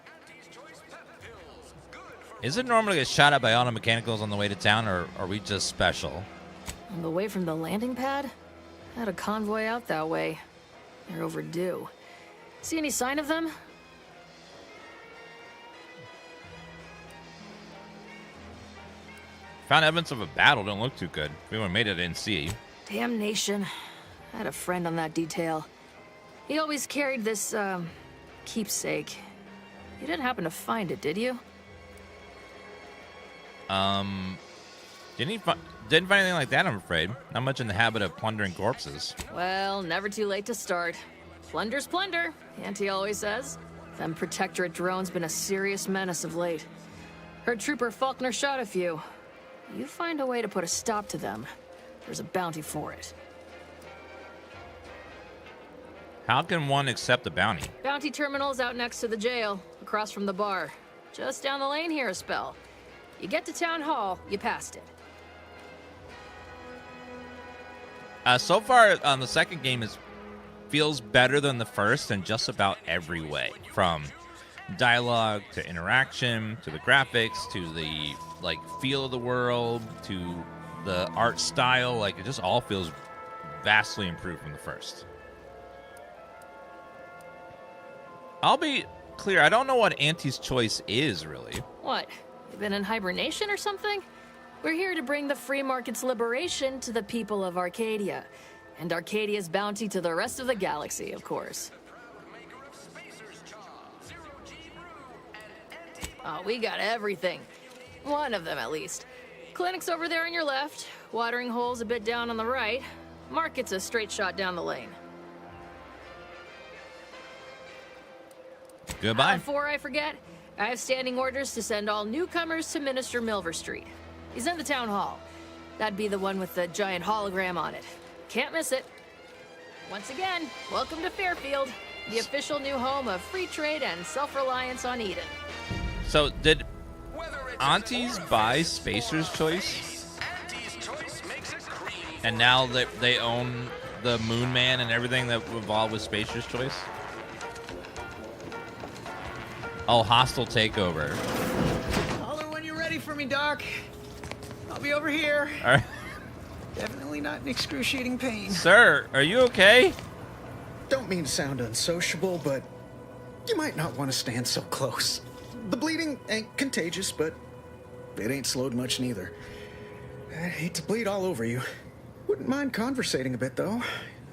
S6: Is it normal to get shot at by auto mechanicals on the way to town, or are we just special?
S2: On the way from the landing pad? Had a convoy out that way. They're overdue. See any sign of them?
S6: Found evidence of a battle. Don't look too good. If anyone made it, I didn't see.
S2: Damnation. I had a friend on that detail. He always carried this, keepsake. You didn't happen to find it, did you?
S6: Didn't find anything like that, I'm afraid. Not much in the habit of plundering corpses.
S2: Well, never too late to start. Plunder's plunder, Auntie always says. Them Protectorate drones been a serious menace of late. Heard Trooper Faulkner shot a few. You find a way to put a stop to them, there's a bounty for it.
S6: How can one accept a bounty?
S2: Bounty terminal's out next to the jail, across from the bar. Just down the lane here a spell. You get to Town Hall, you passed it.
S6: So far, the second game feels better than the first in just about every way. From dialogue to interaction to the graphics to the feel of the world to the art style. Like, it just all feels vastly improved from the first. I'll be clear, I don't know what Auntie's Choice is, really.
S2: What? You been in hibernation or something? We're here to bring the free market's liberation to the people of Arcadia. And Arcadia's bounty to the rest of the galaxy, of course. Oh, we got everything. One of them, at least. Clinic's over there on your left. Watering hole's a bit down on the right. Market's a straight shot down the lane.
S6: Goodbye.
S2: Before I forget, I have standing orders to send all newcomers to Minister Milver Street. He's in the town hall. That'd be the one with the giant hologram on it. Can't miss it. Once again, welcome to Fairfield, the official new home of free trade and self-reliance on Eden.
S6: So, did Aunties buy Spacer's Choice? And now they own the Moon Man and everything that involved with Spacer's Choice? Oh, hostile takeover.
S5: Holler when you're ready for me, Doc. I'll be over here.
S6: All right.
S5: Definitely not in excruciating pain.
S6: Sir, are you okay?
S5: Don't mean to sound unsociable, but you might not want to stand so close. The bleeding ain't contagious, but it ain't slowed much neither. I hate to bleed all over you. Wouldn't mind conversating a bit, though.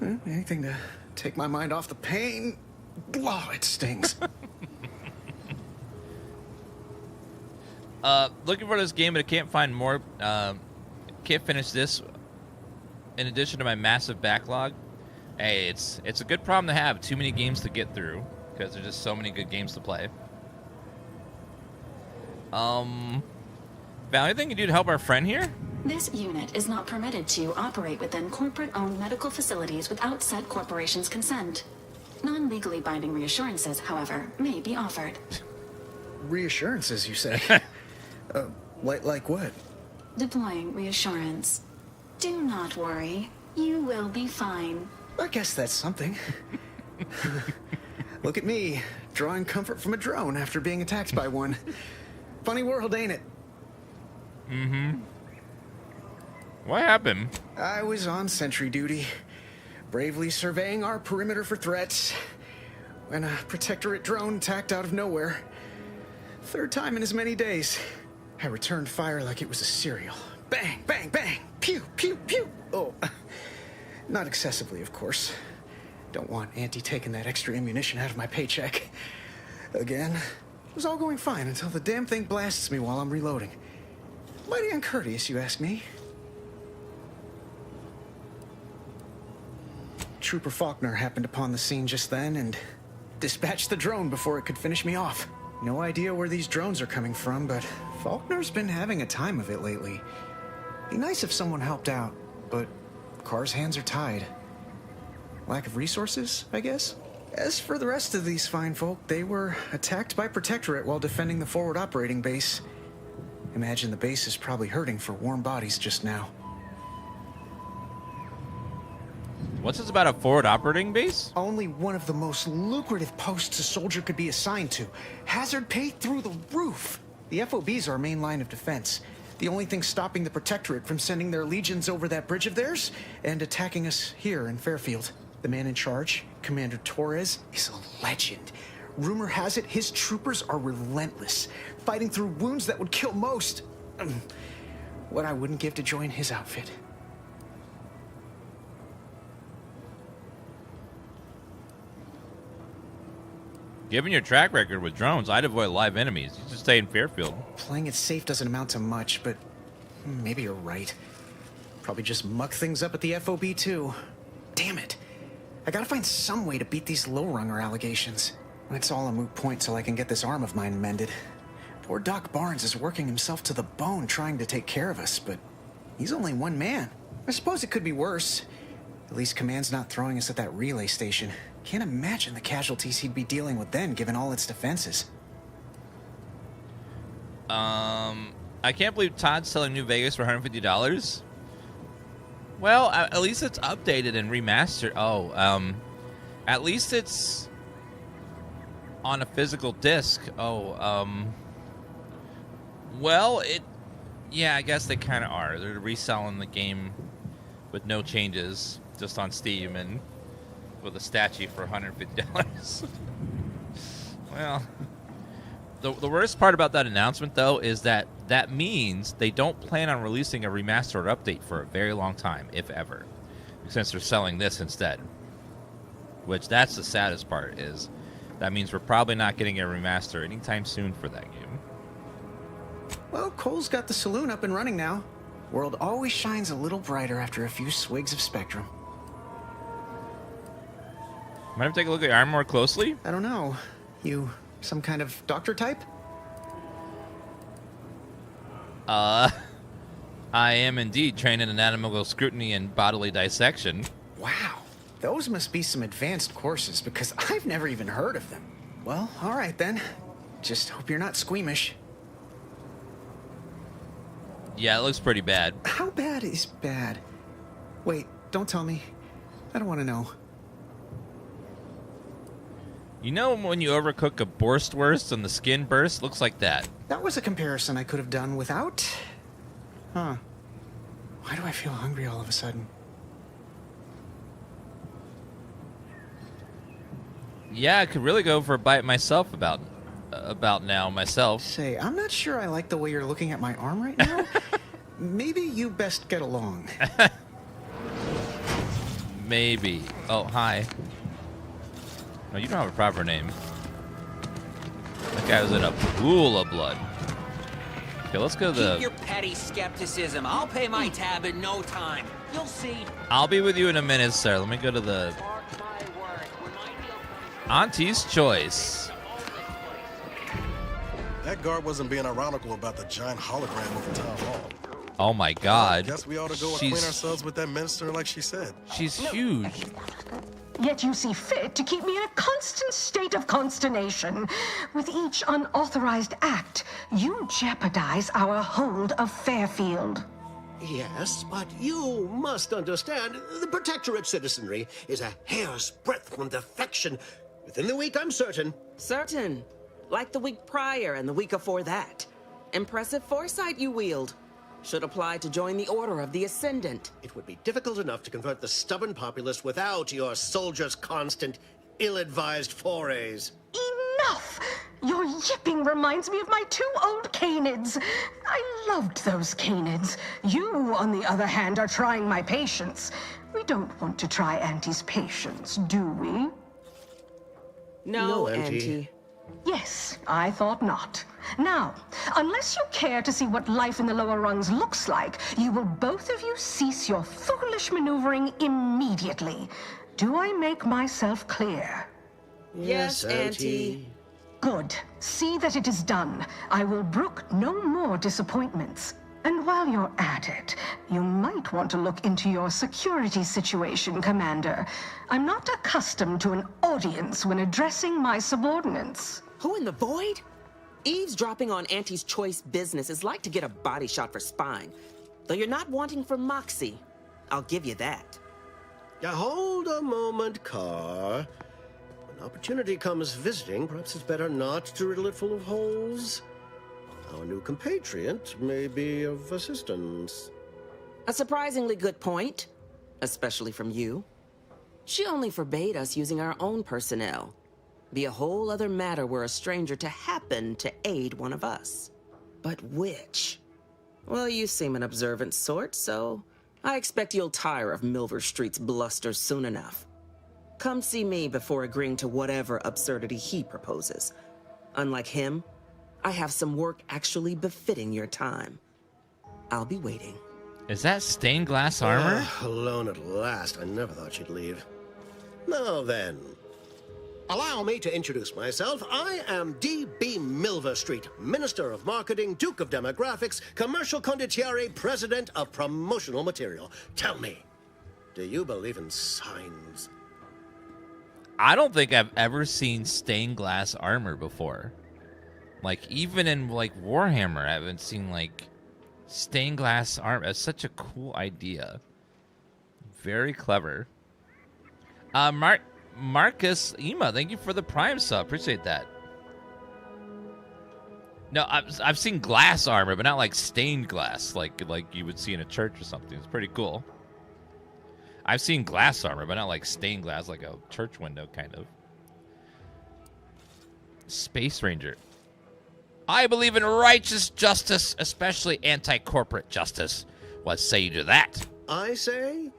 S5: Anything to take my mind off the pain. Oh, it stings.
S6: Looking for this game, but I can't find more. Can't finish this. In addition to my massive backlog, hey, it's a good problem to have. Too many games to get through because there's just so many good games to play. Val, anything you do to help our friend here?
S10: This unit is not permitted to operate within corporate-owned medical facilities without said corporation's consent. Non-legally binding reassurances, however, may be offered.
S5: Reassurances, you say? Like what?
S10: Deploying reassurance. Do not worry. You will be fine.
S5: I guess that's something. Look at me, drawing comfort from a drone after being attacked by one. Funny world, ain't it?
S6: Mm-hmm. What happened?
S5: I was on sentry duty, bravely surveying our perimeter for threats, when a Protectorate drone attacked out of nowhere. Third time in as many days. I returned fire like it was a cereal. Bang, bang, bang! Pew, pew, pew! Oh, not excessively, of course. Don't want Auntie taking that extra ammunition out of my paycheck. Again, it was all going fine until the damn thing blasts me while I'm reloading. Mighty uncourteous, you ask me. Trooper Faulkner happened upon the scene just then and dispatched the drone before it could finish me off. No idea where these drones are coming from, but Faulkner's been having a time of it lately. Be nice if someone helped out, but Carr's hands are tied. Lack of resources, I guess? As for the rest of these fine folk, they were attacked by Protectorate while defending the forward operating base. Imagine the base is probably hurting for warm bodies just now.
S6: What's this about a forward operating base?
S5: Only one of the most lucrative posts a soldier could be assigned to. Hazard pay through the roof. The FOB's our main line of defense. The only thing stopping the Protectorate from sending their legions over that bridge of theirs and attacking us here in Fairfield. The man in charge, Commander Torres, is a legend. Rumor has it his troopers are relentless, fighting through wounds that would kill most. What I wouldn't give to join his outfit.
S6: Given your track record with drones, I'd avoid live enemies. You should stay in Fairfield.
S5: Playing it safe doesn't amount to much, but maybe you're right. Probably just muck things up at the FOB too. Damn it. I gotta find some way to beat these low-runger allegations. It's all a moot point till I can get this arm of mine mended. Poor Doc Barnes is working himself to the bone trying to take care of us, but he's only one man. I suppose it could be worse. At least Command's not throwing us at that relay station. Can't imagine the casualties he'd be dealing with then, given all its defenses.
S6: I can't believe Todd's selling New Vegas for $150. Well, at least it's updated and remastered. Oh, at least it's on a physical disc. Oh, well, yeah, I guess they kind of are. They're reselling the game with no changes, just on Steam and with a statue for $150. Well, the worst part about that announcement, though, is that means they don't plan on releasing a remastered update for a very long time, if ever, since they're selling this instead. Which, that's the saddest part, is that means we're probably not getting a remaster anytime soon for that game.
S5: Well, Cole's got the saloon up and running now. World always shines a little brighter after a few swigs of Spectrum.
S6: Might have to take a look at Armory more closely?
S5: I don't know. You Some kind of doctor type?
S6: I am indeed trained in anatomical scrutiny and bodily dissection.
S5: Wow, those must be some advanced courses because I've never even heard of them. Well, all right then. Just hope you're not squeamish.
S6: Yeah, it looks pretty bad.
S5: How bad is bad? Wait, don't tell me. I don't want to know.
S6: You know when you overcook a borschtwurst and the skin bursts? Looks like that.
S5: That was a comparison I could have done without. Huh. Why do I feel hungry all of a sudden?
S6: Yeah, I could really go for a bite myself about now myself.
S5: Say, I'm not sure I like the way you're looking at my arm right now. Maybe you best get along.
S6: Maybe. Oh, hi. No, you don't have a proper name. That guy was in a pool of blood. Okay, let's go to the...
S7: Keep your petty skepticism. I'll pay my tab in no time. You'll see.
S6: I'll be with you in a minute, sir. Let me go to the... Auntie's Choice.
S9: That guard wasn't being ironical about the giant hologram over town hall.
S6: Oh my god.
S9: Guess we ought to go acquaint ourselves with that minister like she said.
S6: She's huge.
S23: Yet you see fit to keep me in a constant state of consternation. With each unauthorized act, you jeopardize our hold of Fairfield.
S12: Yes, but you must understand, the Protectorate citizenry is a hair's breadth from defection. Within the week, I'm certain.
S13: Certain. Like the week prior and the week before that. Impressive foresight you wield. Should apply to join the Order of the Ascendant.
S12: It would be difficult enough to convert the stubborn populace without your soldiers' constant, ill-advised forays.
S23: Enough! Your yipping reminds me of my 2 old canids. I loved those canids. You, on the other hand, are trying my patience. We don't want to try Auntie's patience, do we?
S13: No, Auntie.
S23: Yes, I thought not. Now, unless you care to see what life in the lower rungs looks like, you will both of you cease your foolish maneuvering immediately. Do I make myself clear?
S13: Yes, Auntie.
S23: Good. See that it is done. I will brook no more disappointments. And while you're at it, you might want to look into your security situation, Commander. I'm not accustomed to an audience when addressing my subordinates.
S13: Who in the void? Eavesdropping on Auntie's Choice business is like to get a body shot for spine. Though you're not wanting for moxie. I'll give you that.
S12: Now hold a moment, Carr. When opportunity comes visiting, perhaps it's better not to riddle it full of holes. Our new compatriot may be of assistance.
S13: A surprisingly good point, especially from you. She only forbade us using our own personnel. Be a whole other matter were a stranger to happen to aid one of us. But which? Well, you seem an observant sort, so I expect you'll tire of Milver Street's bluster soon enough. Come see me before agreeing to whatever absurdity he proposes. Unlike him, I have some work actually befitting your time. I'll be waiting.
S6: Is that stained glass armor?
S12: Alone at last. I never thought she'd leave. Now then, allow me to introduce myself. I am D.B. Milver Street, Minister of Marketing, Duke of Demographics, Commercial Condottiere, President of Promotional Material. Tell me, do you believe in signs?
S6: I don't think I've ever seen stained glass armor before. Like, even in, like, Warhammer, I haven't seen, like, stained glass armor. It's such a cool idea. Very clever. Marcus Ema, thank you for the Prime sub. Appreciate that. No, I've seen glass armor, but not, like, stained glass, like you would see in a church or something. It's pretty cool. I've seen glass armor, but not, like, stained glass, like a church window, kind of. Space Ranger. I believe in righteous justice, especially anti-corporate justice. What say you to that?
S12: I say,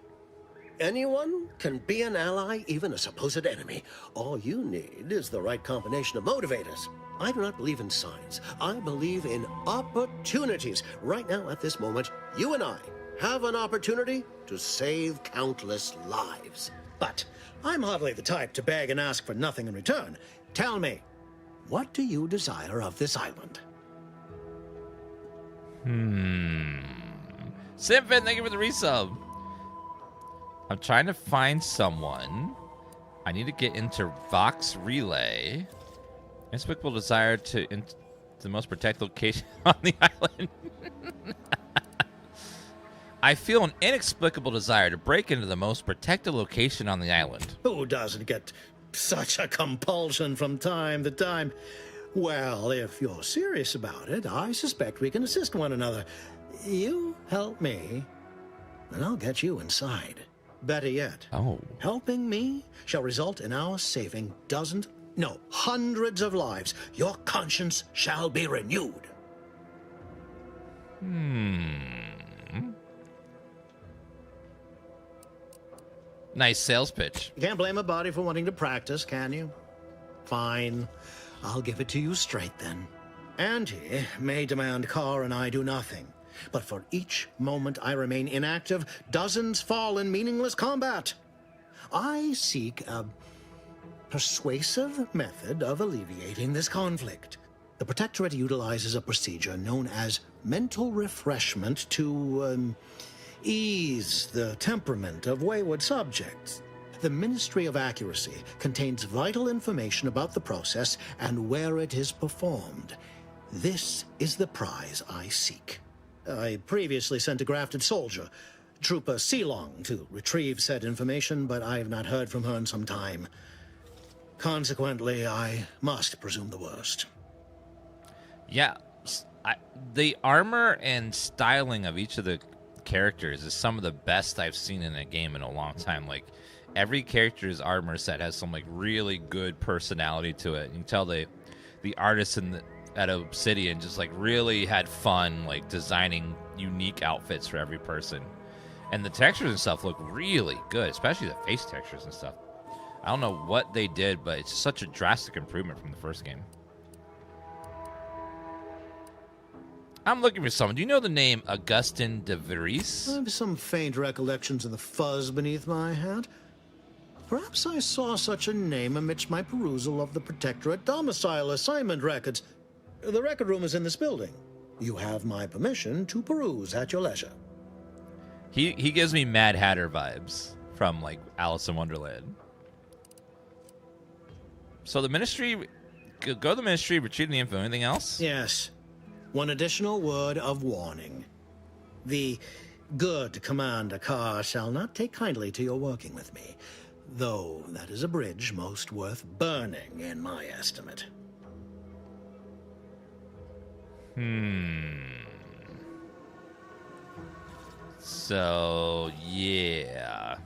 S12: anyone can be an ally, even a supposed enemy. All you need is the right combination of motivators. I do not believe in signs. I believe in opportunities. Right now, at this moment, you and I have an opportunity to save countless lives. But I'm hardly the type to beg and ask for nothing in return. Tell me, What do you desire of this island?
S6: Simfin, thank you for the resub. I'm trying to find someone. I need to get into Vox Relay. Inexplicable desire to the most protected location on the island. I feel an inexplicable desire to break into the most protected location on the island.
S12: Who doesn't get such a compulsion from time to time? Well, if you're serious about it, I suspect we can assist one another. You help me, and I'll get you inside. Better yet, helping me shall result in our saving hundreds of lives. Your conscience shall be renewed.
S6: Nice sales pitch.
S12: You can't blame a body for wanting to practice, can you? Fine. I'll give it to you straight then. Auntie may demand Carr and I do nothing, but for each moment I remain inactive, dozens fall in meaningless combat. I seek a persuasive method of alleviating this conflict. The Protectorate utilizes a procedure known as mental refreshment to ease the temperament of wayward subjects. The Ministry of Accuracy contains vital information about the process and where it is performed. This is the prize I seek. I previously sent a grafted soldier, Trooper Sealong, to retrieve said information, but I have not heard from her in some time. Consequently, I must presume the worst.
S6: Yeah, the armor and styling of each of the characters is some of the best I've seen in a game in a long time. Like, every character's armor set has some like really good personality to it. You can tell the artists at Obsidian just like really had fun like designing unique outfits for every person. And the textures and stuff look really good, especially the face textures and stuff. I don't know what they did, but it's such a drastic improvement from the first game. I'm looking for someone. Do you know the name Augustin de Vries?
S12: I have some faint recollections of the fuzz beneath my hat. Perhaps I saw such a name amidst my perusal of the Protectorate domicile assignment records. The record room is in this building. You have my permission to peruse at your leisure.
S6: He gives me Mad Hatter vibes from like Alice in Wonderland. So the Ministry, go to the Ministry, retrieve the info. Anything else?
S12: Yes. One additional word of warning. The good Commander Carr shall not take kindly to your working with me, though that is a bridge most worth burning in my estimate.
S6: So, yeah.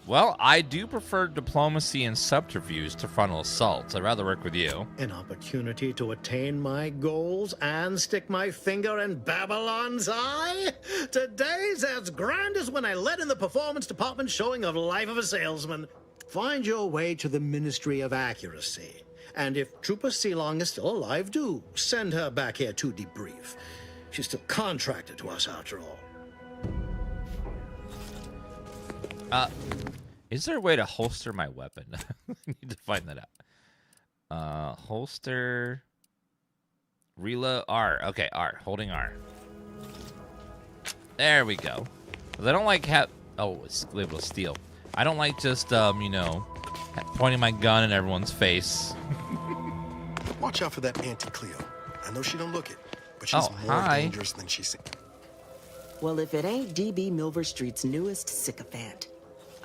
S6: Well, I do prefer diplomacy and subterfuge to frontal assaults. I'd rather work with you.
S12: An opportunity to attain my goals and stick my finger in Babylon's eye? Today's as grand as when I led in the performance department showing of Life of a Salesman. Find your way to the Ministry of Accuracy. And if Trooper Sealong is still alive, do send her back here to debrief. She's still contracted to us after all.
S6: Is there a way to holster my weapon? I need to find that out. Holster. Reload. R. Okay, R. Holding R. There we go. I don't like it's able to steal. I don't like just, pointing my gun in everyone's face.
S9: Watch out for that Auntie Cleo. I know she don't look it, but she's more dangerous than she seems.
S13: Well, if it ain't D.B. Milver Street's newest sycophant.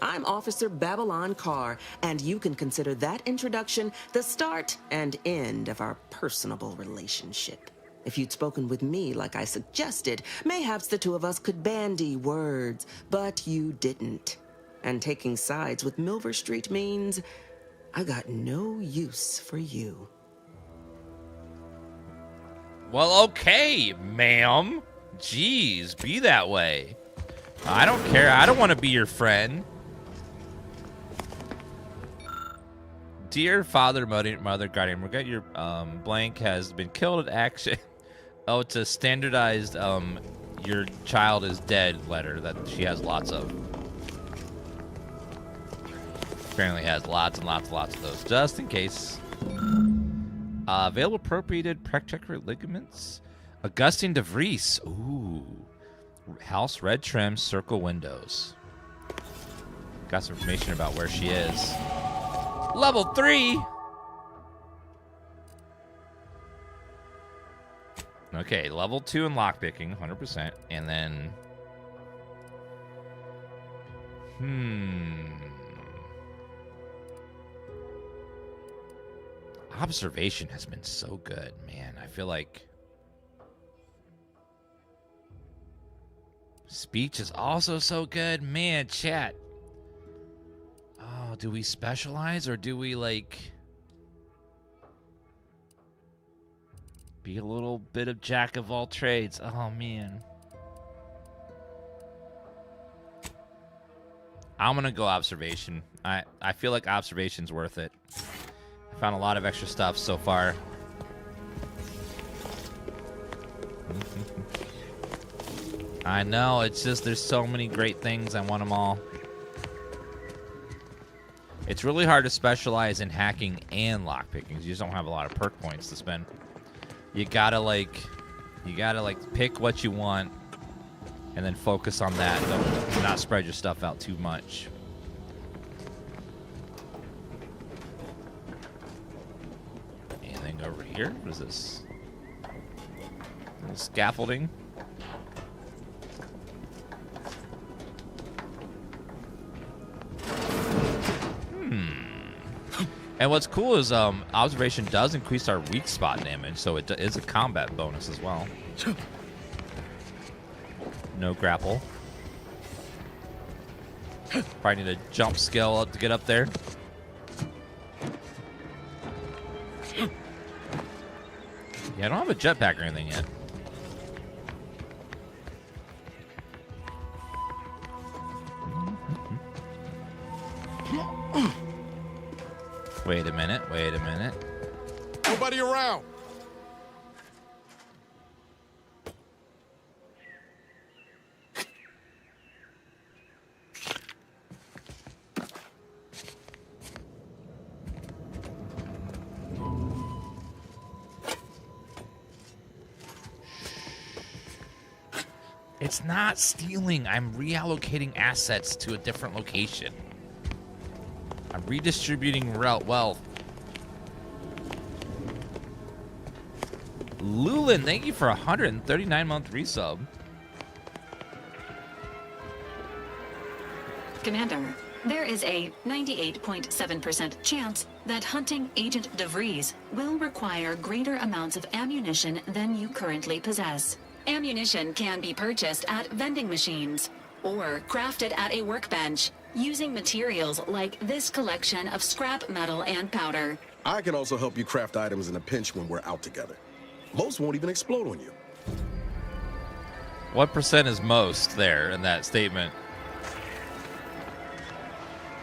S13: I'm Officer Babylon Carr, and you can consider that introduction the start and end of our personable relationship. If you'd spoken with me like I suggested, mayhaps the two of us could bandy words, but you didn't. And taking sides with Milver Street means I got no use for you.
S6: Well, okay, ma'am. Jeez, be that way. I don't care. I don't want to be your friend. Dear father, mother, guardian, regret your blank has been killed at action. Oh, it's a standardized your child is dead letter that she has lots of. apparently has lots and lots and lots of those, just in case. Available appropriated protectorate ligaments. Augustine de Vries. Ooh. House red trim, circle windows. Got some information about where she is. Level 3. Okay, level 2 in lockpicking, 100%. And then... Observation has been so good, man. I feel like... Speech is also so good. Man, chat. Oh, do we specialize or do we, like... be a little bit of jack of all trades? Oh, man. I'm going to go observation. I feel like observation's worth it. I found a lot of extra stuff so far. I know, it's just there's so many great things. I want them all. It's really hard to specialize in hacking and lockpicking. You just don't have a lot of perk points to spend. You gotta pick what you want and then focus on that. Don't not spread your stuff out too much. Anything over here? What is this? Scaffolding. And what's cool is observation does increase our weak spot damage, so it is a combat bonus as well. No grapple. Probably need a jump skill up to get up there. Yeah, I don't have a jetpack or anything yet. Wait a minute, wait a minute.
S1: Nobody around.
S6: It's not stealing. I'm reallocating assets to a different location. I'm redistributing wealth. Lulin, thank you for a 139-month resub.
S10: Commander, there is a 98.7% chance that hunting Agent De Vries will require greater amounts of ammunition than you currently possess. Ammunition can be purchased at vending machines or crafted at a workbench using materials like this collection of scrap metal and powder.
S9: I can also help you craft items in a pinch when we're out together. Most won't even explode on you.
S6: What percent is most there in that statement?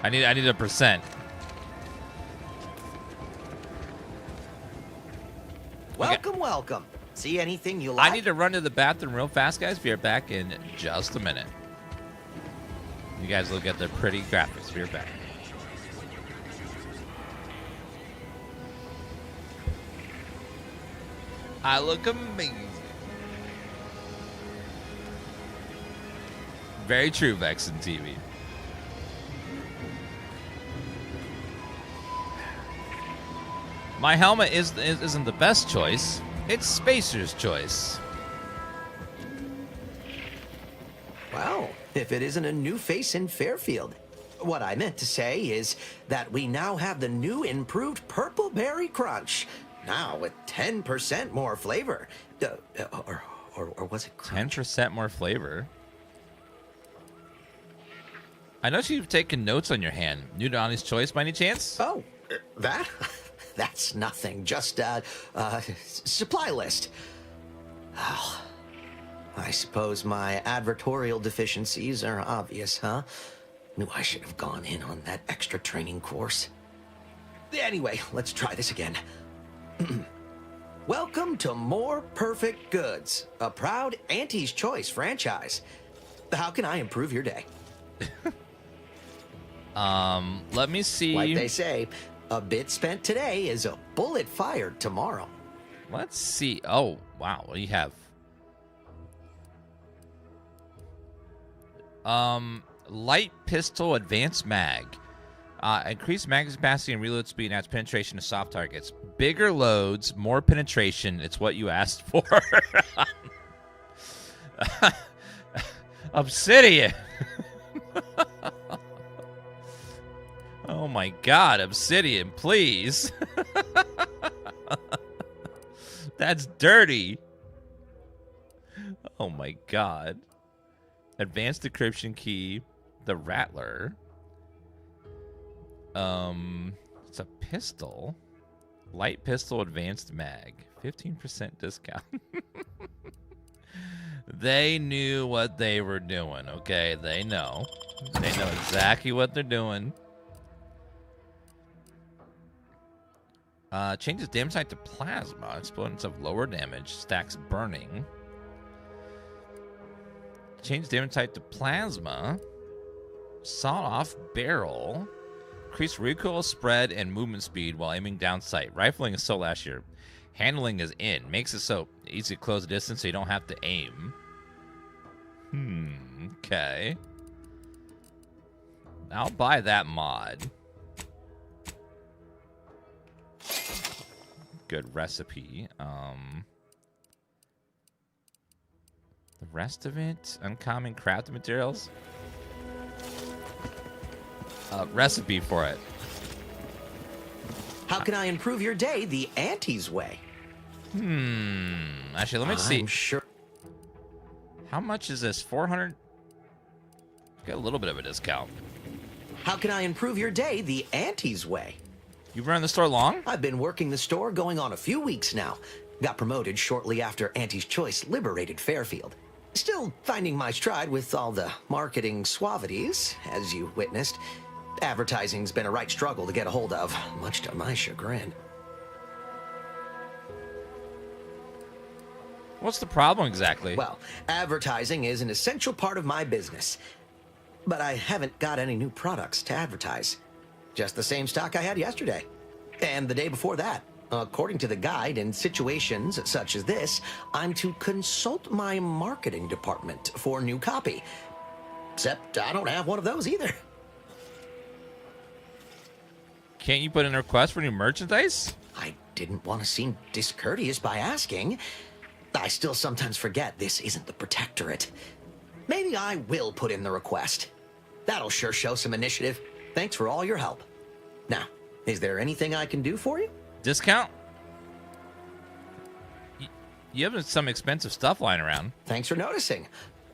S6: I need a percent.
S7: Welcome, welcome. See anything you like?
S6: I need to run to the bathroom real fast, guys. We are back in just a minute. You guys look at the pretty graphics. We're back. I look amazing. Very true, Vexen TV. My helmet isn't the best choice. It's Spacer's choice.
S7: Well, if it isn't a new face in Fairfield. What I meant to say is that we now have the new improved Purple Berry Crunch. Now with 10% more flavor. Or was it crunch?
S6: 10% more flavor? I know you've taken notes on your hand. New to Ani's choice by any chance?
S7: Oh, that? That's nothing. Just supply list. Oh, I suppose my advertorial deficiencies are obvious, huh? Knew I should have gone in on that extra training course. Anyway, let's try this again. Welcome to More Perfect Goods, a proud Auntie's Choice franchise. How can I improve your day?
S6: Let me see.
S7: Like they say, a bit spent today is a bullet fired tomorrow.
S6: Let's see. Oh, wow. What do you have? Light pistol advanced mag. Increased magazine capacity and reload speed and adds penetration to soft targets. Bigger loads, more penetration. It's what you asked for. Obsidian. Oh my god, Obsidian, please. That's dirty. Oh my god. Advanced decryption key. The Rattler. It's a pistol. Light pistol advanced mag. 15% discount. They knew what they were doing, okay? They know. They know exactly what they're doing. Changes damage type to plasma. Exponents of lower damage. Stacks burning. Change damage type to plasma. Sawed-off barrel. Increase recoil, spread, and movement speed while aiming down sight. Rifling is so last year. Handling is in. Makes it so easy to close the distance so you don't have to aim. Okay. I'll buy that mod. Good recipe. The rest of it, uncommon crafting materials. Recipe for it.
S7: How can I improve your day the Auntie's way?
S6: Actually, let me see.
S7: I'm sure.
S6: How much is this? 400? Got a little bit of a discount.
S7: How can I improve your day the Auntie's way?
S6: You've run the store long?
S7: I've been working the store going on a few weeks now. Got promoted shortly after Auntie's Choice liberated Fairfield. Still finding my stride with all the marketing suavities, as you witnessed. Advertising's been a right struggle to get a hold of, much to my chagrin.
S6: What's the problem exactly?
S7: Well, advertising is an essential part of my business. But I haven't got any new products to advertise. Just the same stock I had yesterday. And the day before that. According to the guide, in situations such as this, I'm to consult my marketing department for new copy. Except I don't have one of those either.
S6: Can't you put in a request for new merchandise?
S7: I didn't want to seem discourteous by asking. I still sometimes forget this isn't the Protectorate. Maybe I will put in the request. That'll sure show some initiative. Thanks for all your help. Now, is there anything I can do for you?
S6: Discount? You have some expensive stuff lying around.
S7: Thanks for noticing.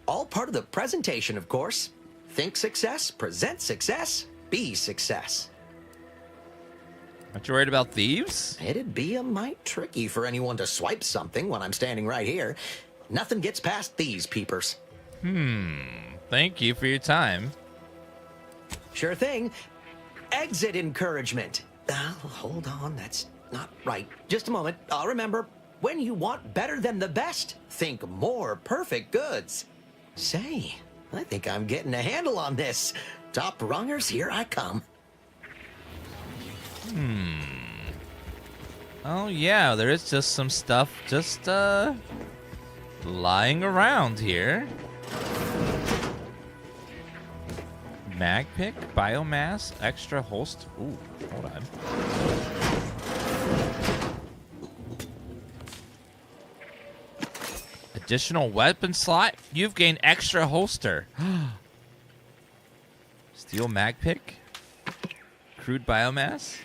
S7: All part of the presentation, of course. Think success, present success, be success.
S6: Aren't you worried about thieves?
S7: It'd be a mite tricky for anyone to swipe something when I'm standing right here. Nothing gets past these peepers.
S6: Thank you for your time.
S7: Sure thing. Exit encouragement. Hold on, that's not right. Just a moment. I'll remember. When you want better than the best, think more perfect goods. Say, I think I'm getting a handle on this. Top rungers, here I come.
S6: Oh yeah, there is just some stuff just lying around here. Mag pick, biomass, extra holster. Ooh, hold on. Additional weapon slot. You've gained extra holster. Steel mag pick. Crude biomass.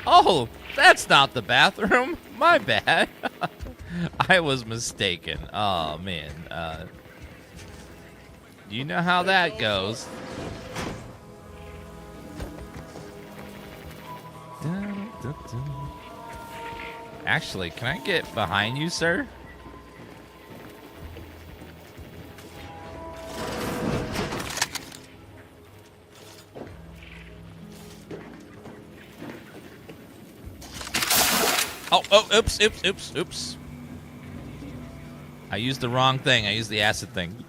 S6: Oh, that's not the bathroom. My bad. I was mistaken. Oh, man. You know how that goes. Actually, can I get behind you, sir? Oh, oops. I used the wrong thing. I used the acid thing.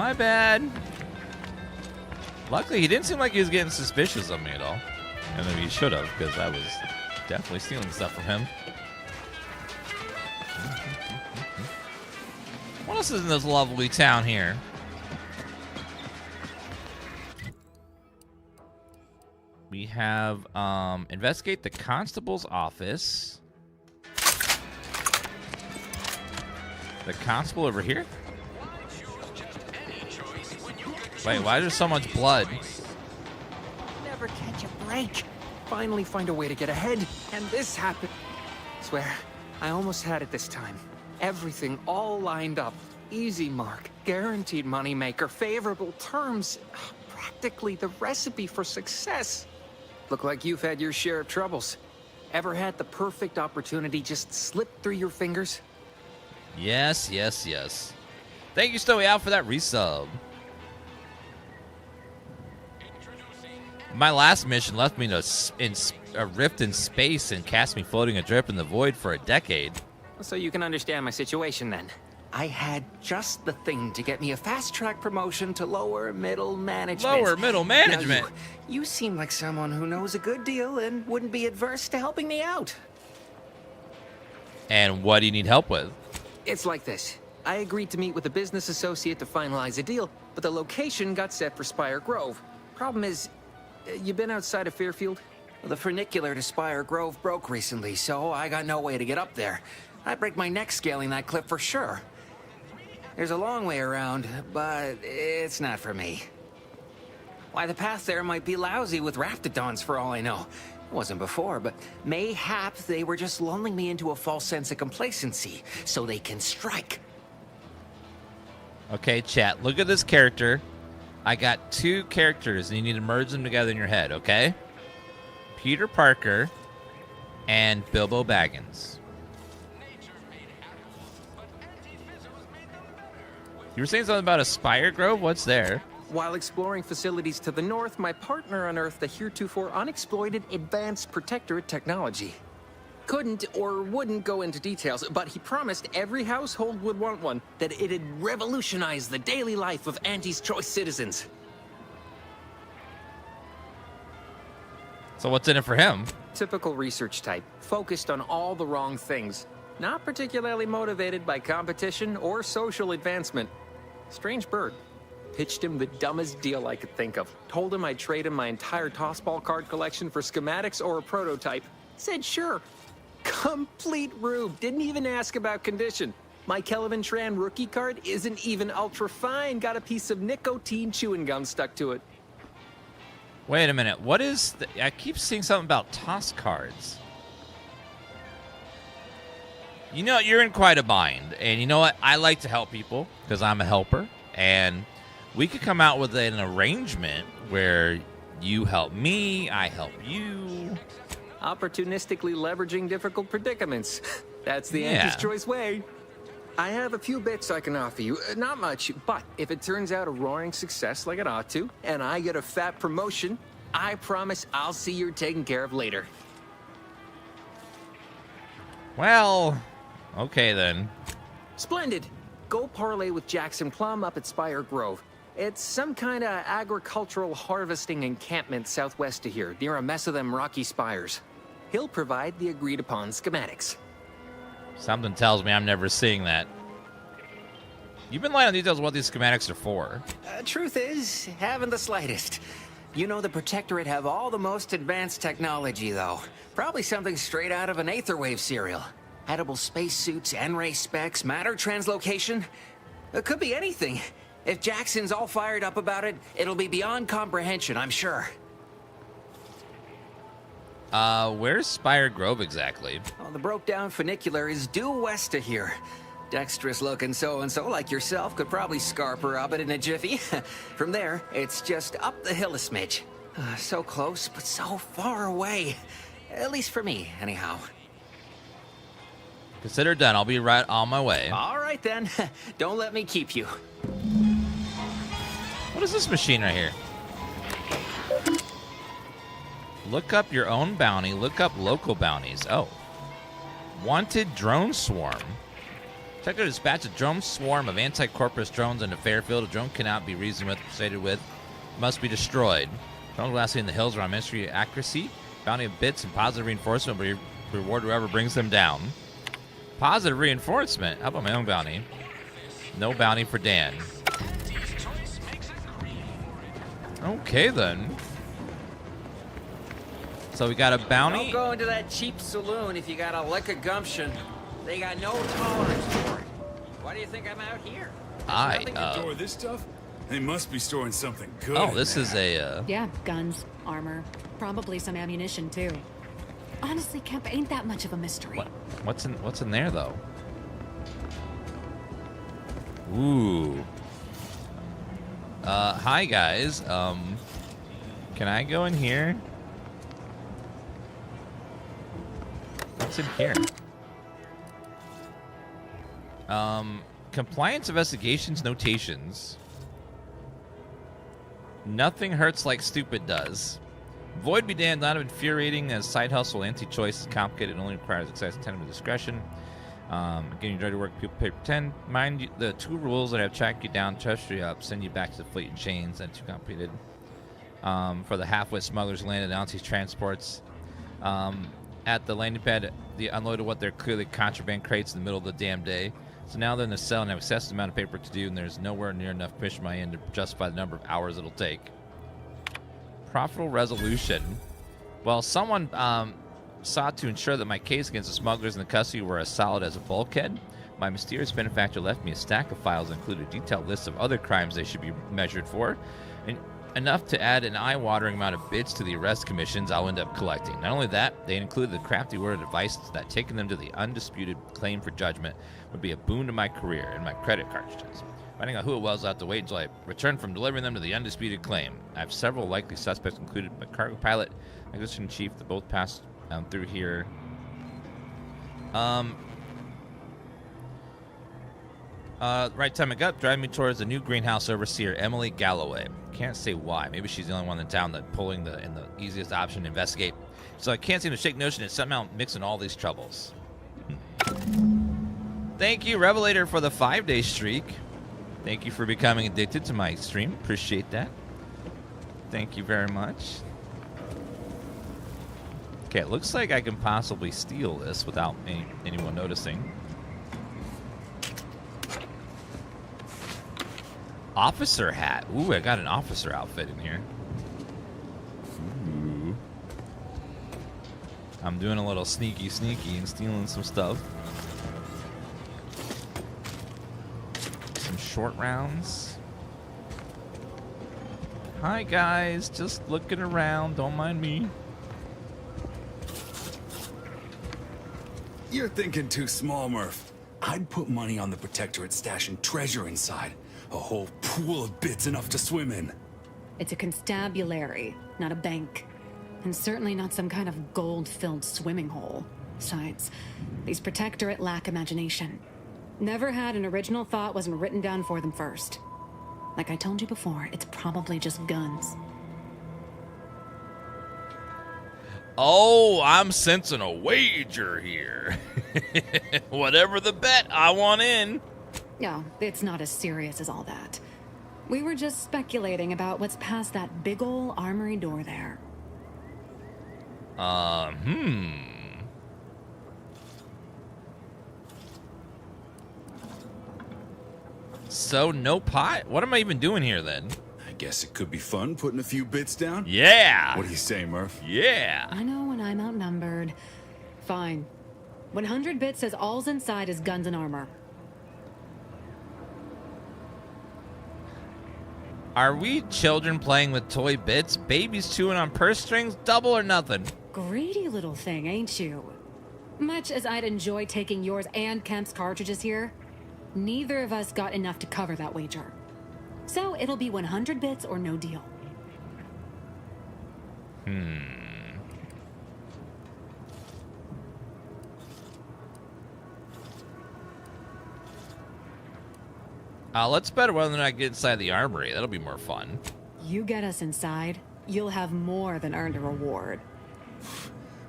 S6: my bad. Luckily, he didn't seem like he was getting suspicious of me at all. And maybe he should have, because I was definitely stealing stuff from him. What else is in this lovely town here? We have investigate the constable's office. The constable over here? Wait, why is there so much blood?
S11: Never catch a break. Finally find a way to get ahead, and this happened. Swear, I almost had it this time. Everything all lined up. Easy mark, guaranteed moneymaker, favorable terms. Practically the recipe for success. Look like you've had your share of troubles. Ever had the perfect opportunity just slip through your fingers?
S6: Yes, yes, yes. Thank you, Stowy Out, for that resub. My last mission left me in a rift in space and cast me floating adrift in the void for a decade.
S11: So you can understand my situation then. I had just the thing to get me a fast-track promotion to lower middle management.
S6: Lower middle management?
S11: Now you seem like someone who knows a good deal and wouldn't be adverse to helping me out.
S6: And what do you need help with?
S11: It's like this. I agreed to meet with a business associate to finalize a deal, but the location got set for Spire Grove. Problem is, you been outside of Fairfield? The funicular to Spire Grove broke recently, so I got no way to get up there. I'd break my neck scaling that cliff for sure. There's a long way around, but it's not for me. Why, the path there might be lousy with raptidons for all I know. It wasn't before, but mayhap they were just lulling me into a false sense of complacency so they can strike.
S6: Okay, chat, look at this character. I got two characters, and you need to merge them together in your head, okay? Peter Parker and Bilbo Baggins. You were saying something about a Spire Grove? What's there?
S11: While exploring facilities to the north, my partner unearthed a heretofore unexploited advanced protectorate technology. Couldn't or wouldn't go into details, but he promised every household would want one, that it'd revolutionize the daily life of Auntie's Choice citizens.
S6: So what's in it for him?
S11: Typical research type, focused on all the wrong things. Not particularly motivated by competition or social advancement. Strange bird. Pitched him the dumbest deal I could think of. Told him I'd trade him my entire tossball card collection for schematics or a prototype. Said sure. Complete rube. Didn't even ask about condition. My Kelvin Tran rookie card isn't even ultra fine. Got a piece of nicotine chewing gum stuck to it.
S6: Wait a minute. What is... I keep seeing something about toss cards. You know, you're in quite a bind. And you know what? I like to help people because I'm a helper. And we could come out with an arrangement where you help me, I help you.
S11: Opportunistically leveraging difficult predicaments. That's the Auntie's Choice way. I have a few bits I can offer you. Not much, but if it turns out a roaring success like it ought to, and I get a fat promotion, I promise I'll see you're taken care of later.
S6: Well, okay then.
S11: Splendid. Go parlay with Jackson Plum up at Spire Grove. It's some kind of agricultural harvesting encampment southwest of here, near a mess of them rocky spires. He'll provide the agreed-upon schematics.
S6: Something tells me I'm never seeing that. You've been lying on details of what these schematics are for.
S11: Truth is, haven't the slightest. You know the Protectorate have all the most advanced technology, though. Probably something straight out of an Aetherwave serial. Edible spacesuits, N-ray specs, matter translocation. It could be anything. If Jackson's all fired up about it, it'll be beyond comprehension, I'm sure.
S6: Where's Spire Grove exactly?
S11: Oh, the broke-down funicular is due west of here. Dexterous-looking so-and-so like yourself could probably scarper up it in a jiffy. From there, it's just up the hill a smidge. So close, but so far away. At least for me, anyhow.
S6: Consider done. I'll be right on my way.
S11: All right, then. Don't let me keep you.
S6: What is this machine right here? Look up your own bounty. Look up local bounties. Oh. Wanted drone swarm. Protector dispatched a drone swarm of anti-corpus drones into Fairfield. A drone cannot be reasoned with, persuaded with, must be destroyed. Drones blasting in the hills around Ministry of Accuracy. Bounty of bits and positive reinforcement will reward whoever brings them down. Positive reinforcement? How about my own bounty? No bounty for Dan. Okay, then. So we got a bounty.
S11: Don't go into that cheap saloon if you got a lick of gumption. They got no tolerance for it. Why do you think I'm out here?
S15: Store this stuff? They must be storing something good.
S6: Oh, this is a.
S4: Yeah, guns, armor, probably some ammunition too. Honestly, Kemp ain't that much of a mystery.
S6: What's in there though? Ooh. Hi guys. Can I go in here? What's in here? Compliance investigations notations. Nothing hurts like stupid does. Void be damned, not infuriating as side hustle anti-choice is complicated and only requires excess attentive discretion. Getting ready to work, people pay pretend. Mind you, the 2 rules that have tracked you down, treasure you up, send you back to the fleet in chains, and too complicated. For the half-wit smugglers who landed on these transports. At the landing pad, they unloaded what they're clearly contraband crates in the middle of the damn day. So now they're in the cell and have excessive amount of paper to do, and there's nowhere near enough permission on my end to justify the number of hours it'll take. Profitable resolution. Well, someone sought to ensure that my case against the smugglers in the custody were as solid as a bulkhead. My mysterious benefactor left me a stack of files that include a detailed list of other crimes they should be measured for, and enough to add an eye-watering amount of bits to the arrest commissions I'll end up collecting. Not only that, they included the crafty word of advice that taking them to the undisputed claim for judgment would be a boon to my career and my credit cartridges. Finding out who it was, I'll have to wait until I return from delivering them to the undisputed claim. I have several likely suspects, included my cargo pilot, acquisition chief, that both passed through here. Right time I got, driving me towards the new greenhouse overseer, Emily Galloway. Can't say why. Maybe she's the only one in town that pulling the easiest option to investigate. So I can't seem to shake notion it's somehow mixing all these troubles. Thank you, Revelator, for the 5-day streak. Thank you for becoming addicted to my stream. Appreciate that. Thank you very much. Okay, it looks like I can possibly steal this without anyone noticing. Officer hat. Ooh, I got an officer outfit in here. Ooh. I'm doing a little sneaky and stealing some stuff. Some short rounds. Hi guys, just looking around, don't mind me.
S15: You're thinking too small, Murph. I'd put money on the Protectorate stashing treasure inside. A whole pool of bits enough to swim in.
S4: It's a constabulary, not a bank. And certainly not some kind of gold-filled swimming hole. Besides, these Protectorate lack imagination. Never had an original thought wasn't written down for them first. Like I told you before, it's probably just guns.
S6: Oh, I'm sensing a wager here. Whatever the bet, I want in.
S4: No, it's not as serious as all that. We were just speculating about what's past that big ol' armory door there.
S6: So, no pot? What am I even doing here, then?
S15: I guess it could be fun putting a few bits down.
S6: Yeah!
S15: What do you say, Murph?
S6: Yeah!
S4: I know when I'm outnumbered. Fine. 100 bits says all's inside is guns and armor.
S6: Are we children playing with toy bits? Babies chewing on purse strings? Double or nothing?
S4: Greedy little thing, ain't you? Much as I'd enjoy taking yours and Kemp's cartridges here, neither of us got enough to cover that wager. So it'll be 100 bits or no deal.
S6: Let's bet whether or not I get inside the armory. That'll be more fun.
S4: You get us inside, you'll have more than earned a reward.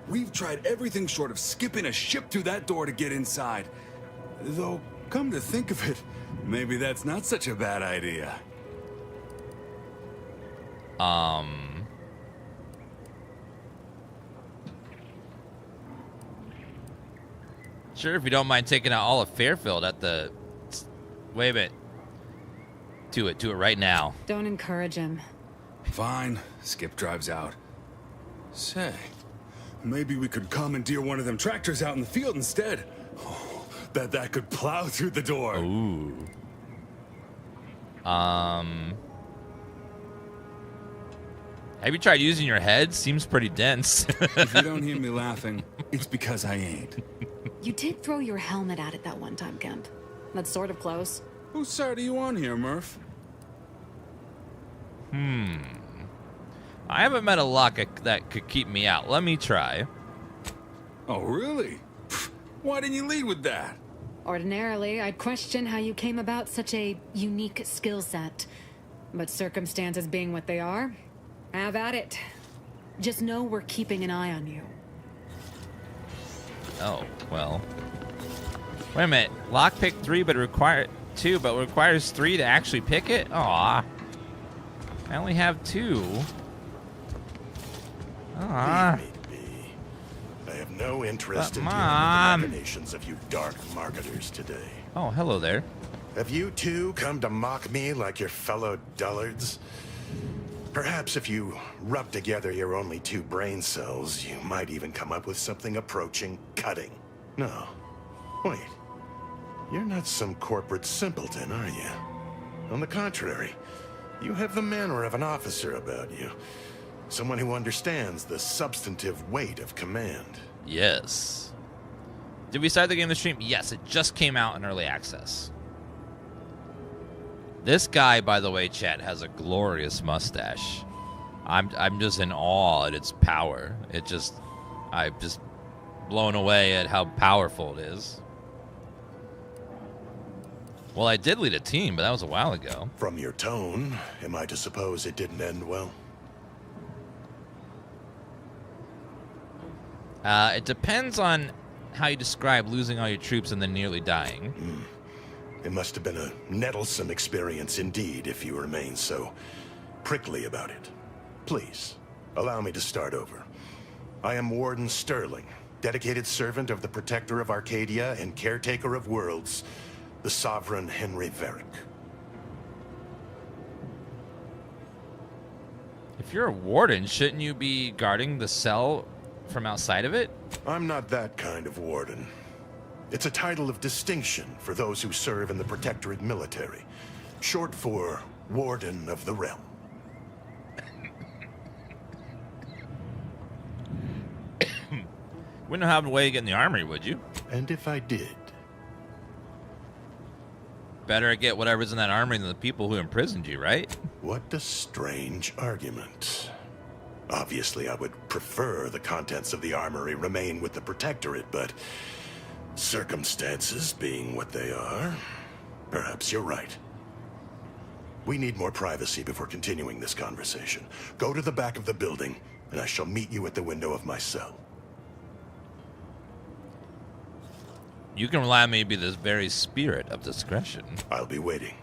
S15: We've tried everything short of skipping a ship through that door to get inside. Though, Come to think of it, maybe that's not such a bad idea.
S6: Sure, if you don't mind taking out all of Fairfield at the... Wait a minute. Do it right now.
S16: Don't encourage him.
S15: Fine, Skip drives out. Say, maybe we could commandeer one of them tractors out in the field instead. Oh, bet that could plow through the door.
S6: Ooh. Have you tried using your head? Seems pretty dense.
S15: If you don't hear me laughing, it's because I ain't.
S16: You did throw your helmet at it that one time, Kemp. That's sort of close.
S15: Whose side are you on here, Murph?
S6: I haven't met a lock that could keep me out. Let me try.
S15: Oh, really? Why didn't you lead with that?
S16: Ordinarily, I'd question how you came about such a unique skill set. But circumstances being what they are, have at it. Just know we're keeping an eye on you.
S6: Oh, well. Wait a minute. Lock pick 3, but require 2, but requires 3 to actually pick it? Aw. I only have 2. Aw.
S18: Leave me be. I have no interest in dealing with the machinations of you dark marketers today.
S6: Oh, hello there.
S18: Have you two come to mock me like your fellow dullards? Perhaps if you rub together your only 2 brain cells, you might even come up with something approaching cutting. No. Wait. You're not some corporate simpleton, are you? On the contrary, you have the manner of an officer about you. Someone who understands the substantive weight of command.
S6: Yes. Did we start the game to stream? Yes, it just came out in early access. This guy, by the way, chat, has a glorious mustache. I'm just in awe at its power. I'm just blown away at how powerful it is. Well, I did lead a team, but that was a while ago.
S18: From your tone, am I to suppose it didn't end well?
S6: It depends on how you describe losing all your troops and then nearly dying.
S18: It must have been a nettlesome experience indeed if you remain so prickly about it. Please, allow me to start over. I am Warden Sterling, dedicated servant of the Protector of Arcadia and Caretaker of Worlds, the Sovereign Henry Varick.
S6: If you're a warden, shouldn't you be guarding the cell from outside of it?
S18: I'm not that kind of warden. It's a title of distinction for those who serve in the Protectorate military, short for Warden of the Realm.
S6: Wouldn't have a way to get in the Armory, would you?
S18: And if I did?
S6: Better get whatever's in that armory than the people who imprisoned you, right?
S18: What a strange argument. Obviously, I would prefer the contents of the Armory remain with the Protectorate, but circumstances being what they are, perhaps you're right. We need more privacy before continuing this conversation. Go to the back of the building, and I shall meet you at the window of my cell.
S6: You can rely on me to be the very spirit of discretion.
S18: I'll be waiting.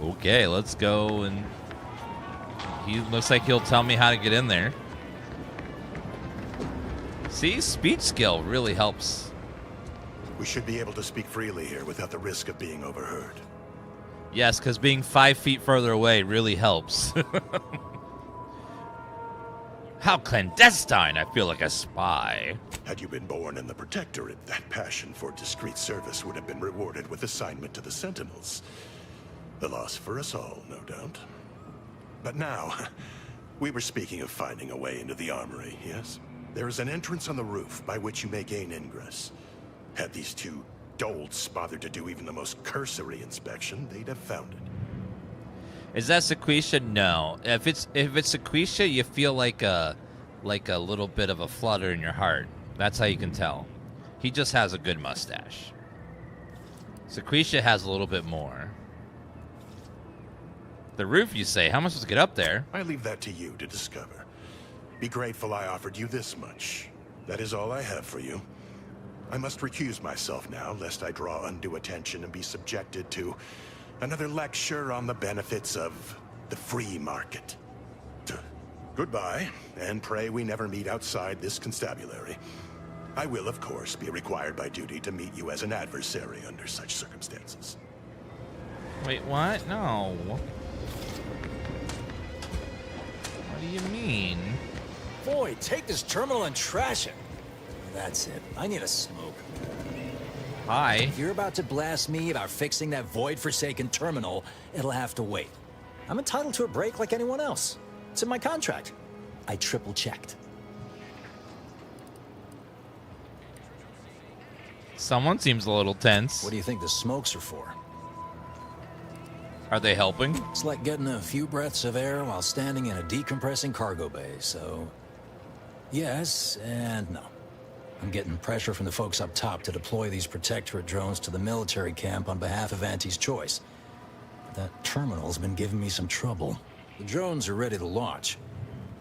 S6: Okay, let's go, and he looks like he'll tell me how to get in there. See, speech skill really helps.
S18: We should be able to speak freely here without the risk of being overheard.
S6: Yes, because being 5 feet further away really helps. How clandestine! I feel like a spy.
S18: Had you been born in the Protectorate, that passion for discreet service would have been rewarded with assignment to the Sentinels. The loss for us all, no doubt. But now, we were speaking of finding a way into the Armory, yes? There is an entrance on the roof by which you may gain ingress. Had these 2 dolts bothered to do even the most cursory inspection, they'd have found it.
S6: Is that Sequisha? No. If it's Sequisha, you feel like a little bit of a flutter in your heart. That's how you can tell. He just has a good mustache. Sequisha has a little bit more. The roof, you say? How am I supposed to get up there?
S18: I leave that to you to discover. Be grateful I offered you this much. That is all I have for you. I must recuse myself now, lest I draw undue attention and be subjected to another lecture on the benefits of the free market. Goodbye, and pray we never meet outside this constabulary. I will, of course, be required by duty to meet you as an adversary under such circumstances.
S6: Wait, what? No. What do you mean?
S8: Void, take this terminal and trash it. That's it. I need a smoke.
S6: Hi.
S8: If you're about to blast me about fixing that void-forsaken terminal, it'll have to wait. I'm entitled to a break like anyone else. It's in my contract. I triple-checked.
S6: Someone seems a little tense.
S8: What do you think the smokes are for?
S6: Are they helping?
S8: It's like getting a few breaths of air while standing in a decompressing cargo bay, so... yes and no. I'm getting pressure from the folks up top to deploy these Protectorate drones to the military camp on behalf of Auntie's Choice. That terminal's been giving me some trouble. The drones are ready to launch.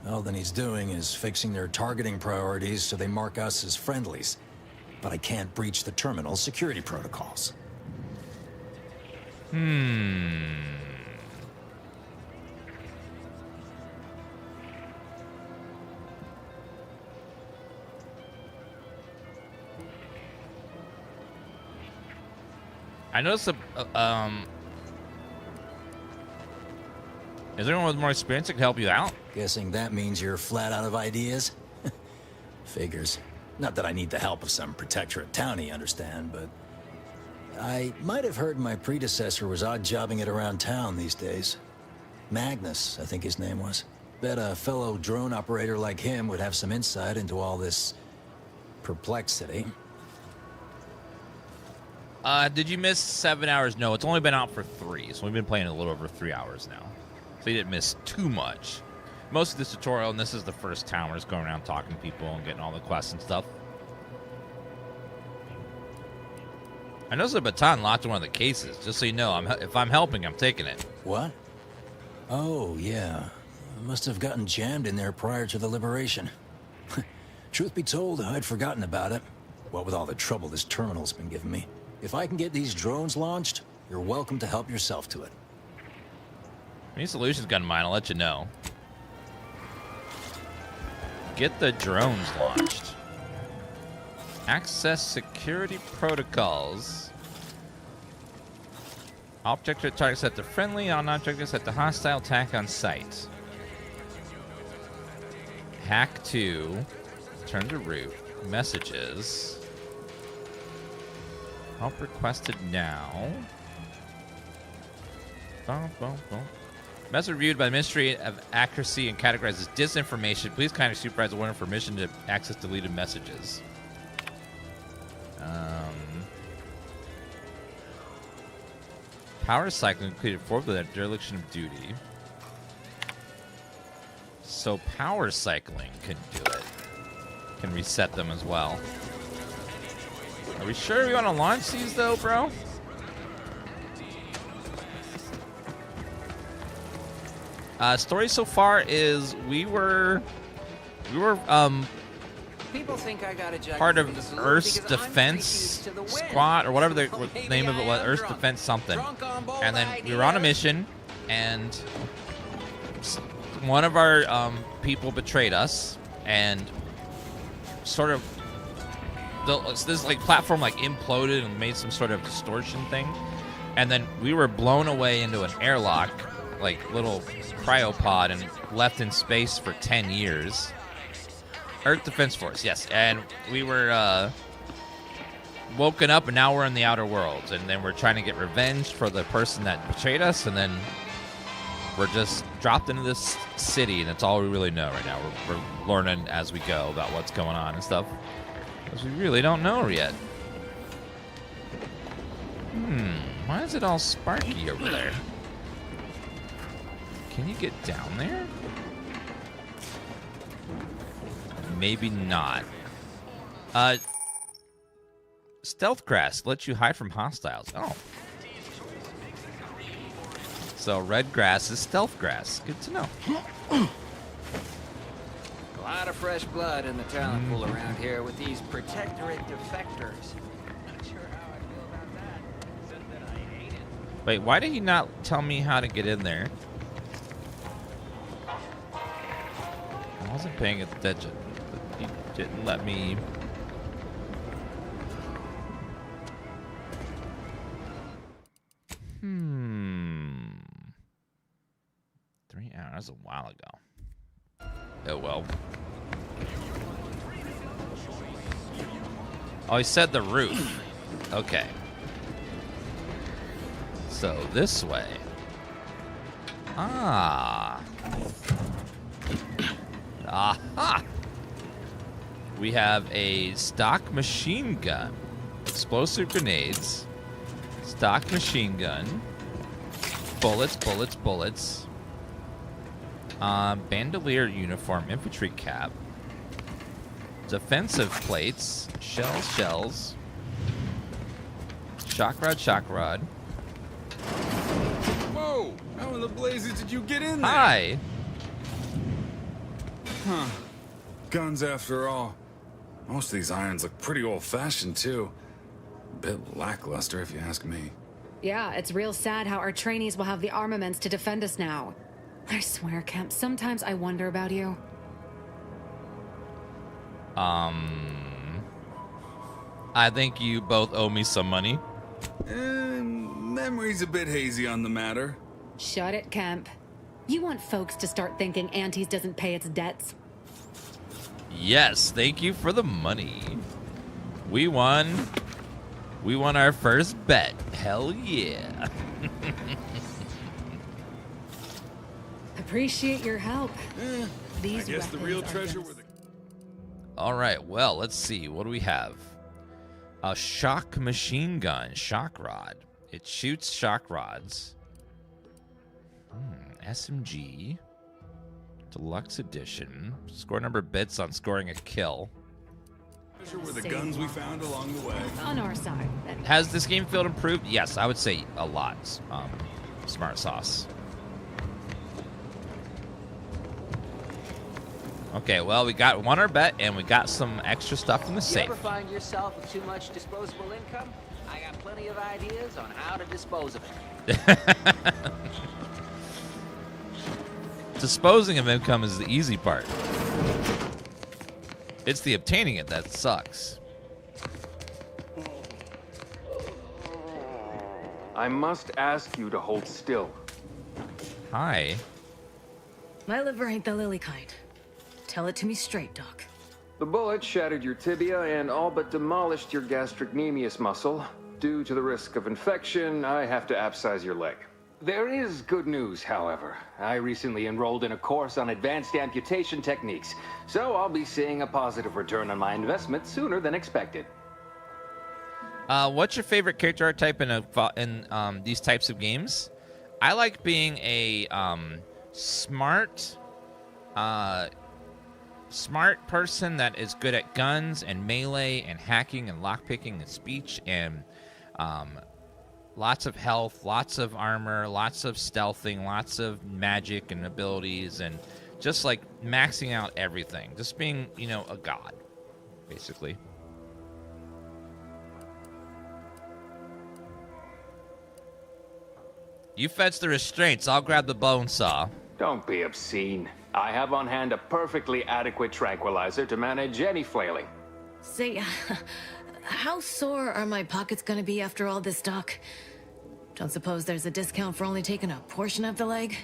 S8: All that he's doing is fixing their targeting priorities so they mark us as friendlies. But I can't breach the terminal's security protocols.
S6: I noticed is there anyone with more experience that can help you out?
S8: Guessing that means you're flat out of ideas? Figures. Not that I need the help of some Protectorate townie, understand, but... I might have heard my predecessor was odd-jobbing it around town these days. Magnus, I think his name was. Bet a fellow drone operator like him would have some insight into all this... perplexity.
S6: Did you miss 7 hours? No, it's only been out for 3, so we've been playing a little over 3 hours now. So you didn't miss too much. Most of this tutorial, and this is the first town, we're just going around talking to people and getting all the quests and stuff. I noticed a baton locked in one of the cases. Just so you know, if I'm helping, I'm taking it.
S8: What? Oh, yeah. I must have gotten jammed in there prior to the liberation. Truth be told, I'd forgotten about it. What with all the trouble this terminal's been giving me. If I can get these drones launched, you're welcome to help yourself to it.
S6: Any solutions gun mine, I'll let you know. Get the drones launched. Access security protocols. Object or target set to friendly, on object set to hostile, attack on sight. Hack 2. Turn to root. Messages. Help requested now. Boom, boom, boom. Message reviewed by the Ministry of Accuracy and categorized as disinformation. Please kindly supervise the warning for permission to access deleted messages. Power cycling completed 4 with a dereliction of duty. So power cycling can do it. Can reset them as well. Are we sure we want to launch these though, bro? Story so far is we were
S11: People think I got a jacket
S6: part
S11: from
S6: of
S11: the saloon
S6: Earth's
S11: because I'm
S6: Defense
S11: prefused to the wind.
S6: Squad or whatever the
S11: Okay,
S6: name of it was, Earth's Defense something. And then we were on a mission, and one of our people betrayed us, and sort of this like platform like imploded and made some sort of distortion thing, and then we were blown away into an airlock, like little cryopod, and left in space for 10 years. Earth Defense Force, yes. And we were woken up, and now we're in the outer worlds, and then we're trying to get revenge for the person that betrayed us, and then we're just dropped into this city, and that's all we really know right now. We're learning as we go about what's going on and stuff, because we really don't know yet. Why is it all sparky over there? Can you get down there? Maybe not. Stealth grass lets you hide from hostiles. Oh. So red grass is stealth grass. Good to know.
S11: lot of fresh blood in the talent pool around here with these protectorate defectors. Not sure how I feel about that, except that I hate it.
S6: Wait, why did he not tell me how to get in there? I wasn't paying attention. He didn't let me. Hmm. 3 hours, a while ago. Oh well. Oh, he said the roof. Okay. So this way. Ah. Aha. We have a stock machine gun, explosive grenades, stock machine gun, bullets, bullets, bullets, bandolier uniform, infantry cap, defensive plates, shells, shells, shock rod.
S15: Whoa! How in the blazes did you get in there?
S6: Hi.
S15: Huh. Guns after all. Most of these irons look pretty old-fashioned, too. A bit lackluster, if you ask me.
S16: Yeah, it's real sad how our trainees will have the armaments to defend us now. I swear, Kemp, sometimes I wonder about you.
S6: I think you both owe me some money.
S15: Memory's a bit hazy on the matter.
S16: Shut it, Kemp. You want folks to start thinking Antes doesn't pay its debts?
S6: Yes, thank you for the money. We won. We won our first bet. Hell yeah.
S16: Appreciate your help. These
S15: I guess the real
S16: weapons are
S15: treasure
S16: just-
S15: were the...
S6: All right, well, let's see. What do we have? A shock machine gun, shock rod. It shoots shock rods. SMG. Deluxe edition. Score number of bits on scoring a kill.
S15: Treasure were the guns we found along the way.
S16: On our side.
S6: Has this game field improved? Yes, I would say a lot. Smart sauce. Okay, well, we won our bet, and we got some extra stuff in the
S11: You
S6: safe.
S11: ever find yourself with too much disposable income? I got plenty of ideas on how to dispose of it.
S6: Disposing of income is the easy part. It's the obtaining it that sucks.
S17: I must ask you to hold still.
S6: Hi.
S19: My liver ain't the lily kind. Tell it to me straight, Doc.
S17: The bullet shattered your tibia and all but demolished your gastrocnemius muscle. Due to the risk of infection, I have to abscise your leg. There is good news, however. I recently enrolled in a course on advanced amputation techniques, so I'll be seeing a positive return on my investment sooner than expected.
S6: What's your favorite character archetype in these types of games? I like being a smart person that is good at guns and melee and hacking and lockpicking and speech and lots of health, lots of armor, lots of stealthing, lots of magic and abilities, and just like maxing out everything. Just being, a god, basically. You fetch the restraints. I'll grab the bone saw.
S17: Don't be obscene. I have on hand a perfectly adequate tranquilizer to manage any flailing.
S19: Say, how sore are my pockets gonna be after all this, Doc? Don't suppose there's a discount for only taking a portion of the leg?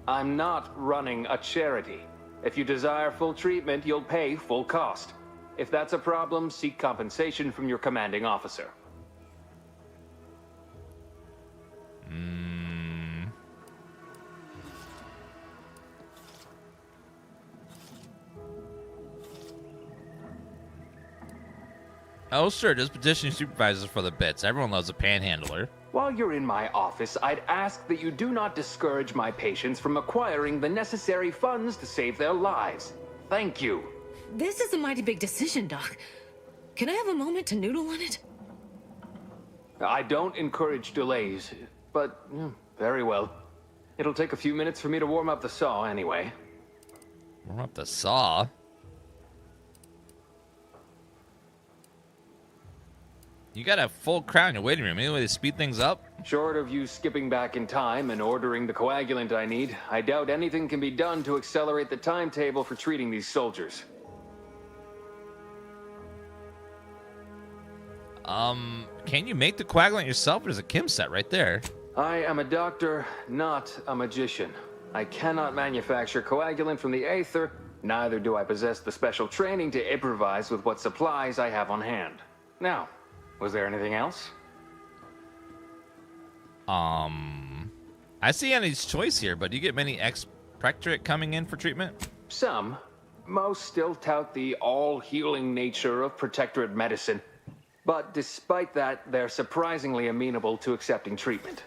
S17: I'm not running a charity. If you desire full treatment, you'll pay full cost. If that's a problem, seek compensation from your commanding officer.
S6: Oh, sure, just petitioning supervisors for the bits. Everyone loves a panhandler.
S17: While you're in my office, I'd ask that you do not discourage my patients from acquiring the necessary funds to save their lives. Thank you.
S19: This is a mighty big decision, Doc. Can I have a moment to noodle on it?
S17: I don't encourage delays, but very well. It'll take a few minutes for me to warm up the saw anyway.
S6: Warm up the saw? You got a full crowd in your waiting room. Any way to speed things up?
S17: Short of you skipping back in time and ordering the coagulant I need, I doubt anything can be done to accelerate the timetable for treating these soldiers.
S6: Can you make the coagulant yourself? There's a chem set right there.
S17: I am a doctor, not a magician. I cannot manufacture coagulant from the aether, neither do I possess the special training to improvise with what supplies I have on hand. Now, was there anything else?
S6: I see Annie's choice here, but do you get many ex-protectorate coming in for treatment?
S17: Some. Most still tout the all-healing nature of protectorate medicine. But despite that, they're surprisingly amenable to accepting treatment.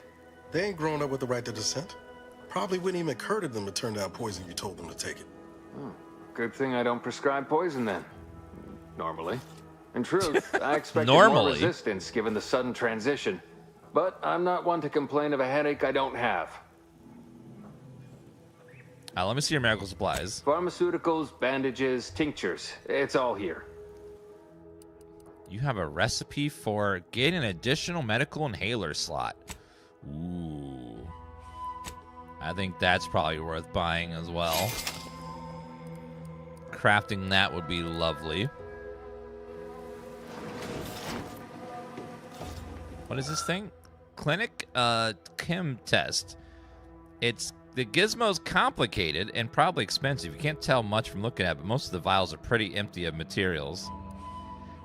S9: They ain't grown up with the right to dissent. Probably wouldn't even occur to them to turn down poison you told them to take it.
S17: Good thing I don't prescribe poison then. Normally. In truth, I expected
S6: Normally.
S17: more resistance given the sudden transition. But I'm not one to complain of a headache I don't have.
S6: Let me see your medical supplies.
S17: Pharmaceuticals, bandages, tinctures. It's all here.
S6: You have a recipe for getting an additional medical inhaler slot. Ooh. I think that's probably worth buying as well. Crafting that would be lovely. What is this thing? Clinic chem test. The gizmo's complicated and probably expensive. You can't tell much from looking at it, but most of the vials are pretty empty of materials.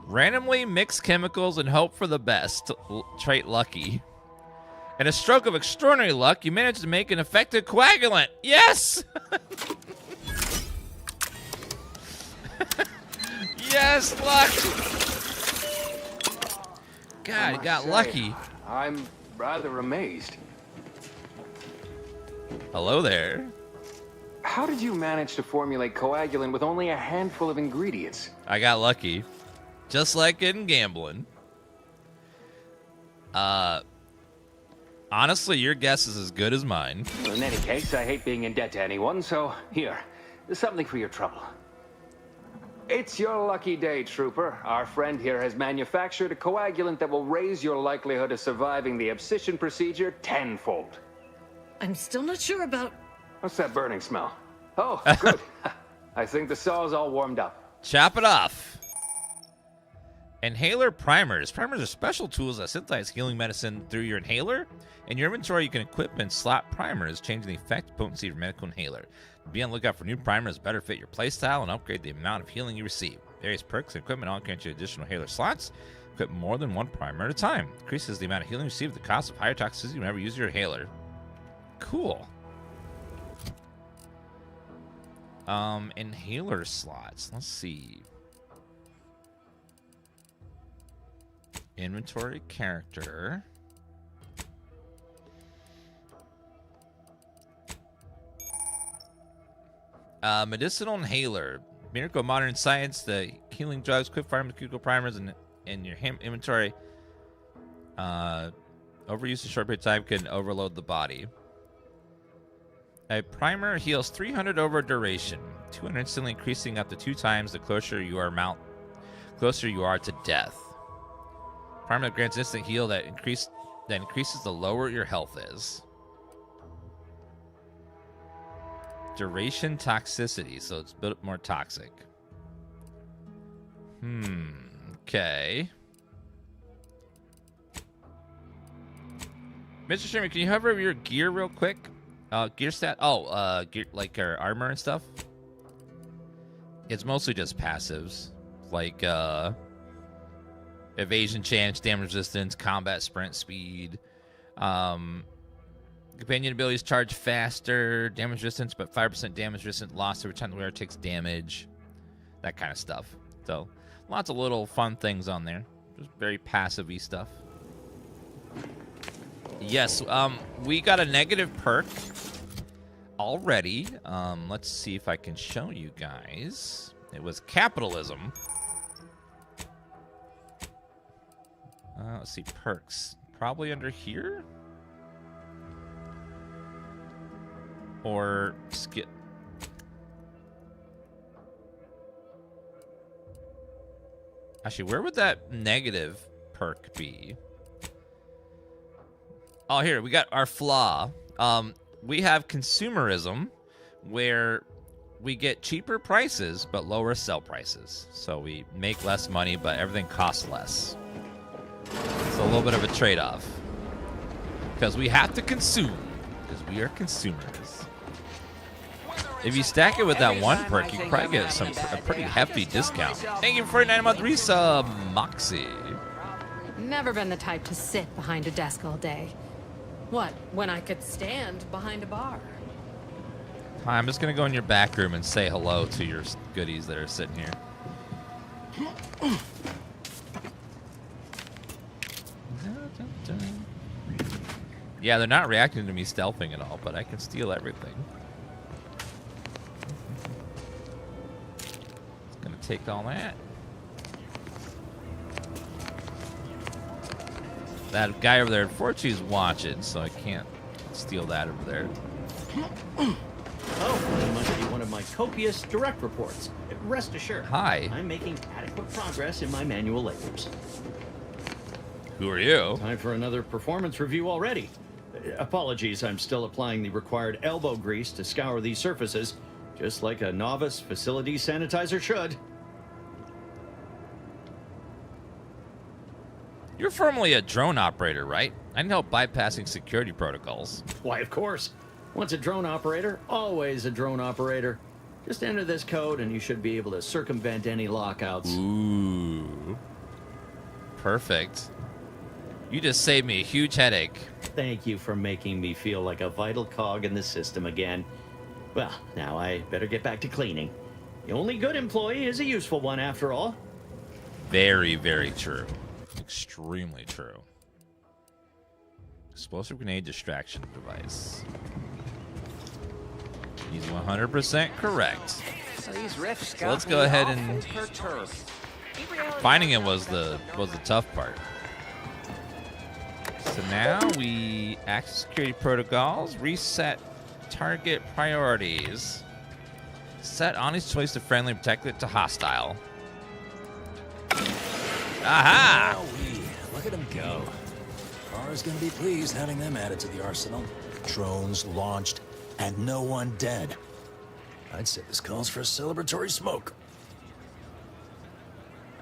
S6: Randomly mix chemicals and hope for the best. Trait lucky. And a stroke of extraordinary luck, you managed to make an effective coagulant. Yes! Yes, luck! God, he got lucky.
S17: I'm rather amazed.
S6: Hello there.
S17: How did you manage to formulate coagulant with only a handful of ingredients?
S6: I got lucky. Just like in gambling. Honestly, your guess is as good as mine.
S17: In any case, I hate being in debt to anyone, so here, there's something for your trouble. It's your lucky day, Trooper. Our friend here has manufactured a coagulant that will raise your likelihood of surviving the abscission procedure tenfold.
S19: I'm still not sure about...
S17: What's that burning smell? Oh, good. I think the saw's all warmed up.
S6: Chop it off. Inhaler primers. Primers are special tools that synthesize healing medicine through your inhaler. In your inventory, you can equip and slot primers, changing the effect and potency of your medical inhaler. Be on the lookout for new primers that better fit your playstyle and upgrade the amount of healing you receive. Various perks and equipment all grant you additional inhaler slots. Equip more than one primer at a time. Increases the amount of healing you receive at the cost of higher toxicity whenever you use your inhaler. Cool. Inhaler slots. Let's see. Inventory character. Medicinal inhaler. Miracle of modern science. The healing drugs, quick pharmaceutical primers in your inventory. Overuse a short period of time can overload the body. A primer heals 300 over duration. 200 instantly increasing up to 2 times the closer you are to death. Primer that grants instant heal that increases the lower your health is. Duration toxicity, so it's a bit more toxic. Okay. Mr. Sherman, can you hover over your gear real quick? Gear stat? Gear, like our armor and stuff? It's mostly just passives. Like, evasion chance, damage resistance, combat sprint speed. Companion abilities charge faster, damage resistance, but 5% damage resistance lost every time the wearer takes damage. That kind of stuff. So, lots of little fun things on there. Just very passive-y stuff. Yes, we got a negative perk already. Let's see if I can show you guys. It was capitalism. Let's see, perks. Probably under here? Or skip. Actually, where would that negative perk be? Oh, here, we got our flaw. We have consumerism, where we get cheaper prices, but lower sell prices. So we make less money, but everything costs less. It's a little bit of a trade-off. Because we have to consume, because we are consumers. If you stack it with that one perk, you can probably get a pretty hefty discount. Thank you for 49-month resub, Moxie.
S16: Never been the type to sit behind a desk all day. What, when I could stand behind a bar?
S6: Hi, I'm just going to go in your back room and say hello to your goodies that are sitting here. Yeah, they're not reacting to me stealthing at all, but I can steal everything. It's going to take all that. That guy over there, unfortunately, is watching, so I can't steal that over there.
S3: Oh, that must be one of my copious direct reports. Rest assured,
S6: Hi.
S3: I'm making adequate progress in my manual labors.
S6: Who are you?
S3: Time for another performance review already. Apologies, I'm still applying the required elbow grease to scour these surfaces, just like a novice facility sanitizer should.
S6: You're formerly a drone operator, right? I need help bypassing security protocols.
S3: Why, of course. Once a drone operator, always a drone operator. Just enter this code and you should be able to circumvent any lockouts.
S6: Ooh. Perfect. You just saved me a huge headache.
S3: Thank you for making me feel like a vital cog in the system again. Well, now I better get back to cleaning. The only good employee is a useful one after all.
S6: Very, very true. Extremely true. Explosive grenade distraction device. He's 100% correct.
S11: So these riffs
S6: So let's go ahead and finding it was the tough part. So now we access security protocols, reset target priorities, set Ani's choice to friendly, protected to hostile. Aha!
S8: Look at them go. Kara's gonna be pleased having them added to the arsenal. Drones launched and no one dead. I'd say this calls for a celebratory smoke.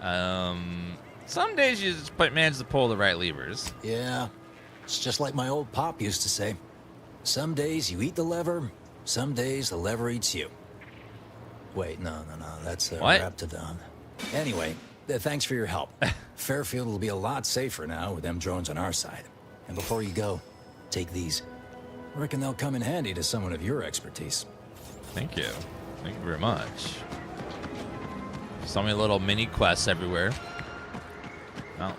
S6: Some days you just manage to pull the right levers.
S8: Yeah, it's just like my old pop used to say. Some days you eat the lever, some days the lever eats you. Wait, no, that's
S6: What?
S8: Raptidon. Anyway, thanks for your help. Fairfield will be a lot safer now with them drones on our side. And before you go, take these. Reckon they'll come in handy to someone of your expertise.
S6: Thank you. Thank you very much. So many little mini quests everywhere. Well,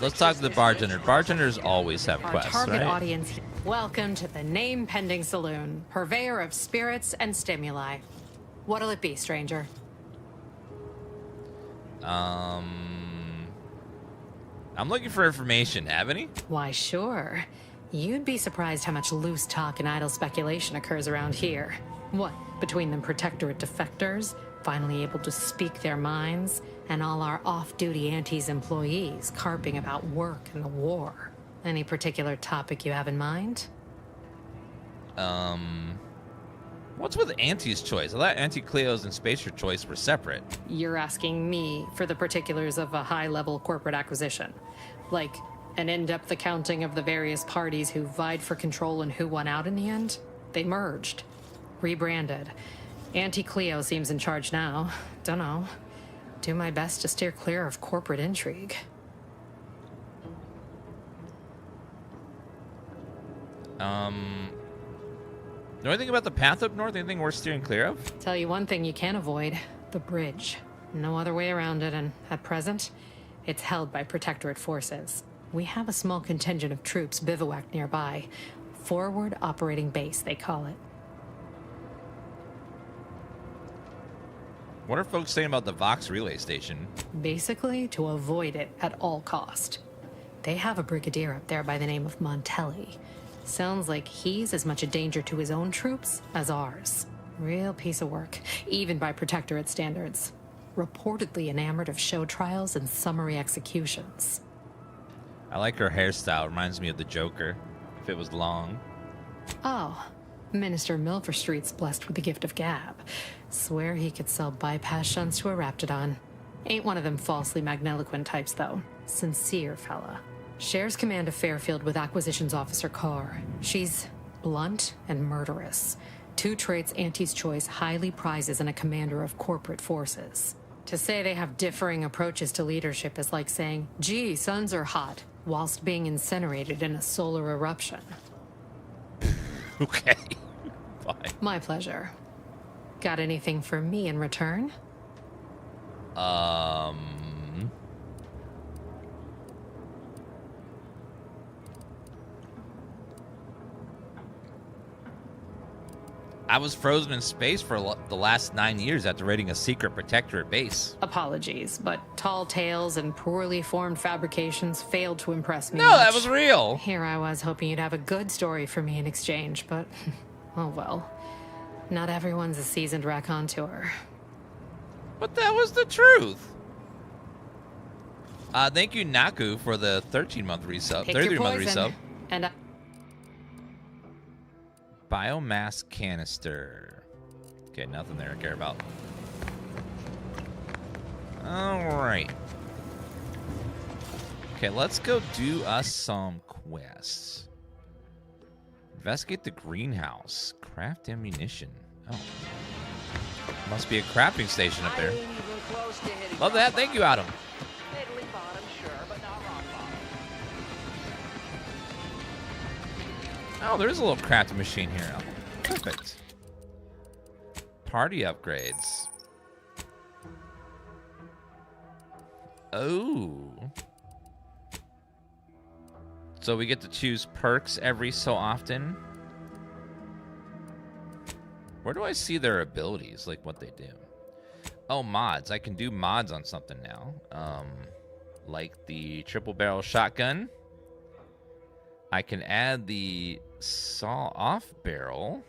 S6: let's talk to the bartender. Bartenders always have
S16: Our
S6: quests,
S16: target
S6: right?
S16: audience. Welcome to the Name Pending Saloon, purveyor of spirits and stimuli. What'll it be, stranger?
S6: I'm looking for information. Have any?
S16: Why, sure. You'd be surprised how much loose talk and idle speculation occurs around here. What, between them Protectorate defectors, finally able to speak their minds, and all our off-duty Antes employees carping about work and the war. Any particular topic you have in mind?
S6: What's with Auntie's choice? I thought Auntie Cleo's and Spacer choice were separate.
S16: You're asking me for the particulars of a high-level corporate acquisition. Like, an in-depth accounting of the various parties who vied for control and who won out in the end? They merged. Rebranded. Auntie Cleo seems in charge now. Dunno. Do my best to steer clear of corporate intrigue.
S6: Know anything about the path up north? Anything worth steering clear of?
S16: Tell you one thing you can't avoid. The bridge. No other way around it, and at present, it's held by Protectorate forces. We have a small contingent of troops bivouacked nearby. Forward Operating Base, they call it.
S6: What are folks saying about the Vox relay station?
S16: Basically, to avoid it at all cost. They have a brigadier up there by the name of Montelli. Sounds like he's as much a danger to his own troops as ours. Real piece of work, even by Protectorate standards. reportedly enamored of show trials and summary executions.
S6: I like her hairstyle. Reminds me of the Joker, if it was long.
S16: Oh, Minister Milverstreet's blessed with the gift of gab. Swear he could sell bypass shunts to a Raptidon. Ain't one of them falsely magniloquent types, though. Sincere fella. Shares command of Fairfield with Acquisitions Officer Carr. She's blunt and murderous. Two traits Auntie's Choice highly prizes in a commander of corporate forces. To say they have differing approaches to leadership is like saying, gee, suns are hot, whilst being incinerated in a solar eruption.
S6: Okay. Fine.
S16: My pleasure. Got anything for me in return?
S6: I was frozen in space for the last 9 years after raiding a secret protectorate base.
S16: Apologies, but tall tales and poorly formed fabrications failed to impress me
S6: No,
S16: much.
S6: that was real.
S16: Here I was hoping you'd have a good story for me in exchange, but oh well. Not everyone's a seasoned raconteur.
S6: But that was the truth. Thank you, Naku, for the 13-month resub.
S16: Pick your
S6: 33-month
S16: poison,
S6: resub.
S16: and
S6: Biomass canister. Okay, nothing there to care about. Alright. Okay, let's go do us some quests. Investigate the greenhouse. Craft ammunition. Oh. Must be a crafting station up there. Love that. Thank you, Adam. Oh, there's a little crafting machine here. Oh, perfect. Party upgrades. Oh. So we get to choose perks every so often. Where do I see their abilities, like what they do? Oh, mods. I can do mods on something now. Like the triple barrel shotgun. I can add the saw-off barrel.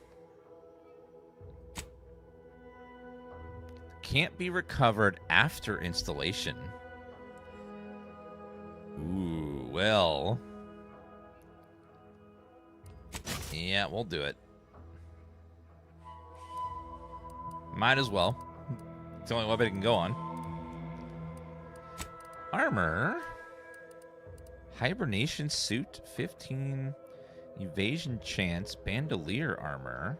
S6: Can't be recovered after installation. Ooh, well. Yeah, we'll do it. Might as well. It's the only weapon it can go on. Armor. Hibernation suit, 15 evasion chance, bandolier armor.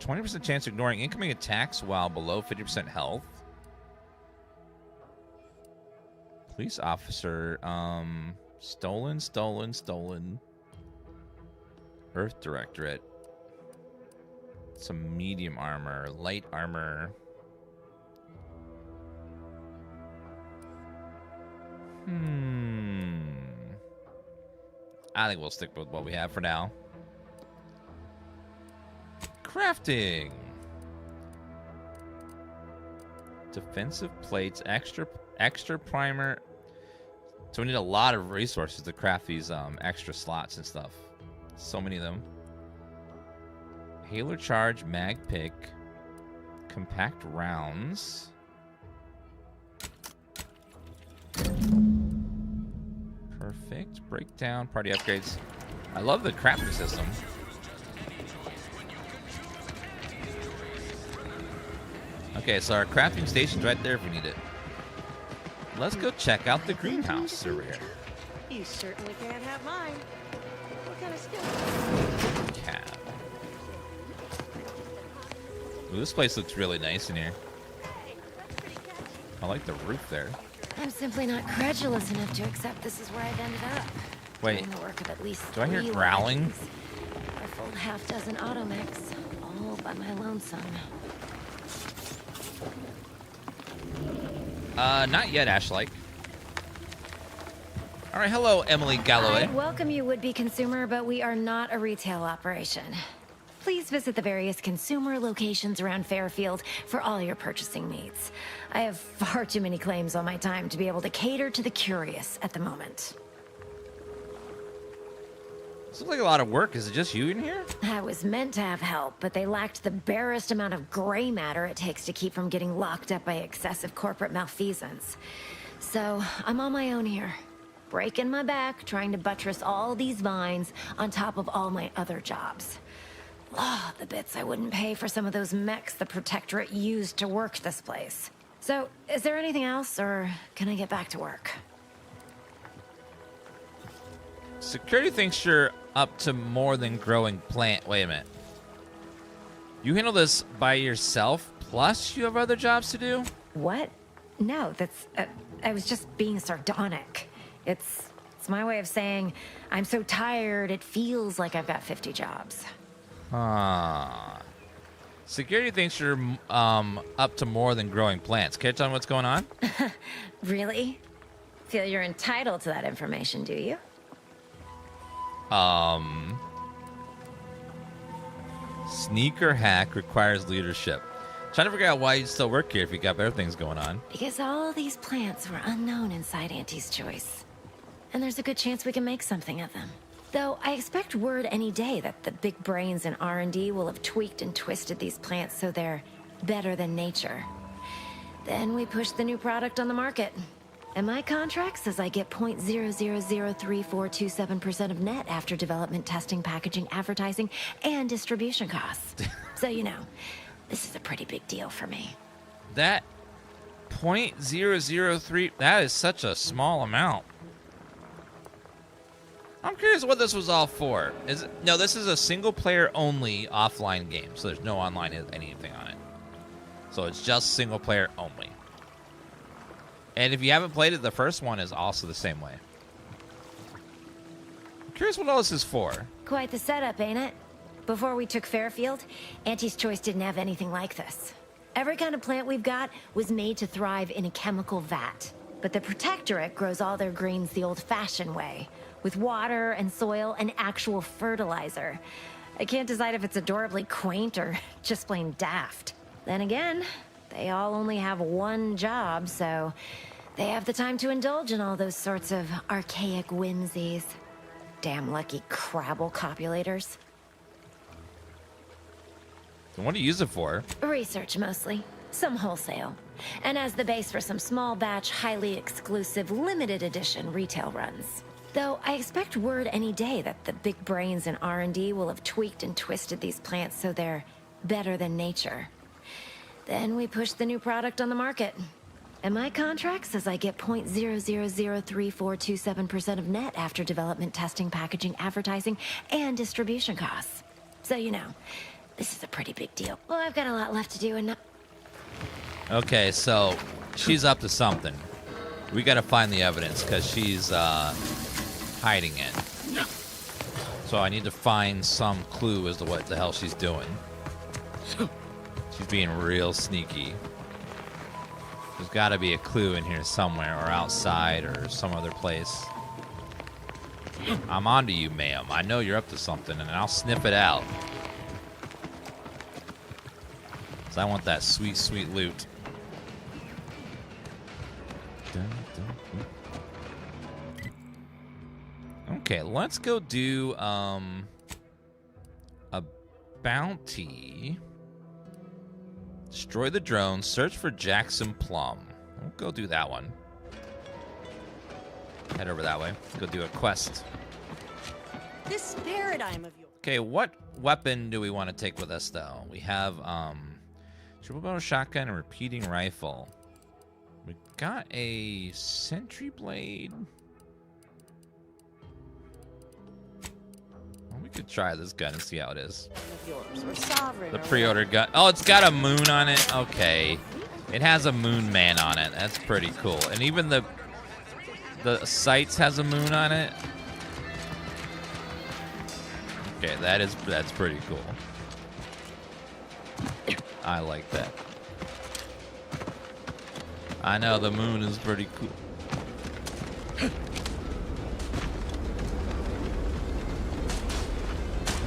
S6: 20% chance of ignoring incoming attacks while below 50% health. Police officer, stolen. Earth Directorate. Some medium armor, light armor. I think we'll stick with what we have for now. Crafting. Defensive plates, extra primer. So we need a lot of resources to craft these extra slots and stuff. So many of them. Hailer charge, mag pick, compact rounds. Perfect. Breakdown, party upgrades. I love the crafting system. Okay, so our crafting station's right there if we need it. Let's go check out the greenhouse over here.
S14: You certainly can't have mine. What kind of skill?
S6: Cab. Ooh, this place looks really nice in here. I like the roof there.
S20: I'm simply not credulous enough to accept this is where I've ended up.
S6: Wait,
S20: Doing the work of at least
S6: do I hear
S20: 3
S6: growling?
S20: weapons, a full half-dozen automechs, all by my lonesome.
S6: Not yet, Ashlike. All right, hello, Emily Galloway.
S20: I'd welcome you, would-be consumer, but we are not a retail operation. Please visit the various consumer locations around Fairfield for all your purchasing needs. I have far too many claims on my time to be able to cater to the curious at the moment.
S6: This looks like a lot of work. Is it just you in here?
S20: I was meant to have help, but they lacked the barest amount of gray matter it takes to keep from getting locked up by excessive corporate malfeasance. So, I'm on my own here. Breaking my back, trying to buttress all these vines on top of all my other jobs. Oh, the bits I wouldn't pay for some of those mechs the Protectorate used to work this place. So, is there anything else, or can I get back to work?
S6: Security thinks you're up to more than growing plant. Wait a minute. You handle this by yourself, plus you have other jobs to do?
S20: What? No, that's... I was just being sardonic. It's my way of saying I'm so tired it feels like I've got 50 jobs.
S6: Security thinks you're up to more than growing plants. Catch on what's going on?
S20: Really? Feel you're entitled to that information, do you?
S6: Sneaker hack requires leadership. Trying to figure out why you still work here if you got better things going on.
S20: Because all these plants were unknown inside Auntie's choice. And there's a good chance we can make something of them. Though I expect word any day that the big brains in R&D will have tweaked and twisted these plants so they're better than nature. Then we push the new product on the market. And my contract says I get 0.0003427% of net after development, testing, packaging, advertising, and distribution costs. So you know, this is a pretty big deal for me.
S6: That 0.003, that is such a small amount. I'm curious what this was all for. No, this is a single player only offline game, so there's no online anything on it. So it's just single player only. And if you haven't played it, the first one is also the same way. I'm curious what all this is for.
S20: Quite the setup, ain't it? Before we took Fairfield, Auntie's Choice didn't have anything like this. Every kind of plant we've got was made to thrive in a chemical vat. But the Protectorate grows all their greens the old-fashioned way, with water and soil and actual fertilizer. I can't decide if it's adorably quaint or just plain daft. Then again, they all only have one job, so they have the time to indulge in all those sorts of archaic whimsies. Damn lucky Crabble copulators.
S6: So what do you use it for?
S20: Research, mostly. Some wholesale. And as the base for some small batch, highly exclusive, limited edition retail runs. Though I expect word any day that the big brains in R&D will have tweaked and twisted these plants so they're better than nature. Then we push the new product on the market. And my contract says I get 0.0003427% of net after development, testing, packaging, advertising, and distribution costs. So you know, this is a pretty big deal. Well, I've got a lot left to do and not...
S6: Okay, so she's up to something. We gotta find the evidence, because she's hiding it. So I need to find some clue as to what the hell she's doing. She's being real sneaky. There's gotta be a clue in here somewhere, or outside, or some other place. I'm onto you, ma'am. I know you're up to something, and I'll sniff it out. Because I want that sweet, sweet loot. Okay, let's go do a bounty. Destroy the drone. Search for Jackson Plum. We'll go do that one. Head over that way. Go do a quest.
S2: This paradigm of yours.
S6: Okay, what weapon do we want to take with us, though? We have triple barrel shotgun and repeating rifle. We got a sentry blade. Well, we could try this gun and see how it is. The pre-order gun. Oh, it's got a moon on it. Okay, it has a moon man on it. That's pretty cool. And even the sights has a moon on it. Okay, that's pretty cool. I like that. I know the moon is pretty cool.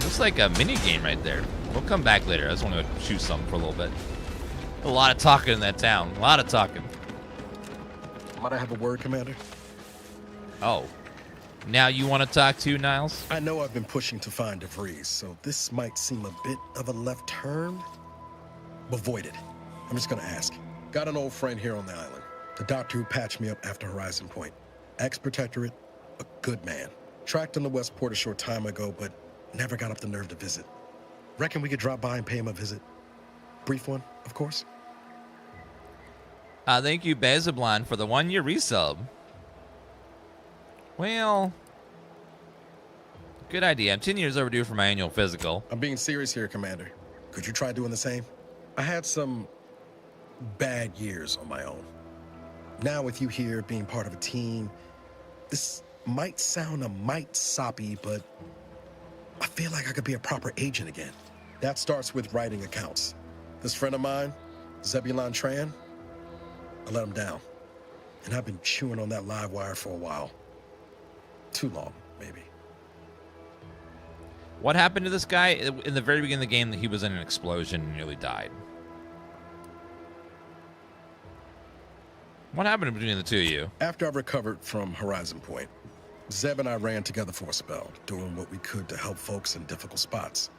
S6: Looks like a mini game right there. We'll come back later. I just want to shoot something for a little bit. A lot of talking in that town. A lot of talking.
S9: Might I have a word, Commander?
S6: Oh. now you want to talk to, Niles?
S9: I know I've been pushing to find DeVries, so this might seem a bit of a left turn, but void it. I'm just gonna ask. Got an old friend here on the island. The doctor who patched me up after Horizon Point. Ex-protectorate, a good man. Tracked him to Westport a short time ago, but never got up the nerve to visit. Reckon we could drop by and pay him a visit? Brief one, of course.
S6: Thank you, Bezablan, for the 1-year resub. Well, good idea. I'm 10 years overdue for my annual physical.
S9: I'm being serious here, Commander. Could you try doing the same? I had some bad years on my own. Now with you here, being part of a team, this might sound a mite soppy, but I feel like I could be a proper agent again. That starts with writing accounts. This friend of mine, Zebulon Tran, I let him down. And I've been chewing on that live wire for a while. Too long, maybe.
S6: What happened to this guy? In the very beginning of the game, he was in an explosion and nearly died. What happened between the two of you?
S9: After I recovered from Horizon Point, Zeb and I ran together for a spell, doing what we could to help folks in difficult spots.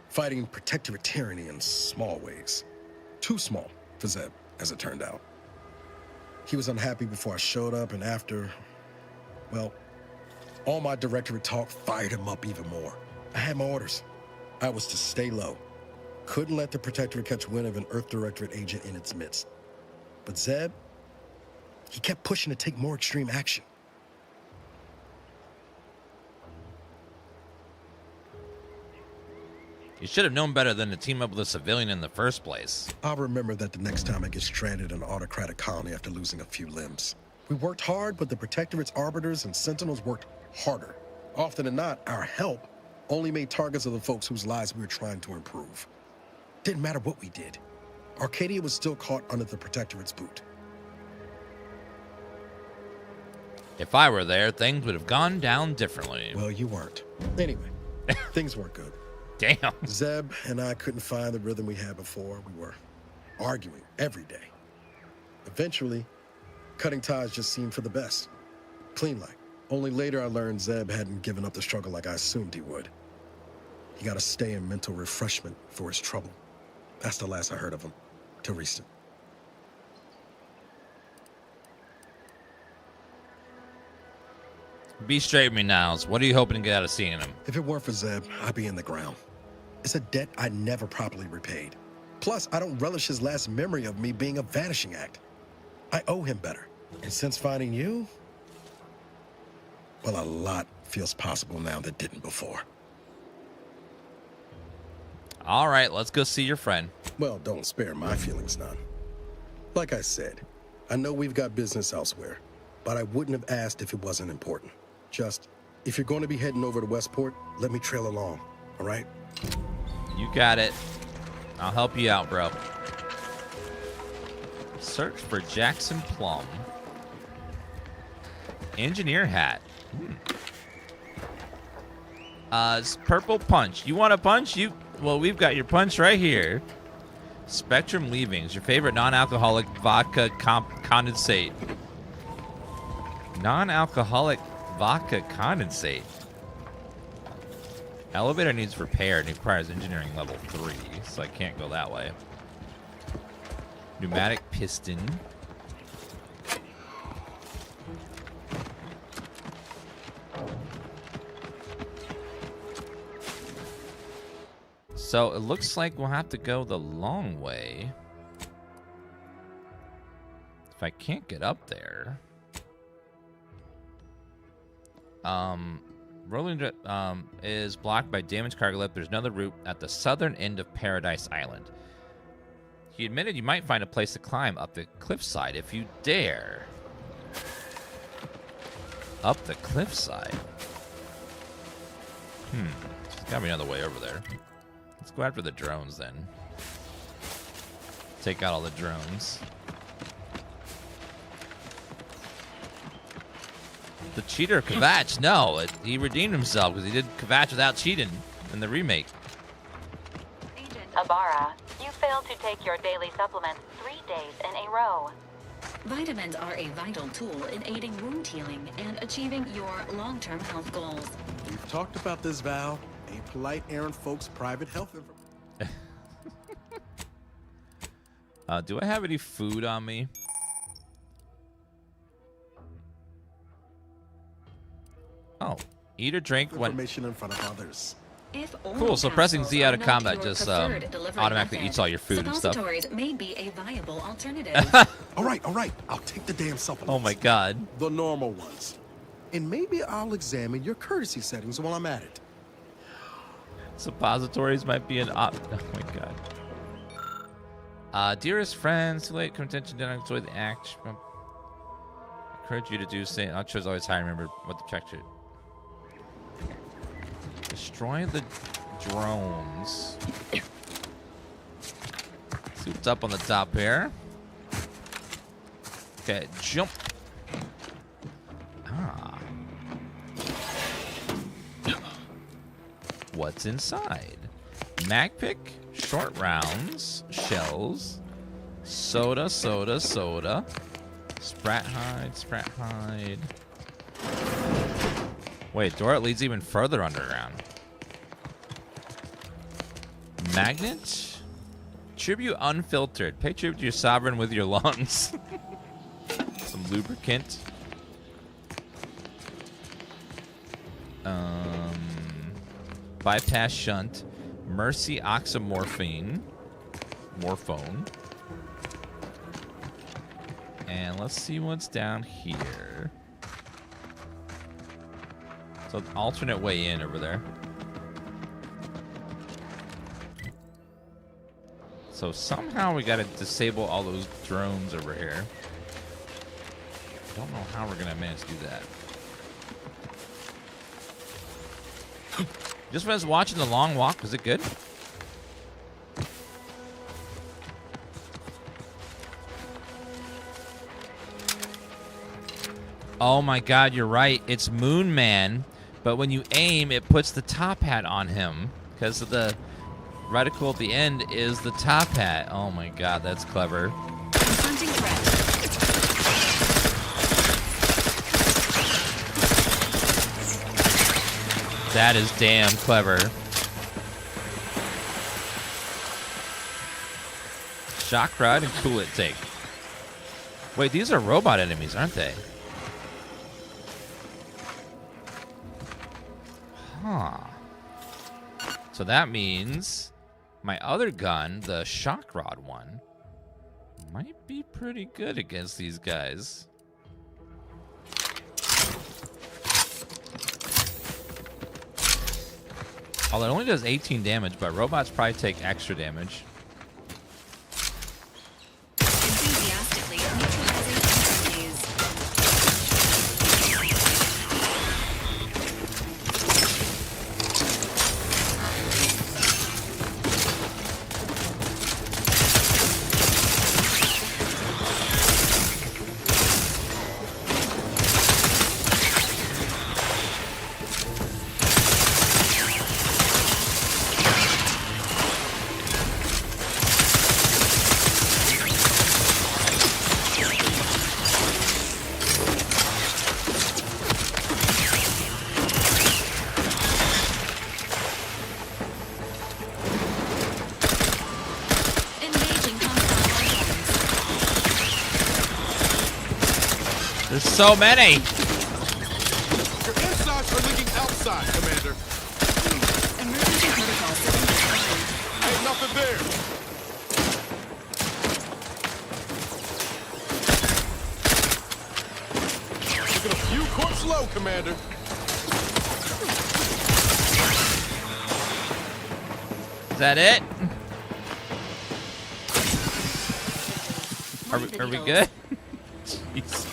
S9: Fighting protectorate tyranny in small ways. Too small for Zeb, as it turned out. He was unhappy before I showed up, and after, well, all my directorate talk fired him up even more. I had my orders. I was to stay low. Couldn't let the protectorate catch wind of an Earth Directorate agent in its midst. But Zeb, he kept pushing to take more extreme action.
S6: You should have known better than to team up with a civilian in the first place.
S9: I'll remember that the next time I get stranded in an autocratic colony after losing a few limbs. We worked hard, but the Protectorate's arbiters and sentinels worked harder. Often than not, our help only made targets of the folks whose lives we were trying to improve. Didn't matter what we did. Arcadia was still caught under the Protectorate's boot.
S6: If I were there, things would have gone down differently.
S9: Well, you weren't. Anyway, things weren't good.
S6: Damn.
S9: Zeb and I couldn't find the rhythm we had before. We were arguing every day. Eventually, cutting ties just seemed for the best. Clean like. Only later I learned Zeb hadn't given up the struggle like I assumed he would. He got to stay in mental refreshment for his trouble. That's the last I heard of him, till recent.
S6: Be straight with me, Niles. What are you hoping to get out of seeing him?
S9: If it weren't for Zeb, I'd be in the ground. It's a debt I never properly repaid. Plus, I don't relish his last memory of me being a vanishing act. I owe him better. And since finding you, well, a lot feels possible now that didn't before.
S6: All right, let's go see your friend.
S9: Well, don't spare my feelings none. Like I said, I know we've got business elsewhere, but I wouldn't have asked if it wasn't important. Just, if you're going to be heading over to Westport, let me trail along, all right?
S6: You got it. I'll help you out, bro. Search for Jackson Plum. Engineer hat. It's purple punch. You want a punch? Well, we've got your punch right here. Spectrum Leavings, your favorite non-alcoholic vodka condensate. Non-alcoholic vodka condensate. Elevator needs repair and requires engineering level 3, so I can't go that way. Pneumatic piston. So it looks like we'll have to go the long way. If I can't get up there. Rolling is blocked by damaged cargo lift. There's another route at the southern end of Paradise Island. He admitted you might find a place to climb up the cliffside if you dare. Up the cliffside? There's gotta be another way over there. Let's go after the drones then. Take out all the drones. The cheater Kvatch, no, he redeemed himself because he did Kvatch without cheating in the remake.
S14: Agent Ibarra, you failed to take your daily supplements 3 days in a row.
S10: Vitamins are a vital tool in aiding wound healing and achieving your long-term health goals.
S9: We've talked about this, Val. Ain't polite airing folks' private health information.
S6: Do I have any food on me? Oh, eat or drink when...
S9: Information in front of others.
S6: Cool, so pressing Z out of combat just automatically eats all your food and stuff.
S10: Suppositories may be a viable alternative.
S9: All right. I'll take the damn supplements.
S6: Oh my god.
S9: The normal ones. And maybe I'll examine your courtesy settings while I'm at it.
S6: Suppositories might be an op. Oh my god. Dearest friends, too late, contention, did not enjoy the act. I encourage you to do say. I'll choose always high. Remember what the check should. Destroy the drones. See what's up on the top here. Okay, jump. Ah. What's inside? Mag pick, short rounds, shells, soda. Sprat hide. Wait, door leads even further underground. Magnet? Tribute unfiltered. Pay tribute to your sovereign with your lungs. Some lubricant. Bypass shunt. Mercy oxymorphine. Morphone. And let's see what's down here. So an alternate way in over there. So somehow we gotta disable all those drones over here. Don't know how we're gonna manage to do that. Just when I was watching The Long Walk, was it good? Oh my god, you're right. It's Moon Man, but when you aim, it puts the top hat on him because of the reticle at the end is the top hat. Oh my god, that's clever.
S10: Confronting threat.
S6: That is damn clever. Shock rod and cool it take. Wait, these are robot enemies, aren't they? Huh. So that means my other gun, the shock rod one, might be pretty good against these guys. Although it only does 18 damage, but robots probably take extra damage.
S10: Enthusiastically neutralizing enemies.
S6: There's so many.
S1: Your insides are leaking outside, Commander.
S10: Emergency protocol set.
S1: Ain't nothing there. Looking a few quarts low, Commander.
S6: Is that it? Are we good? Jeez.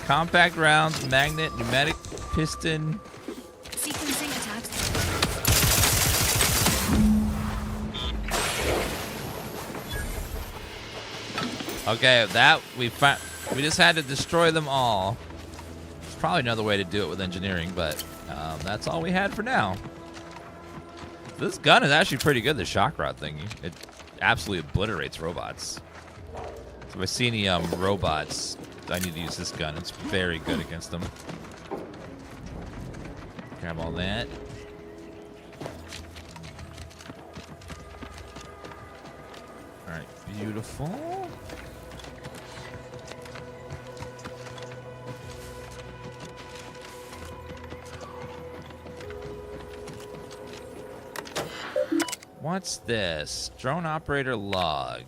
S6: Compact rounds, magnet, pneumatic piston.
S10: Sequencing attacks.
S6: Okay, that we just had to destroy them all. There's probably another way to do it with engineering, but that's all we had for now. This gun is actually pretty good, the shock rod thingy. It absolutely obliterates robots. So if I see any robots, I need to use this gun. It's very good against them. Grab all that. All right, beautiful. What's this? Drone operator log.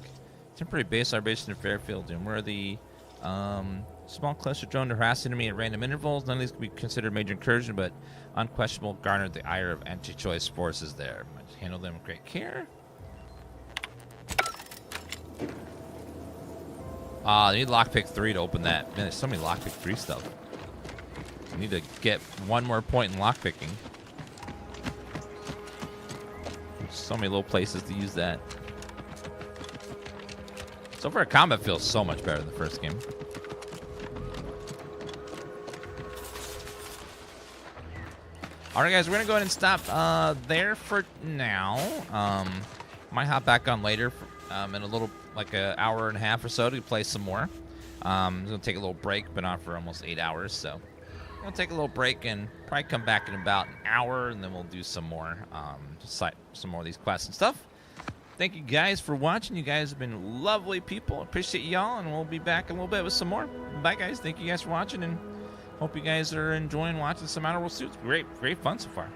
S6: Temporary base operation in Fairfield. And where the small cluster drone to harass enemy at random intervals. None of these can be considered major incursion, but unquestionable garnered the ire of anti-choice forces there. Must handle them with great care. I need lockpick 3 to open that. Man, there's so many lockpick 3 stuff. I need to get one more point in lockpicking. So many little places to use that. So far, combat feels so much better than the first game. All right, guys, we're gonna go ahead and stop there for now. Might hop back on later in a little, like an hour and a half or so to play some more. I'm gonna take a little break. Been on for almost 8 hours, so I'll take a little break and probably come back in about an hour, and then we'll do some more, some more of these quests and stuff. Thank you guys for watching. You guys have been lovely people. Appreciate y'all, and we'll be back in a little bit with some more. Bye, guys. Thank you guys for watching, and hope you guys are enjoying watching some Outer World Suits. Great fun so far.